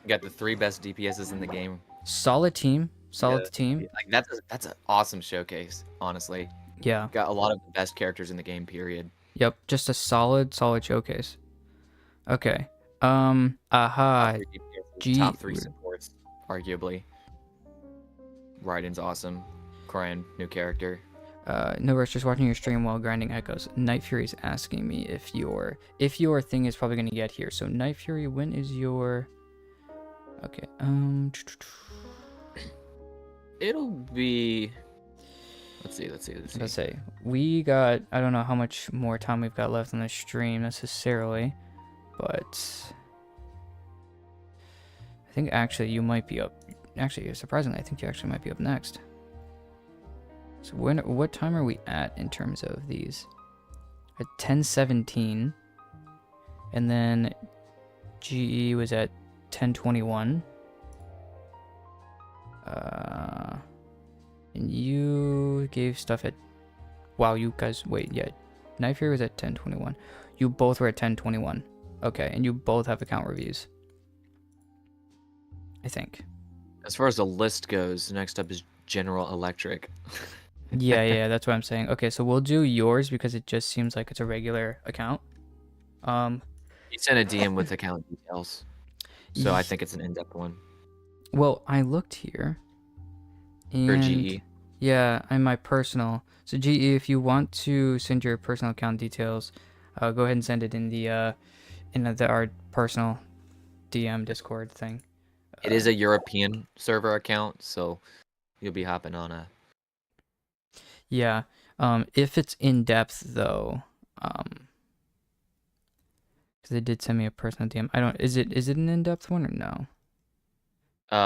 Speaker 2: You got the 3 best DPSs in the game.
Speaker 1: Solid team. Solid
Speaker 2: Yeah.
Speaker 1: team.
Speaker 2: Like that's an awesome showcase, honestly.
Speaker 1: Yeah.
Speaker 2: Got a lot of the best characters in the game, period.
Speaker 1: Yep. Just a solid showcase. Okay. Aha.
Speaker 2: Top 3 DPSs,
Speaker 1: G-
Speaker 2: top 3 supports, arguably. Raiden's awesome. Cryan, new character.
Speaker 1: No rush, just watching your stream while grinding echoes. Night Fury's asking me if your thing is probably gonna get here. So Night Fury, when is your? Okay.
Speaker 2: It'll be. Let's see.
Speaker 1: Let's say we got. I don't know how much more time we've got left on the stream necessarily, but I think actually you might be up. Actually, surprisingly, I think you actually might be up next. So what time are we at in terms of these? At 10:17, and then GE was at 10:21. And you gave stuff at. Wow, you guys wait. Yeah, Night Fury was at 10:21. You both were at 10:21. Okay, and you both have account reviews. I think.
Speaker 2: As far as the list goes, next up is General Electric.
Speaker 1: Yeah, that's what I'm saying. Okay, so we'll do yours because it just seems like it's a regular account.
Speaker 2: He sent a DM with account details, so I think it's an in-depth one
Speaker 1: Well, I looked here.
Speaker 2: for
Speaker 1: And
Speaker 2: GE.
Speaker 1: yeah, and my personal. So GE, if you want to send your personal account details, go ahead and send it in the our personal DM Discord thing.
Speaker 2: It is a European server account, so you'll be hopping on a.
Speaker 1: Yeah. If it's in depth though, because they did send me a personal DM. I don't. Is it an in depth one or no?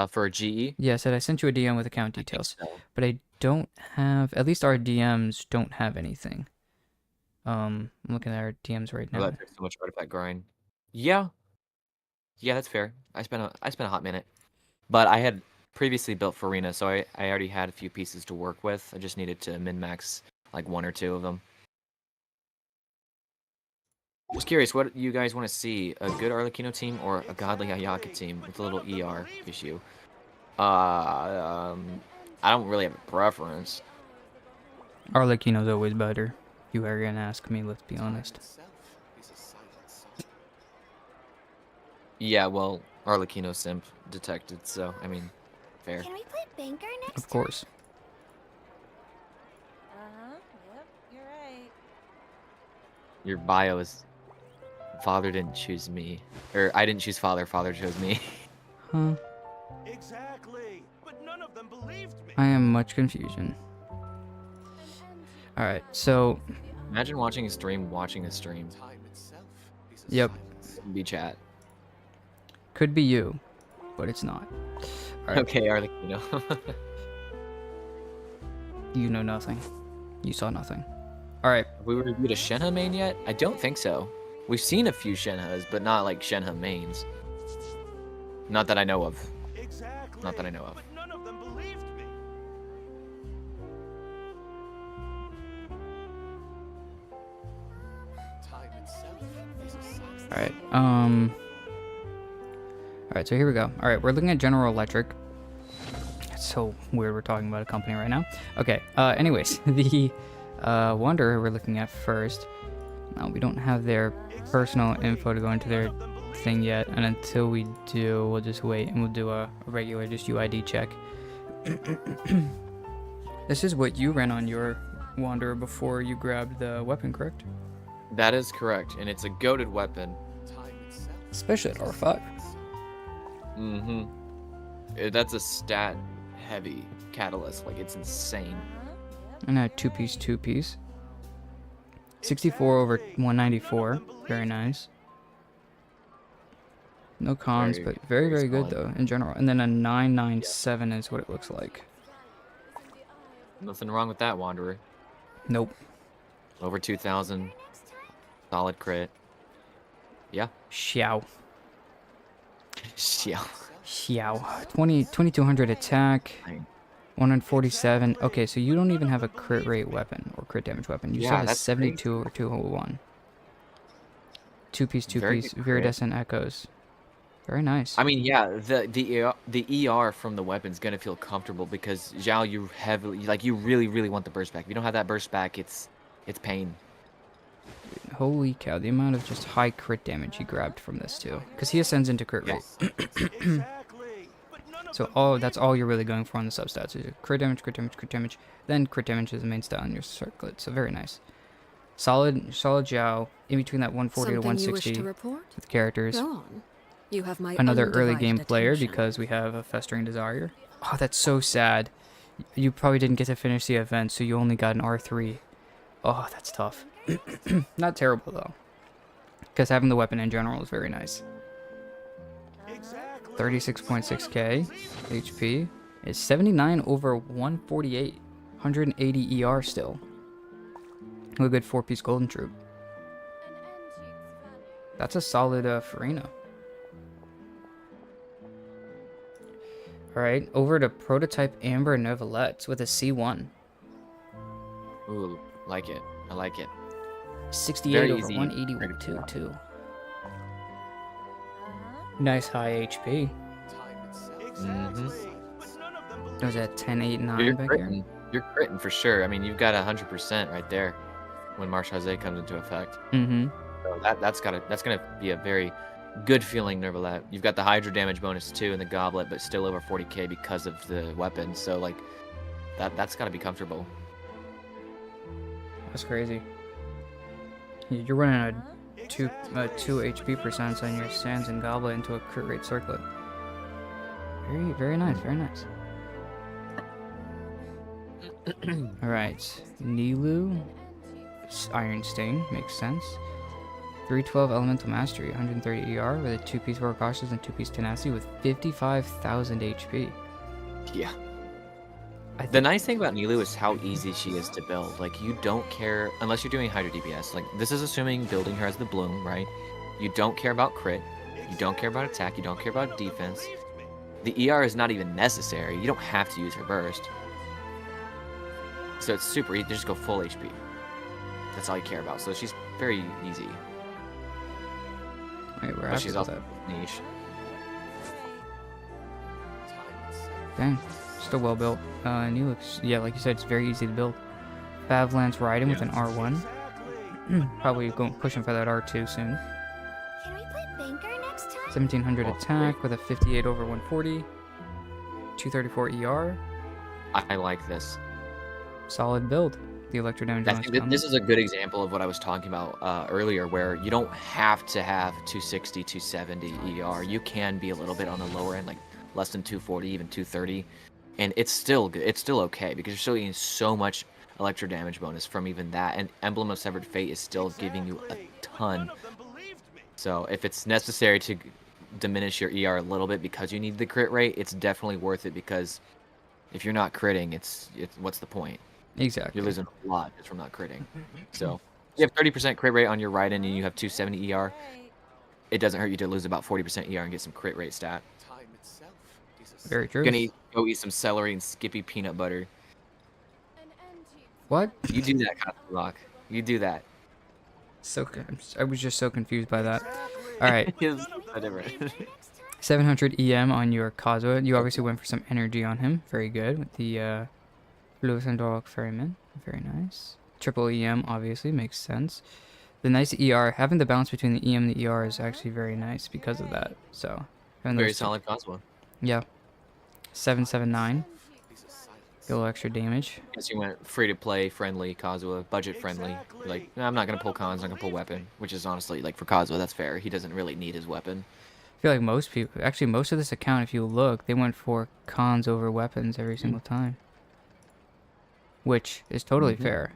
Speaker 2: For GE.
Speaker 1: Yeah, I said I sent you a DM with account
Speaker 2: I think
Speaker 1: details,
Speaker 2: so.
Speaker 1: but I don't have. At least our DMs don't have anything. I'm looking at our DMs right now.
Speaker 2: That took so much artifact grind. Yeah, that's fair. I spent a hot minute, but I had previously built Farina, so I already had a few pieces to work with. I just needed to min-max like 1 or 2 of them. Just curious, what you guys want to see? A good Arlecchino team or a godly Ayaka team with a little ER issue? I don't really have a preference.
Speaker 1: Arlecchino's always better. You are gonna ask me. Let's be honest.
Speaker 2: Yeah, well, Arlecchino simp detected, so I mean, fair.
Speaker 4: Can we play Banker next
Speaker 1: Of course.
Speaker 3: Uh-huh. Yep, you're right.
Speaker 2: Your bio is father didn't choose me, or I didn't choose father. Father chose me.
Speaker 1: Huh?
Speaker 3: Exactly. But none of them believed me.
Speaker 1: I am much confusion. Alright, so,
Speaker 2: Imagine watching a stream, watching a stream.
Speaker 3: Time itself is a
Speaker 1: yep,
Speaker 3: silence.
Speaker 2: Be chat.
Speaker 1: could be you, but it's not. Alright,
Speaker 2: Okay, Arlecchino.
Speaker 1: you know nothing. You saw nothing. Alright,
Speaker 2: Have we reviewed a Shenhe main yet? I don't think so. We've seen a few Shenhes, but not like Shenhe mains. Not that I know of.
Speaker 3: Exactly.
Speaker 2: Not that I know of.
Speaker 3: But none of them believed me. Time itself is a silence.
Speaker 1: alright, so here we go. Alright, we're looking at General Electric. It's so weird we're talking about a company right now. Okay, anyways, the Wanderer we're looking at first. Now, we don't have their personal info to go into their thing yet, and until we do, we'll just wait and we'll do a regular just UID check. This is what you ran on your Wanderer before you grabbed the weapon, correct?
Speaker 2: That is correct, and it's a goated weapon.
Speaker 3: Time itself.
Speaker 1: Especially at R5.
Speaker 2: Mm-hmm. That's a stat-heavy catalyst. Like, it's insane.
Speaker 1: And a two-piece. 64 over 194. Very nice. No cons,
Speaker 2: Very,
Speaker 1: but very,
Speaker 2: very
Speaker 1: very good
Speaker 2: solid.
Speaker 1: though in general. And then a 997 is what it looks like.
Speaker 2: Nothing wrong with that, Wanderer.
Speaker 1: Nope.
Speaker 2: Over 2,000. Solid crit. Yeah.
Speaker 1: Xiao.
Speaker 2: Yeah.
Speaker 1: Xiao. 2200 attack.
Speaker 2: Dang.
Speaker 1: 147. Okay, so you don't even have a crit rate weapon or crit damage weapon. You
Speaker 2: Yeah,
Speaker 1: still have
Speaker 2: that's
Speaker 1: 72 over 201. Two-piece,
Speaker 2: Very
Speaker 1: two-piece.
Speaker 2: good crit.
Speaker 1: Viridescent echoes. Very nice.
Speaker 2: I mean, yeah, the ER from the weapon's gonna feel comfortable because Zhao, you really want the burst back. If you don't have that burst back, it's pain.
Speaker 1: Holy cow, the amount of just high crit damage he grabbed from this too. Because he ascends into crit rate.
Speaker 3: Exactly. But none of
Speaker 1: So that's all you're really going for on the substats. Is crit damage, crit damage, crit damage. Then crit damage is the main style in your circlet. So very nice. Solid Zhao, in between that 140 to
Speaker 5: Something you wish
Speaker 1: 160
Speaker 5: to report?
Speaker 1: with characters.
Speaker 5: Go on. You have my
Speaker 1: Another early
Speaker 5: undivided
Speaker 1: game player
Speaker 5: attention.
Speaker 1: because we have a Festering Desire. Oh, that's so sad. You probably didn't get to finish the event, so you only got an R3. Oh, that's tough. Not terrible, though. Because having the weapon in general is very nice. 36.6k HP. It's 79 over 148. 180 ER still. With a good 4-piece Golden Troop. That's a solid Farina. Alright, over to Prototype Amber Neuvillette with a C1.
Speaker 2: Ooh, like it. I like it.
Speaker 1: 68
Speaker 2: Very
Speaker 1: over
Speaker 2: easy.
Speaker 1: 182 too. Nice high HP. There's a 1089
Speaker 2: You're
Speaker 1: back here.
Speaker 2: critting. You're critting for sure. I mean, you've got 100% right there when Marsh Jose comes into effect.
Speaker 1: Mm-hmm.
Speaker 2: So that's gonna be a very good feeling Neuvillette. You've got the Hydra damage bonus too in the goblet, but still over 40k because of the weapon. So like, that's gotta be comfortable.
Speaker 1: That's crazy. You're running a 2 HP percents on your Sands and Goblet into a crit rate circlet. Very, very nice, very nice. Alright, Nilu, Iron Sting, makes sense. 312 Elemental Mastery, 130 ER with a 2-piece Roar Cautious and 2-piece Tenacity with 55,000 HP.
Speaker 2: Yeah.
Speaker 1: I
Speaker 2: The
Speaker 1: think
Speaker 2: nice thing about Nilu is how easy she is to build. Like, you don't care, unless you're doing Hydra DPS. Like, this is assuming building her as the Bloom, right? You don't care about crit. You don't care about attack. You don't care about defense. The ER is not even necessary. You don't have to use her burst. So it's super easy. Just go full HP. That's all you care about. So she's very easy.
Speaker 1: Wait, we're
Speaker 2: But
Speaker 1: happy
Speaker 2: she's
Speaker 1: with
Speaker 2: also
Speaker 1: that.
Speaker 2: niche.
Speaker 1: Dang, still well built. And he looks, yeah, like you said, it's very easy to build. Favlance Raiden with an R1. Probably going pushing for that R2 soon.
Speaker 4: Can we play Banker next time?
Speaker 1: 1700
Speaker 2: Oh,
Speaker 1: attack with a 58 over 140. 234 ER.
Speaker 2: I like this.
Speaker 1: Solid build. The electro damage
Speaker 2: I
Speaker 1: bonus
Speaker 2: think that
Speaker 1: comes.
Speaker 2: this is a good example of what I was talking about earlier, where you don't have to have 260, 270 ER. You can be a little bit on the lower end, like less than 240, even 230, and it's still good. It's still okay because you're still getting so much electro damage bonus from even that, and Emblem of Severed Fate is still giving you a ton. So if it's necessary to diminish your ER a little bit because you need the crit rate, it's definitely worth it, because if you're not critting, it's what's the point?
Speaker 1: Exactly.
Speaker 2: You're losing a lot just from not critting. So you have 30% crit rate on your Raiden and you have 270 ER. It doesn't hurt you to lose about 40% ER and get some crit rate stat.
Speaker 1: Very true.
Speaker 2: You're gonna go eat some celery and Skippy peanut butter.
Speaker 1: What?
Speaker 2: You do that, Rock. You do that.
Speaker 1: So I was just so confused by that. All right,
Speaker 2: It's whatever.
Speaker 1: 700 EM on your Kazuha. You obviously went for some energy on him. Very good with the Lewis and Dork Ferryman. Very nice. Triple EM obviously makes sense. The nice ER, having the balance between the EM and the ER is actually very nice because of that. So having
Speaker 2: Very
Speaker 1: those two-
Speaker 2: solid Cosmo.
Speaker 1: Yeah. 779. Get a little extra damage.
Speaker 2: Guess you went free to play, friendly, Kazuha, budget friendly. You're like, no, I'm not gonna pull cons, I'm gonna pull weapon, which is honestly, like, for Kazuha, that's fair. He doesn't really need his weapon.
Speaker 1: I feel like most people, actually most of this account, if you look, they went for cons over weapons every single time. Which is totally fair.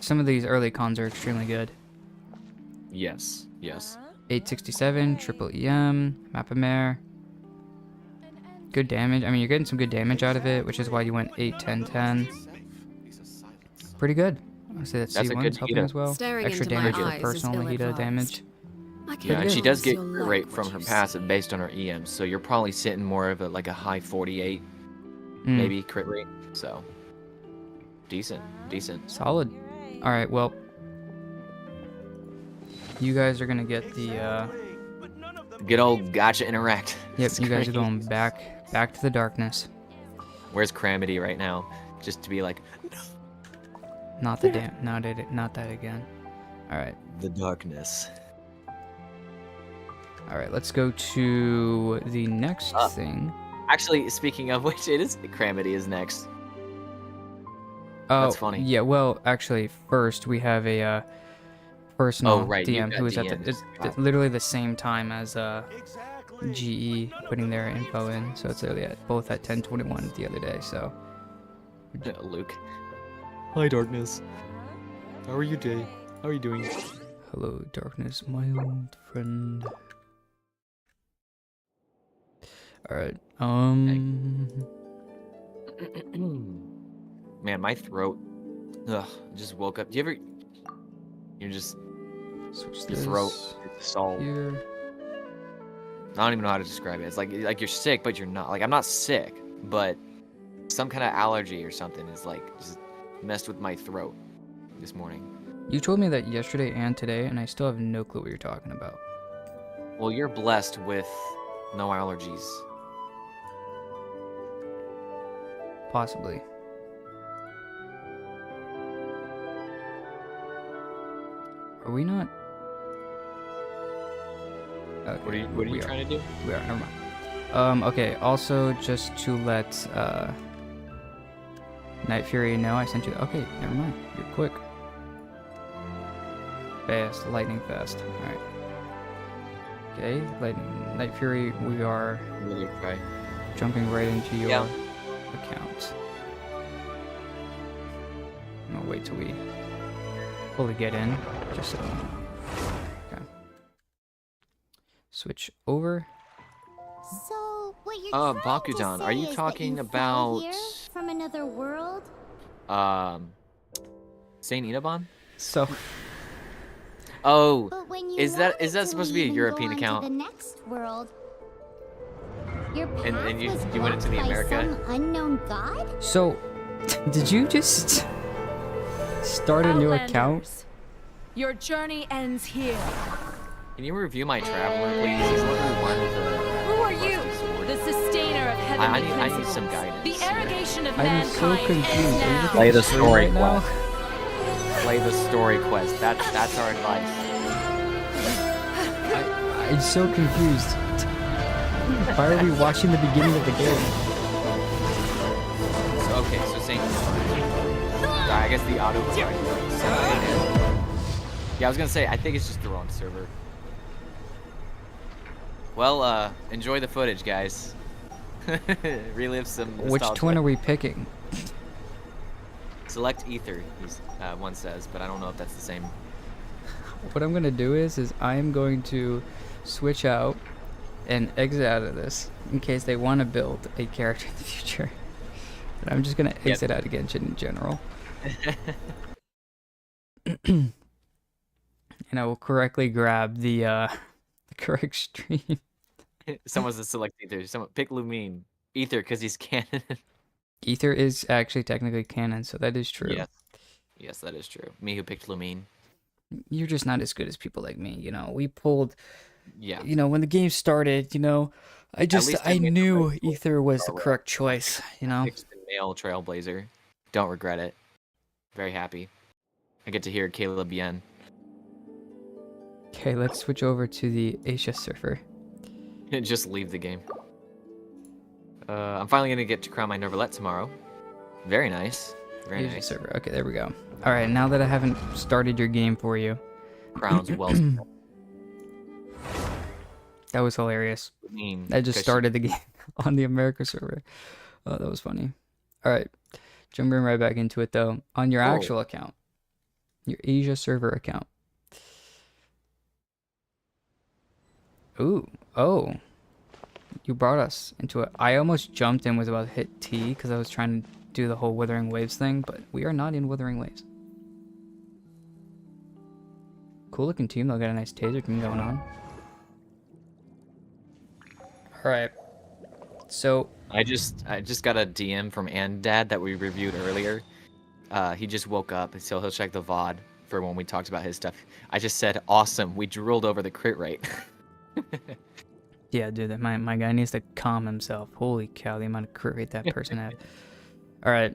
Speaker 1: Some of these early cons are extremely good.
Speaker 2: Yes, yes.
Speaker 1: 867, triple EM, Mapamare. Good damage. I mean, you're getting some good damage out of it, which is why you went 8, 10, 10. Pretty good. I'd say that
Speaker 2: That's a
Speaker 1: C1
Speaker 2: good
Speaker 1: is helping
Speaker 2: Hida.
Speaker 1: as well.
Speaker 5: Staring
Speaker 1: Extra
Speaker 5: into my
Speaker 1: damage for
Speaker 5: eyes is
Speaker 1: personal Hida
Speaker 5: ill-advised.
Speaker 1: damage.
Speaker 5: I can't
Speaker 2: Yeah, and she
Speaker 1: good.
Speaker 2: does get
Speaker 5: so
Speaker 2: crit
Speaker 5: like
Speaker 2: rate
Speaker 5: what
Speaker 2: from her
Speaker 5: you
Speaker 2: passive based on her EM, so you're probably sitting more of a high 48, maybe crit rate. So decent.
Speaker 1: Solid. All right, well, you guys are gonna get the.
Speaker 2: Good old gotcha interact.
Speaker 1: Yep,
Speaker 2: It's
Speaker 1: you guys are
Speaker 2: great.
Speaker 1: going back to the darkness.
Speaker 2: Where's Cramity right now? Just to be like,
Speaker 1: Not the not that again. All right.
Speaker 2: the darkness.
Speaker 1: All right, let's go to the next thing.
Speaker 2: Actually, speaking of which, it is Cramity is next.
Speaker 1: Oh,
Speaker 2: That's funny.
Speaker 1: Yeah, well, actually, first we have a personal
Speaker 2: right, you
Speaker 1: DM
Speaker 2: got
Speaker 1: who was at
Speaker 2: DMs.
Speaker 1: literally the same time as GE putting their info in. So it's literally both at 10:21 the other day. So
Speaker 2: Luke. Hi, darkness. How are you, Jay? How are you doing?
Speaker 1: hello, darkness, my old friend. All right.
Speaker 2: Man, my throat. Ugh, I just woke up. Do you ever? You're just
Speaker 1: Switch
Speaker 2: your throat.
Speaker 1: this
Speaker 2: It's so.
Speaker 1: here.
Speaker 2: I don't even know how to describe it. It's like you're sick, but you're not. Like, I'm not sick, but some kind of allergy or something is like just messed with my throat this morning.
Speaker 1: You told me that yesterday and today, and I still have no clue what you're talking about.
Speaker 2: Well, you're blessed with no allergies.
Speaker 1: Possibly. Are we not? Okay,
Speaker 2: What are you
Speaker 1: we
Speaker 2: trying to do?
Speaker 1: We are, never mind. Okay, also just to let Night Fury know I sent you. Okay, never mind. You're quick. Fast, lightning fast. Alright. Okay, Night Fury, we are
Speaker 2: Really try.
Speaker 1: jumping right into your
Speaker 2: Yeah.
Speaker 1: account. I'm gonna wait till we fully get in, just so. Okay. Switch over.
Speaker 4: So, what you're trying to
Speaker 2: Bakudan,
Speaker 4: say
Speaker 2: are you
Speaker 4: is that
Speaker 2: talking
Speaker 4: you fell
Speaker 2: about
Speaker 4: here from another world?
Speaker 2: Saint Inaban?
Speaker 1: So,
Speaker 2: Oh,
Speaker 4: But when you
Speaker 2: is that
Speaker 4: wanted
Speaker 2: supposed to be a
Speaker 4: leave and
Speaker 2: European
Speaker 4: go on to
Speaker 2: account?
Speaker 4: the next world, your path
Speaker 2: And you
Speaker 4: was
Speaker 2: went into
Speaker 4: blocked
Speaker 2: the
Speaker 4: by
Speaker 2: America?
Speaker 4: some unknown god?
Speaker 1: so, did you just start a new account?
Speaker 3: Outlanders, your journey ends here.
Speaker 2: Can you review my traveler, please? It's level 1 with the.
Speaker 3: Who are you? The sustainer of heavenly
Speaker 2: I need
Speaker 3: principles.
Speaker 2: some guidance
Speaker 3: The
Speaker 2: here.
Speaker 3: arrogation of
Speaker 1: I'm so
Speaker 3: mankind
Speaker 1: confused.
Speaker 3: ends
Speaker 1: Are you
Speaker 3: now.
Speaker 1: looking
Speaker 2: Play
Speaker 1: at
Speaker 2: the
Speaker 1: screen
Speaker 2: story
Speaker 1: right now?
Speaker 2: Play the story quest. That's our advice.
Speaker 1: I'm so confused. Why are we watching the beginning of the game?
Speaker 2: So, okay, so Saint Inaban. I guess the auto. Yeah, I was gonna say I think it's just the wrong server. Well, enjoy the footage, guys. Relive some.
Speaker 1: Which
Speaker 2: nostalgia.
Speaker 1: twin are we picking?
Speaker 2: Select Ether. One says, but I don't know if that's the same.
Speaker 1: What I'm gonna do is I'm going to switch out and exit out of this in case they want to build a character in the future. But I'm just gonna exit out again in general. And I will correctly grab the correct stream.
Speaker 2: Someone says select Ether. Someone pick Lumine. Ether because he's canon.
Speaker 1: Ether is actually technically canon, so that is true.
Speaker 2: Yes. Yes, that is true. Me who picked Lumine.
Speaker 1: You're just not as good as people like me, you know. We pulled,
Speaker 2: Yeah.
Speaker 1: you know, when the game started, you know, I
Speaker 2: least I made the
Speaker 1: knew
Speaker 2: right choice.
Speaker 1: Ether was the correct choice, you know.
Speaker 2: Picked the male Trailblazer. Don't regret it. Very happy. I get to hear Caleb Yen.
Speaker 1: Okay, let's switch over to the Asia server.
Speaker 2: Just leave the game. I'm finally gonna get to crown my Nervalette tomorrow. Very nice. Very
Speaker 1: Asia
Speaker 2: nice.
Speaker 1: server. Okay, there we go. All right, now that I haven't started your game for you,
Speaker 2: Crowns well spent.
Speaker 1: that was hilarious.
Speaker 2: Mean,
Speaker 1: I just
Speaker 2: 'cause
Speaker 1: started the game on the America server. Oh, that was funny. All right, jumping right back into it though. On your
Speaker 2: Oh.
Speaker 1: actual account, your Asia server account. Ooh, oh, you brought us into it. I almost jumped in, was about to hit T because I was trying to do the whole Wuthering Waves thing, but we are not in Wuthering Waves. Cool looking team though, got a nice taser thing going on. Alright. So
Speaker 2: I just got a DM from Dad that we reviewed earlier. He just woke up, so he'll check the VOD for when we talked about his stuff. I just said, awesome, we drooled over the crit rate.
Speaker 1: yeah, dude, my guy needs to calm himself. Holy cow, the amount of crit rate that person had. Alright.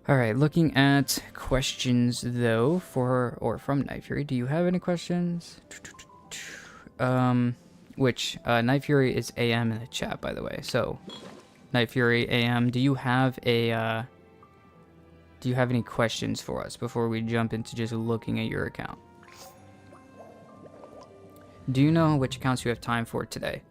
Speaker 1: Alright, looking at questions though from Night Fury. Do you have any questions? Which Night Fury is AM in the chat, by the way. So Night Fury AM, do you have any questions for us before we jump into just looking at your account? Do you know which accounts you have time for today?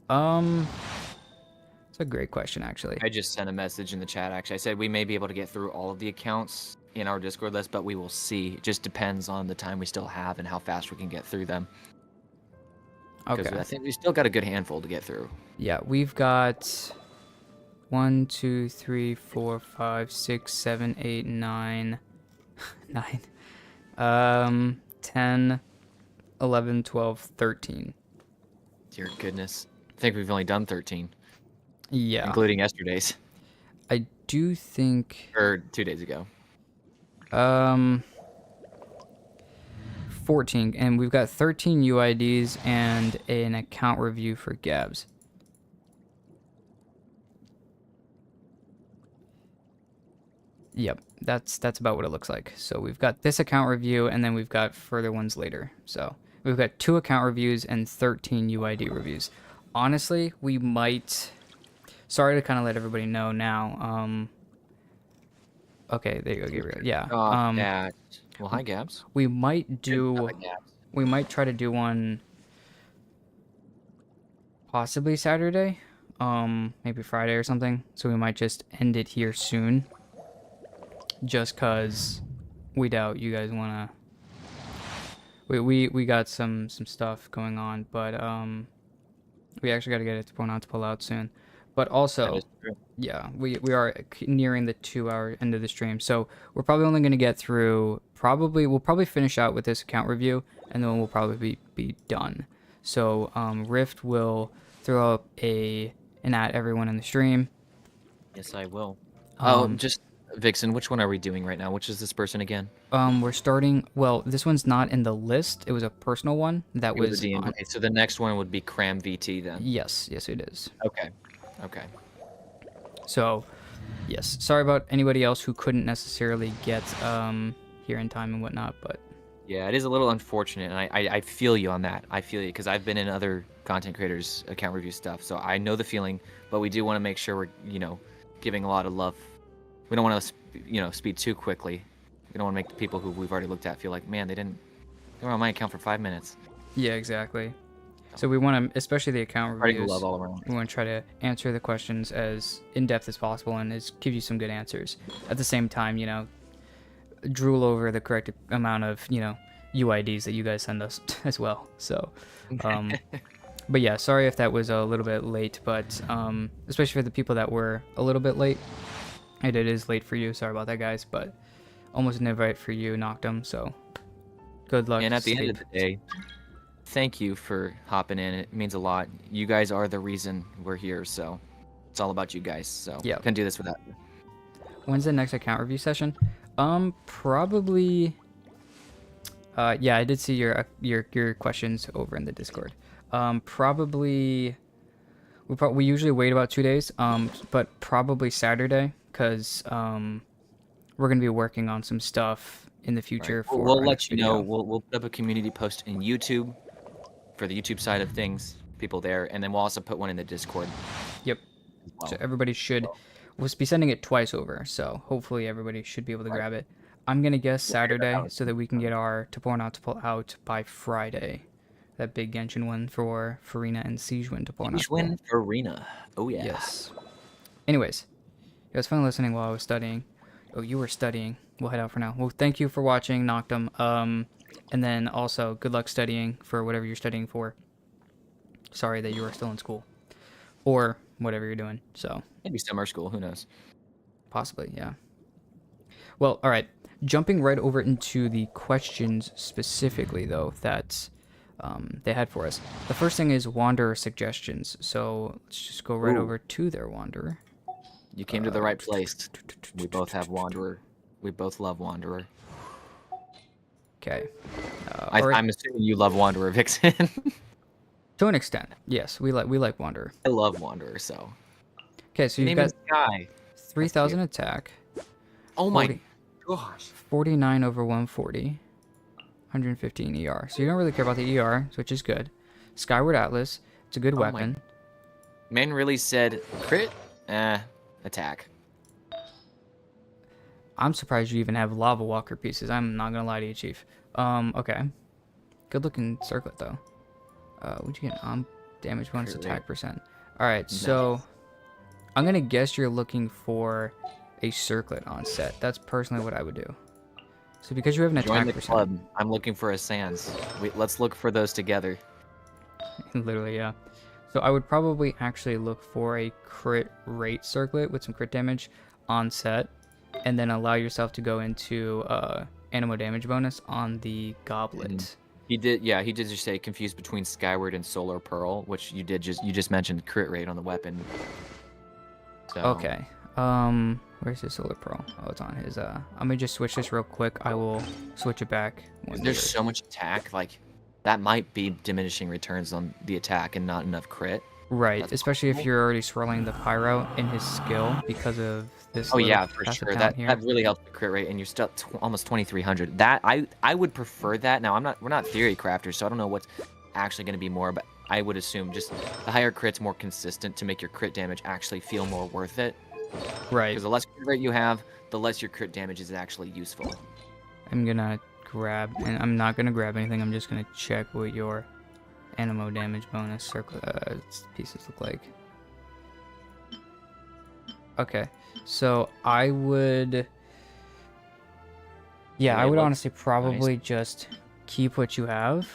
Speaker 1: It's a great question, actually.
Speaker 2: I just sent a message in the chat, actually. I said we may be able to get through all of the accounts in our Discord list, but we will see. It just depends on the time we still have and how fast we can get through them. Because
Speaker 1: Okay.
Speaker 2: I think we still got a good handful to get through.
Speaker 1: Yeah, we've got 1, 2, 3, 4, 5, 6, 7, 8, 9, 10, 11, 12, 13.
Speaker 2: Dear goodness. I think we've only done 13,
Speaker 1: Yeah.
Speaker 2: including yesterday's,
Speaker 1: I do think
Speaker 2: or 2 days ago.
Speaker 1: 14, and we've got 13 UIDs and an account review for Gabs. Yep, that's about what it looks like. So we've got this account review, and then we've got further ones later. So we've got 2 account reviews and 13 UID reviews. Honestly, we might. Sorry to kind of let everybody know now. Okay, there you go, Gabriel. Yeah.
Speaker 2: Yeah. Well, hi, Gabs.
Speaker 1: We might do.
Speaker 2: Hi, Gabs.
Speaker 1: We might try to do one possibly Saturday, maybe Friday or something. So we might just end it here soon. Just cause we doubt you guys wanna. We got some stuff going on, but we actually gotta get it to pull out soon. But
Speaker 2: That
Speaker 1: also,
Speaker 2: is true.
Speaker 1: yeah, we are nearing the 2-hour end of the stream, so we're probably only gonna get through. We'll probably finish out with this account review, and then we'll probably be done. So Rift will throw up an at everyone in the stream.
Speaker 2: Yes, I will.
Speaker 1: Um,
Speaker 2: Just Vixen, which one are we doing right now? Which is this person again?
Speaker 1: We're starting. Well, this one's not in the list. It was a personal one that
Speaker 2: It was
Speaker 1: was.
Speaker 2: a DM.
Speaker 1: On,
Speaker 2: Okay, so the next one would be Cram VT then.
Speaker 1: yes, it is.
Speaker 2: Okay. Okay.
Speaker 1: So, yes. Sorry about anybody else who couldn't necessarily get here in time and whatnot, but
Speaker 2: Yeah, it is a little unfortunate, and I feel you on that. I feel you because I've been in other content creators' account review stuff, so I know the feeling. But we do want to make sure we're giving a lot of love we don't want to, speed too quickly. We don't want to make the people who we've already looked at feel like, man, they were on my account for 5 minutes.
Speaker 1: Yeah, exactly. So we want to, especially the account
Speaker 2: Spreading
Speaker 1: reviews,
Speaker 2: love all around.
Speaker 1: we want to try to answer the questions as in depth as possible and give you some good answers. At the same time, drool over the correct amount of UIDs that you guys send us as well. So, but yeah, sorry if that was a little bit late, but especially for the people that were a little bit late, it is late for you. Sorry about that, guys, but almost an invite for you, Noctum. So, good luck.
Speaker 2: And at the end of the day, thank you for hopping in. It means a lot. You guys are the reason we're here, so it's all about you guys. So
Speaker 1: yeah,
Speaker 2: couldn't do this without you.
Speaker 1: When's the next account review session? Probably. Yeah, I did see your questions over in the Discord. Probably. We usually wait about 2 days. But probably Saturday, because we're gonna be working on some stuff in the future.
Speaker 2: Right.
Speaker 1: For
Speaker 2: we'll
Speaker 1: our
Speaker 2: let
Speaker 1: next
Speaker 2: you
Speaker 1: video.
Speaker 2: know. We'll put up a community post in YouTube for the YouTube side of things, people there, and then we'll also put one in the Discord.
Speaker 1: Yep.
Speaker 2: as well.
Speaker 1: So everybody should. We'll be sending it twice over, so hopefully everybody should be able to grab it. I'm gonna guess Saturday, so that we can get our to pull out by Friday. That big Genshin one for Farina and Siege win to pull
Speaker 2: Siege win for Arena. Oh yeah.
Speaker 1: Yes. Anyways, it was fun listening while I was studying. Oh, you were studying. We'll head out for now. Well, thank you for watching, Noctum. And then also good luck studying for whatever you're studying for. Sorry that you are still in school, or whatever you're doing. So.
Speaker 2: Maybe summer school. Who knows?
Speaker 1: Possibly, yeah. Well, all right. Jumping right over into the questions specifically, though, that they had for us. The first thing is Wanderer suggestions. So let's just go right over to their Wanderer.
Speaker 2: You came to the right place. We both have Wanderer. We both love Wanderer.
Speaker 1: Okay.
Speaker 2: I'm assuming you love Wanderer, Vixen.
Speaker 1: To an extent, yes. We like Wanderer.
Speaker 2: I love Wanderer, so.
Speaker 1: Okay, so
Speaker 2: Your
Speaker 1: you've
Speaker 2: name
Speaker 1: got
Speaker 2: is Sky.
Speaker 1: 3,000 attack.
Speaker 2: Oh my
Speaker 1: 40
Speaker 2: gosh.
Speaker 1: 49 over 140. 115 ER. So you don't really care about the ER, which is good. Skyward Atlas. It's a good
Speaker 2: Oh my-
Speaker 1: weapon.
Speaker 2: Man really said crit, attack.
Speaker 1: I'm surprised you even have Lava Walker pieces. I'm not gonna lie to you, Chief. Okay. Good looking circlet though. What'd you get? Damage bonus,
Speaker 2: Crit
Speaker 1: attack
Speaker 2: rate.
Speaker 1: percent. Alright, so I'm gonna guess you're looking for a circlet on set. That's personally what I would do. So because you have an
Speaker 2: Join
Speaker 1: attack
Speaker 2: the
Speaker 1: percent.
Speaker 2: club. I'm looking for a Sans. Let's look for those together.
Speaker 1: Literally, yeah. So I would probably actually look for a crit rate circlet with some crit damage on set, and then allow yourself to go into animo damage bonus on the goblet.
Speaker 2: He did just say confused between Skyward and Solar Pearl, which you just mentioned crit rate on the weapon. So,
Speaker 1: Okay. Where's his Solar Pearl? Oh, it's on his. I'm gonna just switch this real quick. I will switch it back. When
Speaker 2: There's
Speaker 1: you're-
Speaker 2: so much attack, like that might be diminishing returns on the attack and not enough crit.
Speaker 1: right,
Speaker 2: that's
Speaker 1: especially if
Speaker 2: possible.
Speaker 1: you're already swirling the pyro in his skill because of this.
Speaker 2: Oh
Speaker 1: little
Speaker 2: yeah, for
Speaker 1: passive
Speaker 2: sure.
Speaker 1: talent
Speaker 2: That really helps the crit rate, and you're still almost 2,300. That I would prefer that. Now we're not theory crafters, so I don't know what's actually going to be more, but I would assume just the higher crit's more consistent to make your crit damage actually feel more worth it.
Speaker 1: Right.
Speaker 2: Because the less crit rate you have, the less your crit damage is actually useful.
Speaker 1: I'm gonna grab, and I'm not gonna grab anything. I'm just gonna check what your animo damage bonus circle pieces look like. Okay, so I would, yeah, I would
Speaker 2: Layla,
Speaker 1: honestly probably just keep what you have.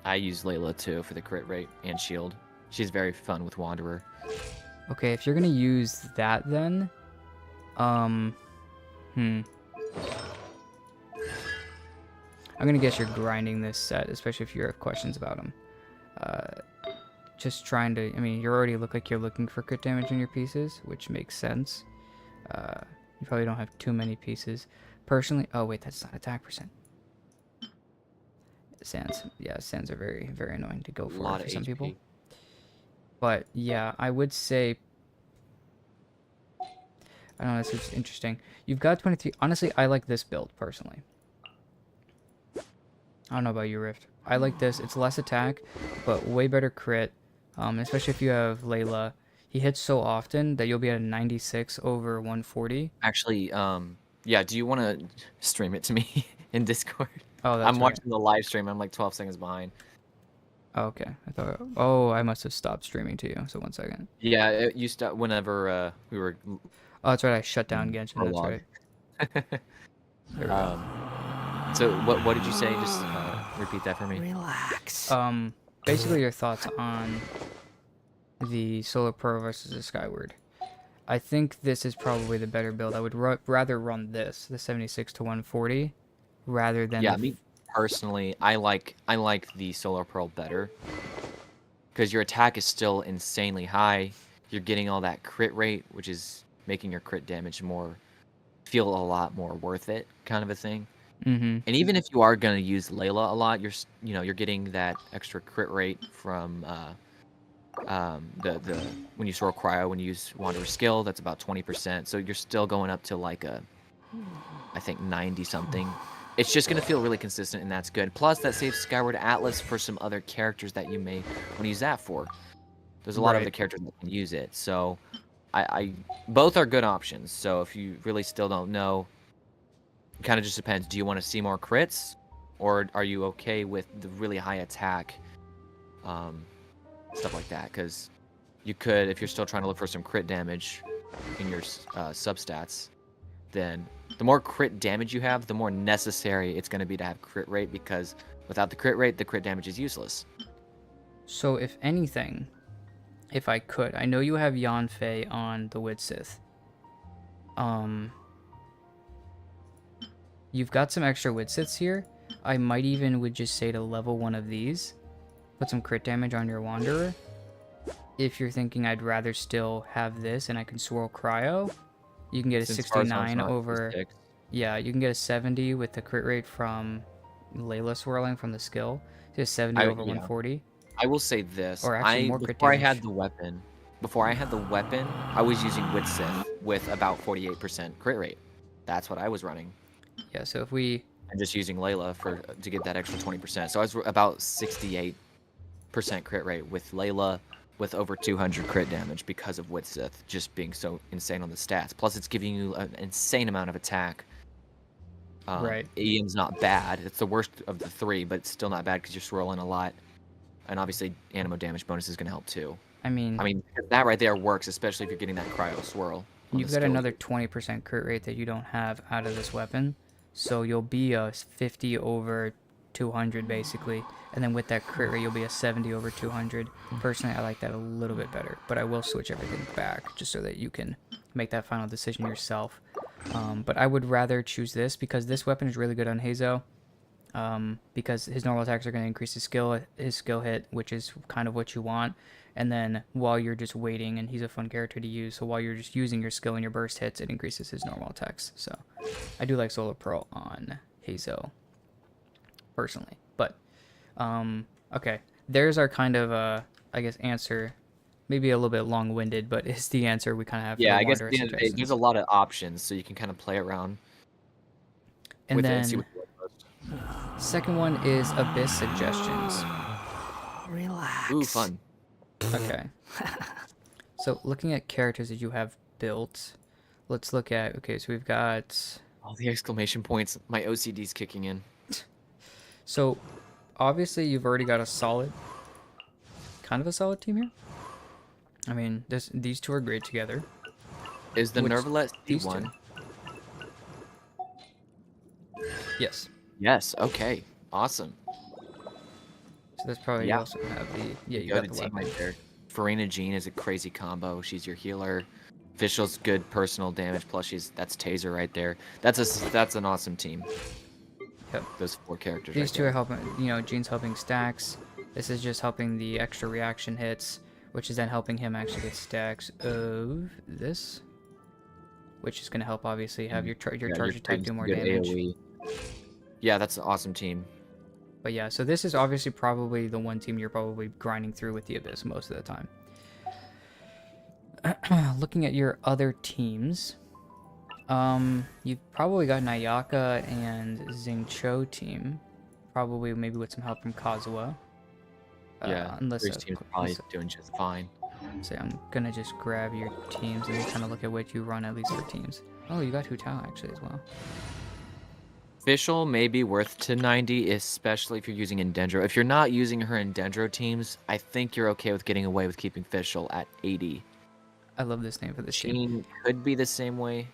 Speaker 2: I use Layla too for the crit rate and shield. She's very fun with Wanderer.
Speaker 1: Okay, if you're gonna use that, then, I'm gonna guess you're grinding this set, especially if you have questions about them. Just trying to, I mean, you already look like you're looking for crit damage in your pieces, which makes sense. You probably don't have too many pieces. Personally, oh wait, that's not attack percent. Sands, yeah, sands are very, very annoying to go
Speaker 2: A
Speaker 1: for
Speaker 2: lot of
Speaker 1: some
Speaker 2: HP.
Speaker 1: people. But yeah, I would say, I don't know, it's just interesting. You've got 23. Honestly, I like this build personally. I don't know about you, Rift. I like this. It's less attack, but way better crit. Especially if you have Layla. He hits so often that you'll be at a 96 over 140.
Speaker 2: Actually, yeah. Do you want to stream it to me in Discord?
Speaker 1: Oh, that's
Speaker 2: I'm
Speaker 1: right.
Speaker 2: watching the live stream. I'm like 12 seconds behind.
Speaker 1: Oh, okay. I thought. Oh, I must have stopped streaming to you. So 1 second.
Speaker 2: Yeah, it used to whenever we were
Speaker 1: Oh, that's right. I shut down Genshin. That's
Speaker 2: prologue.
Speaker 1: right. There we go.
Speaker 2: So what did you say? Just repeat that for me.
Speaker 5: Relax.
Speaker 1: Basically your thoughts on the Solar Pro versus the Skyward. I think this is probably the better build. I would rather run this, the 76 to 140, rather than
Speaker 2: Yeah,
Speaker 1: the
Speaker 2: me personally, I like the Solar Pearl better because your attack is still insanely high. You're getting all that crit rate, which is making your crit damage feel a lot more worth it, kind of a thing.
Speaker 1: Mm-hmm.
Speaker 2: And even if you are gonna use Layla a lot, you're getting that extra crit rate from the when you swirl cryo, when you use Wanderer's skill, that's about 20%. So you're still going up to like I think 90 something. It's just gonna feel really consistent, and that's good. Plus, that saves Skyward Atlas for some other characters that you may want to use that for. There's a lot of
Speaker 1: Right.
Speaker 2: other characters that can use it, so I both are good options. So if you really still don't know, it kind of just depends. Do you want to see more crits, or are you okay with the really high attack, stuff like that? Because you could, if you're still trying to look for some crit damage in your substats, then the more crit damage you have, the more necessary it's going to be to have crit rate, because without the crit rate, the crit damage is useless.
Speaker 1: So if anything, if I could, I know you have Yanfei on the Wid Sith. You've got some extra Wid Siths here. I might even would just say to level one of these, put some crit damage on your Wanderer. If you're thinking I'd rather still have this and I can swirl cryo, you can get a
Speaker 2: Since Farsign's
Speaker 1: 69
Speaker 2: not
Speaker 1: over.
Speaker 2: 56.
Speaker 1: Yeah, you can get a 70 with the crit rate from Layla swirling from the skill. Just 70 over
Speaker 2: Yeah.
Speaker 1: 140.
Speaker 2: I will say this:
Speaker 1: Or actually more crit
Speaker 2: before I
Speaker 1: damage.
Speaker 2: had the weapon, I was using Wit Sith with about 48% crit rate. That's what I was running,
Speaker 1: Yeah, so if we
Speaker 2: and just using Layla to get that extra 20%. So I was about 68% crit rate with Layla, with over 200 crit damage because of Wit Sith just being so insane on the stats. Plus, it's giving you an insane amount of attack.
Speaker 1: Right.
Speaker 2: Ian's not bad. It's the worst of the three, but it's still not bad because you're swirling a lot. And obviously, Animo damage bonus is going to help too.
Speaker 1: I mean,
Speaker 2: That right there works, especially if you're getting that cryo swirl. on
Speaker 1: you've
Speaker 2: the
Speaker 1: got
Speaker 2: skill.
Speaker 1: another 20% crit rate that you don't have out of this weapon. So you'll be a 50 over 200 basically. And then with that crit rate, you'll be a 70 over 200. Personally, I like that a little bit better. But I will switch everything back just so that you can make that final decision yourself. But I would rather choose this because this weapon is really good on Hazo. Because his normal attacks are going to increase his skill hit, which is kind of what you want. And then while you're just waiting, and he's a fun character to use, so while you're just using your skill and your burst hits, it increases his normal attacks. So I do like Solar Pearl on Hazo, personally. But, okay. There's our kind of, I guess, answer. Maybe a little bit long-winded, but it's the answer we kind of have.
Speaker 2: Yeah,
Speaker 1: for
Speaker 2: I guess
Speaker 1: Wanderer
Speaker 2: at the end of the day,
Speaker 1: suggestions.
Speaker 2: there's a lot of options, so you can kind of play around
Speaker 1: And
Speaker 2: with it
Speaker 1: then
Speaker 2: and see what you like most.
Speaker 1: second one is Abyss suggestions.
Speaker 5: Relax.
Speaker 2: Ooh, fun.
Speaker 1: Okay. So looking at characters that you have built, let's look at, okay, so we've got,
Speaker 2: All the exclamation points. My OCD's kicking in.
Speaker 1: so obviously you've already got a solid, kind of a solid team here. I mean, these two are great together.
Speaker 2: Is the
Speaker 1: Which-
Speaker 2: Nervalet
Speaker 1: these two.
Speaker 2: C1?
Speaker 1: Yes.
Speaker 2: Yes, okay. Awesome.
Speaker 1: So that's probably, you
Speaker 2: Yeah.
Speaker 1: also have the, yeah, you
Speaker 2: Go
Speaker 1: got
Speaker 2: to
Speaker 1: the
Speaker 2: team
Speaker 1: weapon.
Speaker 2: right there. Farina Jean is a crazy combo. She's your healer. Vishal's good personal damage, plus that's Taser right there. That's an awesome team.
Speaker 1: Yep.
Speaker 2: Those four characters
Speaker 1: These
Speaker 2: right
Speaker 1: two
Speaker 2: there.
Speaker 1: are helping, Jean's helping stacks. This is just helping the extra reaction hits, which is then helping him actually get stacks of this, which is going to help obviously have your
Speaker 2: Yeah,
Speaker 1: charger type
Speaker 2: creating
Speaker 1: do
Speaker 2: some
Speaker 1: more
Speaker 2: good
Speaker 1: damage.
Speaker 2: AoE. Yeah, that's an awesome team.
Speaker 1: But yeah, so this is obviously probably the one team you're probably grinding through with the Abyss most of the time. Looking at your other teams, you've probably got Nayaka and Xingqiu team, probably maybe with some help from Kazuha.
Speaker 2: Yeah,
Speaker 1: Unless
Speaker 2: Grace team's probably doing just fine.
Speaker 1: So I'm gonna just grab your teams and kind of look at what you run at least for teams. Oh, you got Hu Tao actually as well.
Speaker 2: Official may be worth to 90, especially if you're using Endendro. If you're not using her in Dendro teams, I think you're okay with getting away with keeping Official at 80.
Speaker 1: I love this name for this team.
Speaker 2: Sheen could be the same way.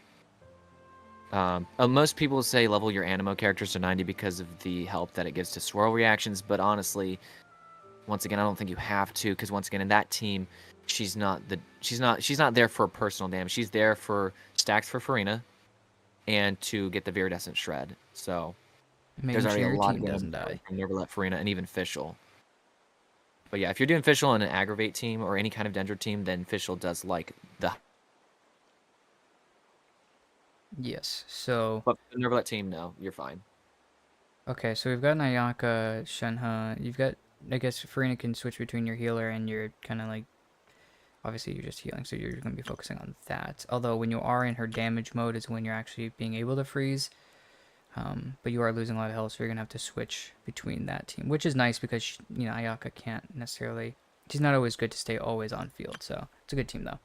Speaker 2: Most people say level your Animo characters to 90 because of the help that it gives to swirl reactions, but honestly, once again, I don't think you have to, because once again, in that team, she's not there for personal damage. She's there for stacks for Farina and to get the Viridescent Shred. So
Speaker 1: Making
Speaker 2: there's
Speaker 1: sure
Speaker 2: already a
Speaker 1: your
Speaker 2: lot
Speaker 1: team
Speaker 2: of
Speaker 1: doesn't
Speaker 2: damage
Speaker 1: die.
Speaker 2: from Neverlet, Farina, and even Fischl. But yeah, if you're doing Fischl on an Aggravate team or any kind of Dendro team, then Fischl does like the...
Speaker 1: Yes. So
Speaker 2: But the Neverlet team, no, you're fine.
Speaker 1: okay, so we've got Nayaka, Shenhe. You've got, I guess, Farina can switch between your healer and your kind of like, obviously you're just healing, so you're going to be focusing on that. Although when you are in her damage mode is when you're actually being able to freeze. But you are losing a lot of health, so you're going to have to switch between that team, which is nice because, you know, Ayaka can't necessarily, she's not always good to stay always on field, so it's a good team though.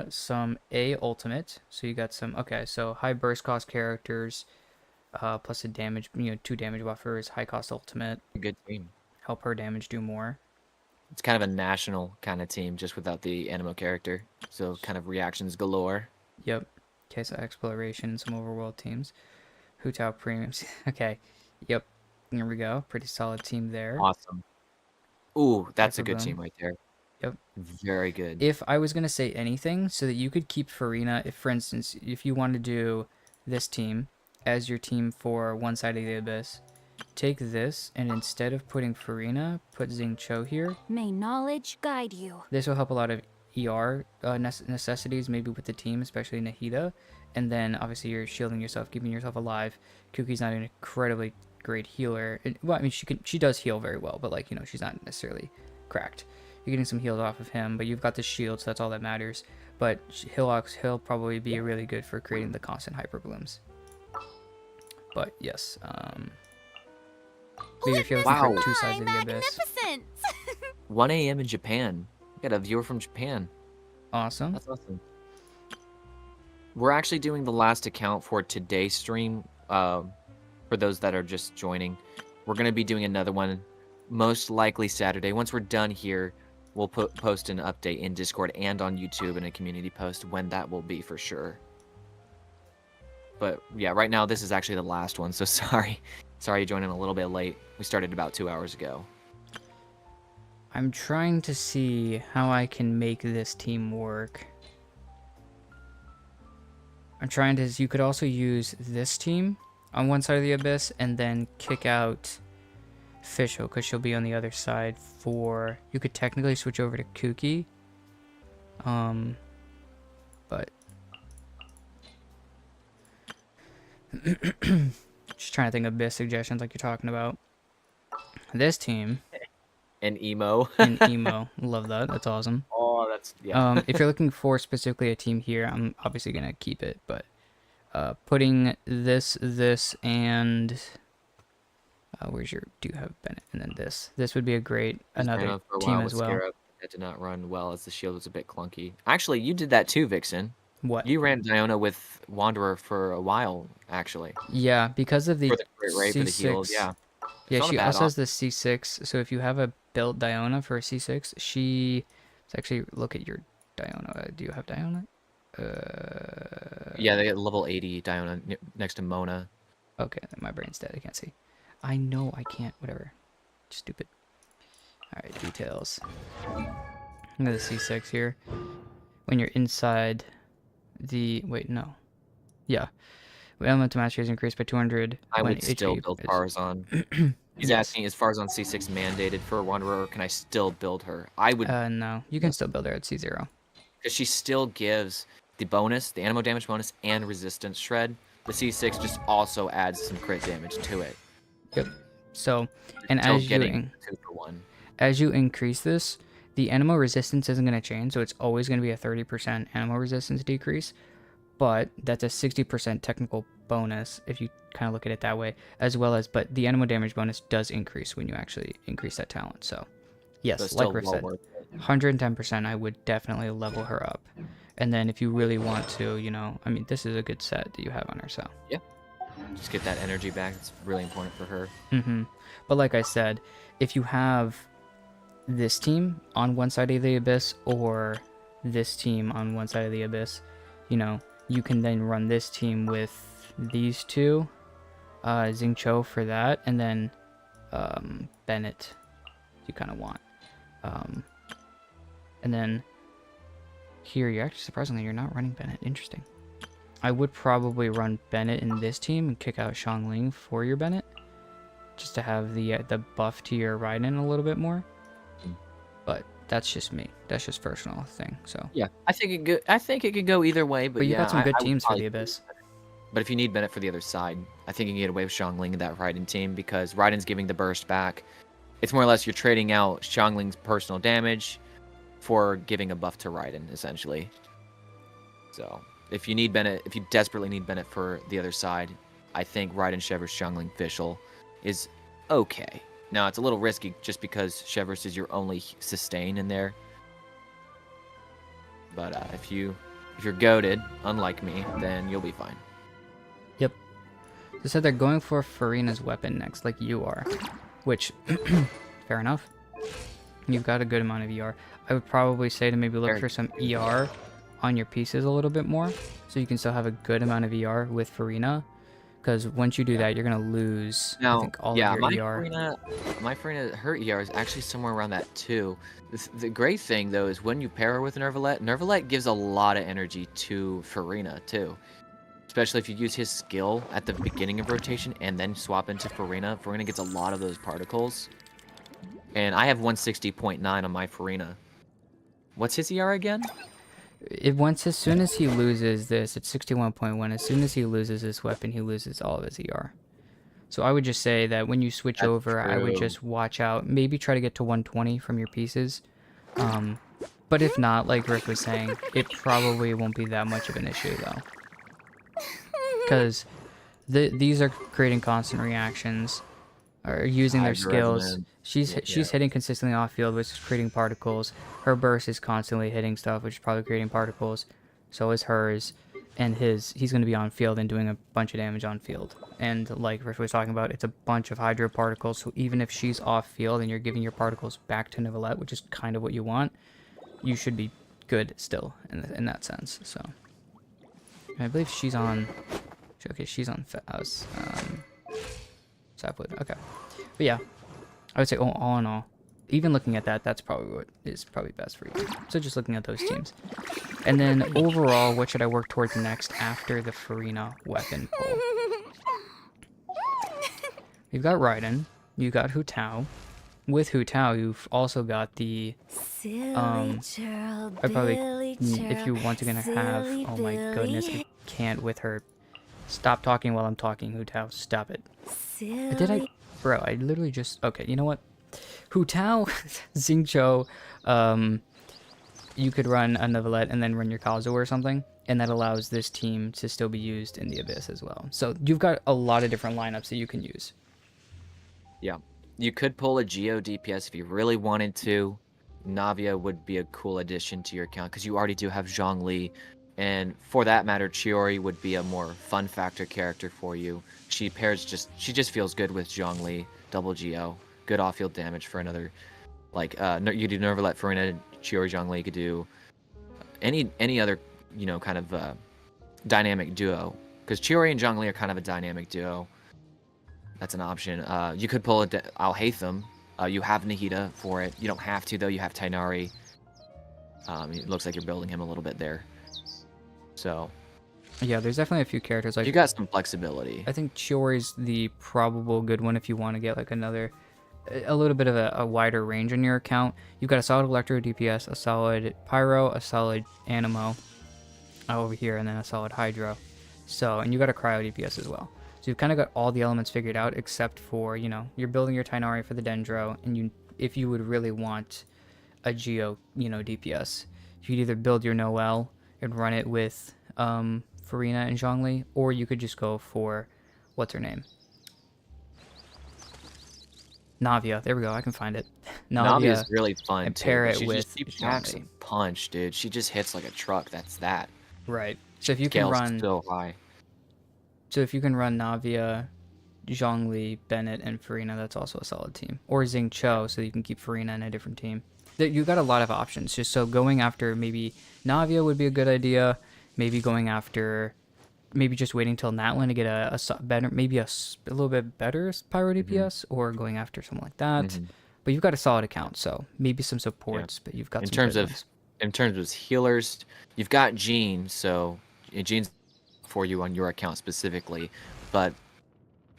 Speaker 1: Some A ultimate, so you got some, okay, so high burst cost characters, plus a damage, 2 damage buffers, high cost ultimate,
Speaker 2: Good team.
Speaker 1: help her damage do more.
Speaker 2: It's kind of a national kind of team, just without the Animo character. So kind of reactions galore.
Speaker 1: Yep. Case of exploration and some overworld teams. Hu Tao premiums. Okay. Yep. There we go. Pretty solid team there.
Speaker 2: Awesome. Ooh, that's a good
Speaker 1: Hyperbone.
Speaker 2: team right there.
Speaker 1: Yep.
Speaker 2: Very good.
Speaker 1: If I was gonna say anything, so that you could keep Farina, if for instance, if you want to do this team as your team for one side of the abyss, take this and instead of putting Farina, put Xingqiu here.
Speaker 7: May knowledge guide you.
Speaker 1: This will help a lot of ER necessities, maybe with the team, especially Nahida. And then obviously you're shielding yourself, keeping yourself alive. Kuki's not an incredibly great healer. Well, I mean, she does heal very well, but like, she's not necessarily cracked. You're getting some heals off of him, but you've got the shield, so that's all that matters. But he'll probably be really good for creating the constant hyper blooms. But yes, but if you're looking
Speaker 2: Wow.
Speaker 1: for two sides of the abyss.
Speaker 7: Magnificent!
Speaker 2: 1 a.m. in Japan. We got a viewer from Japan.
Speaker 1: Awesome.
Speaker 2: That's awesome. We're actually doing the last account for today's stream. For those that are just joining, we're going to be doing another one, most likely Saturday. Once we're done here, we'll post an update in Discord and on YouTube in a community post when that will be for sure. But yeah, right now this is actually the last one, so sorry. Sorry you joined in a little bit late. We started about 2 hours ago.
Speaker 1: I'm trying to see how I can make this team work. I'm trying to, you could also use this team on one side of the abyss and then kick out Fischl because she'll be on the other side for, you could technically switch over to Kuki. But just trying to think of abyss suggestions like you're talking about. This team
Speaker 2: And emo.
Speaker 1: in emo, love that. That's awesome.
Speaker 2: Oh, that's yeah.
Speaker 1: If you're looking for specifically a team here, I'm obviously gonna keep it, but putting this, and where's your, do you have Bennett, and then this would be a great another
Speaker 2: For a
Speaker 1: team
Speaker 2: while
Speaker 1: as
Speaker 2: with
Speaker 1: well.
Speaker 2: Scarab. That did not run well as the shield was a bit clunky. Actually, you did that too, Vixen.
Speaker 1: What?
Speaker 2: You ran Diona with Wanderer for a while, actually.
Speaker 1: Yeah, because of the
Speaker 2: For the crit rate, for the heal,
Speaker 1: C6.
Speaker 2: yeah.
Speaker 1: Yeah,
Speaker 2: Not a
Speaker 1: she
Speaker 2: bad
Speaker 1: also has
Speaker 2: option.
Speaker 1: the C6. So if you have a built Diona for a C6, let's actually look at your Diona. Do you have Diona?
Speaker 2: Yeah, they get level 80 Diona next to Mona.
Speaker 1: Okay, my brain's dead. I can't see. I know I can't. Whatever. Stupid. All right, details. Look at the C6 here. When you're inside the, wait, no. Yeah. Elemental mastery is increased by 200.
Speaker 2: I
Speaker 1: when
Speaker 2: would still
Speaker 1: HP
Speaker 2: build
Speaker 1: is-
Speaker 2: Farazan. He's
Speaker 1: Yes.
Speaker 2: asking, is Farazan C6 mandated for Wanderer, or can I still build her? I would,
Speaker 1: No, you can still build her at C0.
Speaker 2: because she still gives the bonus, the Animo damage bonus, and resistance shred. The C6 just also adds some crit damage to it.
Speaker 1: Yep. So, and
Speaker 2: Still
Speaker 1: as you
Speaker 2: getting 2 for 1.
Speaker 1: as you increase this, the Animo resistance isn't going to change, so it's always going to be a 30% Animo resistance decrease, but that's a 60% technical bonus if you kind of look at it that way, as well as, but the Animo damage bonus does increase when you actually increase that talent. So, yes,
Speaker 2: So it's
Speaker 1: like
Speaker 2: still
Speaker 1: Riff
Speaker 2: well
Speaker 1: said,
Speaker 2: worth it.
Speaker 1: 110%, I would definitely level her up. And then if you really want to, you know, I mean, this is a good set that you have on her, so.
Speaker 2: Just get that energy back. It's really important for her.
Speaker 1: But like I said, if you have this team on one side of the abyss or this team on one side of the abyss, you know, you can then run this team with these two, Xingqiu for that, and then Bennett you kind of want. And then here, you're actually, surprisingly, you're not running Bennett. Interesting. I would probably run Bennett in this team and kick out Xiangling for your Bennett, just to have the buff to your Raiden a little bit more. But that's just me. That's just personal thing. So
Speaker 2: Yeah, I think it could go either way. But
Speaker 1: you
Speaker 2: yeah,
Speaker 1: got some good
Speaker 2: I would
Speaker 1: teams for
Speaker 2: probably
Speaker 1: the Abyss.
Speaker 2: But if you need Bennett for the other side, I think you can get away with Xiangling in that Raiden team because Raiden's giving the burst back. It's more or less you're trading out Xiangling's personal damage for giving a buff to Raiden, essentially. So if you need Bennett, if you desperately need Bennett for the other side, I think Raiden Shevers Xiangling Fischl is okay. Now it's a little risky just because Shevers is your only sustain in there. But if you're goated, unlike me, then you'll be fine.
Speaker 1: Yep. They said they're going for Farina's weapon next, like you are. Which, fair enough. You've got a good amount of ER. I would probably say to maybe look for some ER on your pieces a little bit more, so you can still have a good amount of ER with Farina. Because once you do that, you're gonna lose, I think, all of your ER.
Speaker 2: My Farina, her ER is actually somewhere around that too. The great thing though is when you pair her with Nervalette, Nervalette gives a lot of energy to Farina too. Especially if you use his skill at the beginning of rotation and then swap into Farina. Farina gets a lot of those particles. And I have 160.9 on my Farina. What's his ER again?
Speaker 1: As soon as he loses this, it's 61.1. As soon as he loses this weapon, he loses all of his ER. So I would just say that when you switch over, I would just watch out. Maybe try to get to 120 from your pieces. But if not, like Rick was saying, it probably won't be that much of an issue though. Because these are creating constant reactions, or using their skills. She's hitting consistently off field, which is creating particles. Her burst is constantly hitting stuff, which is probably creating particles. So is hers, and he's going to be on field and doing a bunch of damage on field. And like Rick was talking about, it's a bunch of hydro particles. So even if she's off field and you're giving your particles back to Neuvillette, which is kind of what you want, you should be good still in that sense. So I believe she's on. Okay, she's on Sapwood. Okay, but yeah, I would say all in all, even looking at that, that's probably what is probably best for you. So just looking at those teams, and then overall, what should I work towards next after the Farina weapon pull? You've got Raiden, you got Hu Tao. With Hu Tao, you've also got the I probably, if you want to gonna have, oh my goodness, I can't with her. Stop talking while I'm talking, Hu Tao. Stop it. Bro, I literally just... Okay, you know what? Hu Tao, Xingqiu, you could run a Neuvillette and then run your Kazuo or something, and that allows this team to still be used in the Abyss as well. So you've got a lot of different lineups that you can use.
Speaker 2: Yeah. You could pull a Geo DPS if you really wanted to. Navia would be a cool addition to your account, because you already do have Zhongli. And for that matter, Chiori would be a more fun factor character for you. She just feels good with Zhongli, double Geo, good off-field damage for another. Like you do Neuvillette, Farina, Chiori, Zhongli. You could do any other kind of dynamic duo, because Chiori and Zhongli are kind of a dynamic duo. That's an option. You could pull Alhaitham. You have Nahida for it. You don't have to though. You have Tainari. It looks like you're building him a little bit there. So,
Speaker 1: yeah, there's definitely a few characters like
Speaker 2: you got some flexibility.
Speaker 1: I think Chiori's the probable good one if you want to get like a little bit of a wider range in your account. You've got a solid Electro DPS, a solid Pyro, a solid Animo over here, and then a solid Hydro. So, and you got a Cryo DPS as well. So you've kind of got all the elements figured out, except for, you're building your Tainari for the Dendro, and if you would really want a Geo, DPS, you could either build your Noelle and run it with Farina and Zhongli, or you could just go for, what's her name? Navia. There we go. I can find it.
Speaker 2: Navi is
Speaker 1: Navia
Speaker 2: really fun
Speaker 1: and
Speaker 2: too.
Speaker 1: pair
Speaker 2: but
Speaker 1: it
Speaker 2: she
Speaker 1: with
Speaker 2: she packs a
Speaker 1: Zhongli.
Speaker 2: punch, dude. She just hits like a truck. That's that.
Speaker 1: Right. So if you can
Speaker 2: Scale's
Speaker 1: run,
Speaker 2: so high.
Speaker 1: Navia, Zhongli, Bennett, and Farina, that's also a solid team. Or Xing Cho, so you can keep Farina in a different team. You got a lot of options. Just so going after maybe Navia would be a good idea. Maybe going after, maybe just waiting till Natlin to get better, maybe a little bit better Pyro DPS, or going after something like that.
Speaker 2: Mhm.
Speaker 1: But you've got a solid account, so maybe some supports, but you've got
Speaker 2: In
Speaker 1: some
Speaker 2: terms
Speaker 1: good
Speaker 2: of
Speaker 1: ones.
Speaker 2: healers, you've got Jean, so Jean's for you on your account specifically. But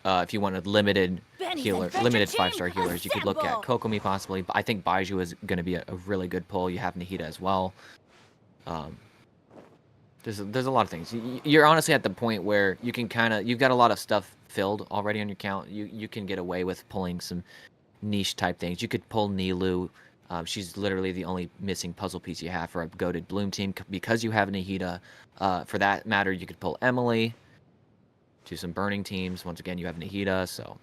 Speaker 2: if you wanted limited
Speaker 3: Benny's
Speaker 2: healer,
Speaker 3: Adventure
Speaker 2: limited
Speaker 3: Team,
Speaker 2: 5-star healers, you could look at
Speaker 3: assemble!
Speaker 2: Kokomi possibly. But I think Baiju is going to be a really good pull. You have Nahida as well. There's a lot of things. You're honestly at the point where you can you've got a lot of stuff filled already on your account. You can get away with pulling some niche type things. You could pull Nilu. She's literally the only missing puzzle piece you have for a goated Bloom team because you have Nahida. For that matter, you could pull Emily to some burning teams. Once again, you have Nahida, so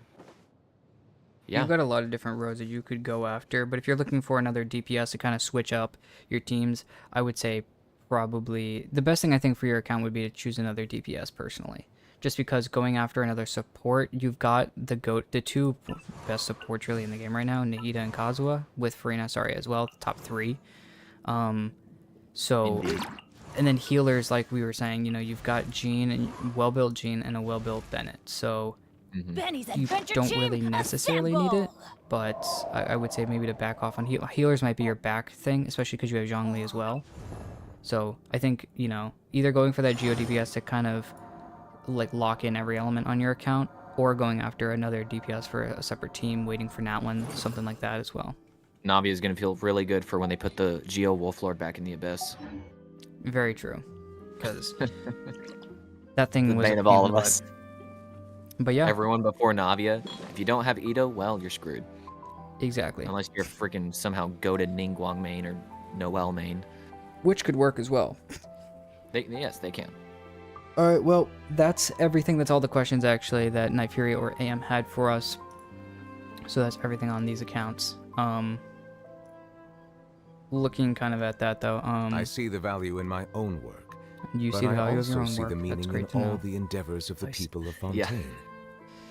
Speaker 2: yeah.
Speaker 1: You've got a lot of different roads that you could go after, but if you're looking for another DPS to kind of switch up your teams, I would say probably the best thing I think for your account would be to choose another DPS personally. Just because going after another support, you've got the two best supports really in the game right now, Nahida and Kazuha, with Farina, as well, top 3. So,
Speaker 2: Indeed.
Speaker 1: and then healers, like we were saying, you've got Jean, and well-built Jean, and a well-built Bennett. So
Speaker 3: Benny's
Speaker 1: you
Speaker 3: Adventure
Speaker 1: don't
Speaker 3: Team,
Speaker 1: really necessarily need it,
Speaker 3: assemble!
Speaker 1: but I would say maybe to back off on healers might be your back thing, especially because you have Zhongli as well. So I think, either going for that Geo DPS to kind of like lock in every element on your account, or going after another DPS for a separate team, waiting for Natlin, something like that as well.
Speaker 2: Navi is going to feel really good for when they put the Geo Wolflord back in the Abyss.
Speaker 1: Very true, because that thing
Speaker 2: The
Speaker 1: was a
Speaker 2: bane of
Speaker 1: pain in
Speaker 2: all
Speaker 1: the
Speaker 2: of
Speaker 1: butt.
Speaker 2: us.
Speaker 1: But yeah,
Speaker 2: Everyone before Navia. If you don't have Ito, well, you're screwed.
Speaker 1: exactly.
Speaker 2: Unless you're freaking somehow goated Ningguang main or Noel main.
Speaker 1: Which could work as well.
Speaker 2: Yes, they can.
Speaker 1: All right, well, that's everything. That's all the questions, actually, that Night Fury or AM had for us. So that's everything on these accounts. Looking kind of at that, though,
Speaker 8: I see the value in my own work,
Speaker 1: you
Speaker 8: but
Speaker 1: see the
Speaker 8: I
Speaker 1: value of
Speaker 8: also
Speaker 1: your own
Speaker 8: see
Speaker 1: work.
Speaker 8: the
Speaker 1: That's
Speaker 8: meaning in
Speaker 1: great to
Speaker 8: all
Speaker 1: know.
Speaker 8: the endeavors of the
Speaker 2: Nice.
Speaker 8: people of
Speaker 2: Yeah.
Speaker 8: Fontaine.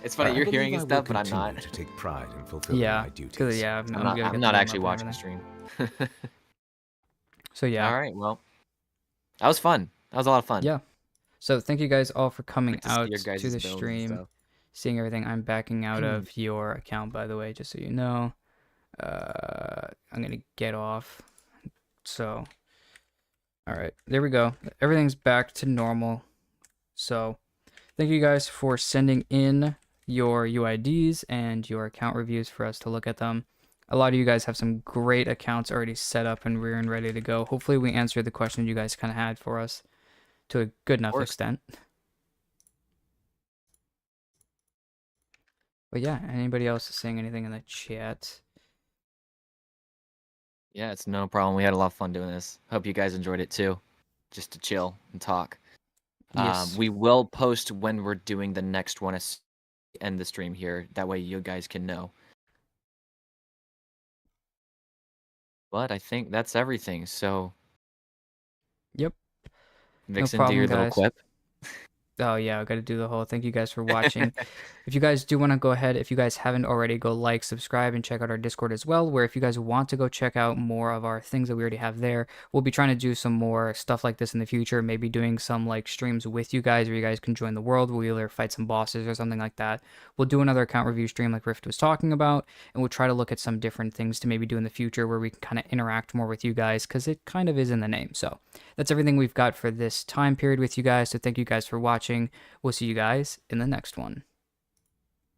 Speaker 2: It's funny,
Speaker 8: I
Speaker 2: you're
Speaker 8: believe
Speaker 2: hearing
Speaker 8: I
Speaker 2: his
Speaker 8: will
Speaker 2: stuff, but I'm
Speaker 8: continue
Speaker 2: not.
Speaker 8: to take pride in fulfilling
Speaker 1: Yeah,
Speaker 8: my duties.
Speaker 1: because I'm
Speaker 2: I'm
Speaker 1: gonna
Speaker 2: not
Speaker 1: get
Speaker 2: not
Speaker 1: them
Speaker 2: actually
Speaker 1: up
Speaker 2: watching
Speaker 1: and
Speaker 2: the stream.
Speaker 1: So yeah,
Speaker 2: All right, well, that was fun. That was a lot of fun.
Speaker 1: Yeah. So thank you guys all for coming
Speaker 2: Like to see
Speaker 1: out
Speaker 2: your guys'
Speaker 1: to the
Speaker 2: builds and
Speaker 1: stream,
Speaker 2: stuff.
Speaker 1: seeing everything. I'm backing out of your account, by the way, just so you know. I'm gonna get off. So, all right, there we go. Everything's back to normal. So, thank you guys for sending in your UIDs and your account reviews for us to look at them. A lot of you guys have some great accounts already set up and rear and ready to go. Hopefully, we answered the questions you guys kind of had for us to a good enough
Speaker 2: course.
Speaker 1: extent. But yeah, anybody else is saying anything in the chat?
Speaker 2: Yeah, it's no problem. We had a lot of fun doing this. Hope you guys enjoyed it too. Just to chill and talk.
Speaker 1: Yes.
Speaker 2: We will post when we're doing the next one as end the stream here. That way you guys can know. But I think that's everything. So
Speaker 1: Yep.
Speaker 2: Vixen,
Speaker 1: problem,
Speaker 2: do your little
Speaker 1: guys.
Speaker 2: quip.
Speaker 1: Oh yeah, I got to do the whole. Thank you guys for watching. If you guys do want to go ahead, if you guys haven't already, go like, subscribe, and check out our Discord as well, where if you guys want to go check out more of our things that we already have there, we'll be trying to do some more stuff like this in the future, maybe doing some like streams with you guys where you guys can join the world. We'll either fight some bosses or something like that. We'll do another account review stream like Rift was talking about, and we'll try to look at some different things to maybe do in the future where we can kind of interact more with you guys, because it kind of is in the name. So that's everything we've got for this time period with you guys, so thank you guys for watching. We'll see you guys in the next one.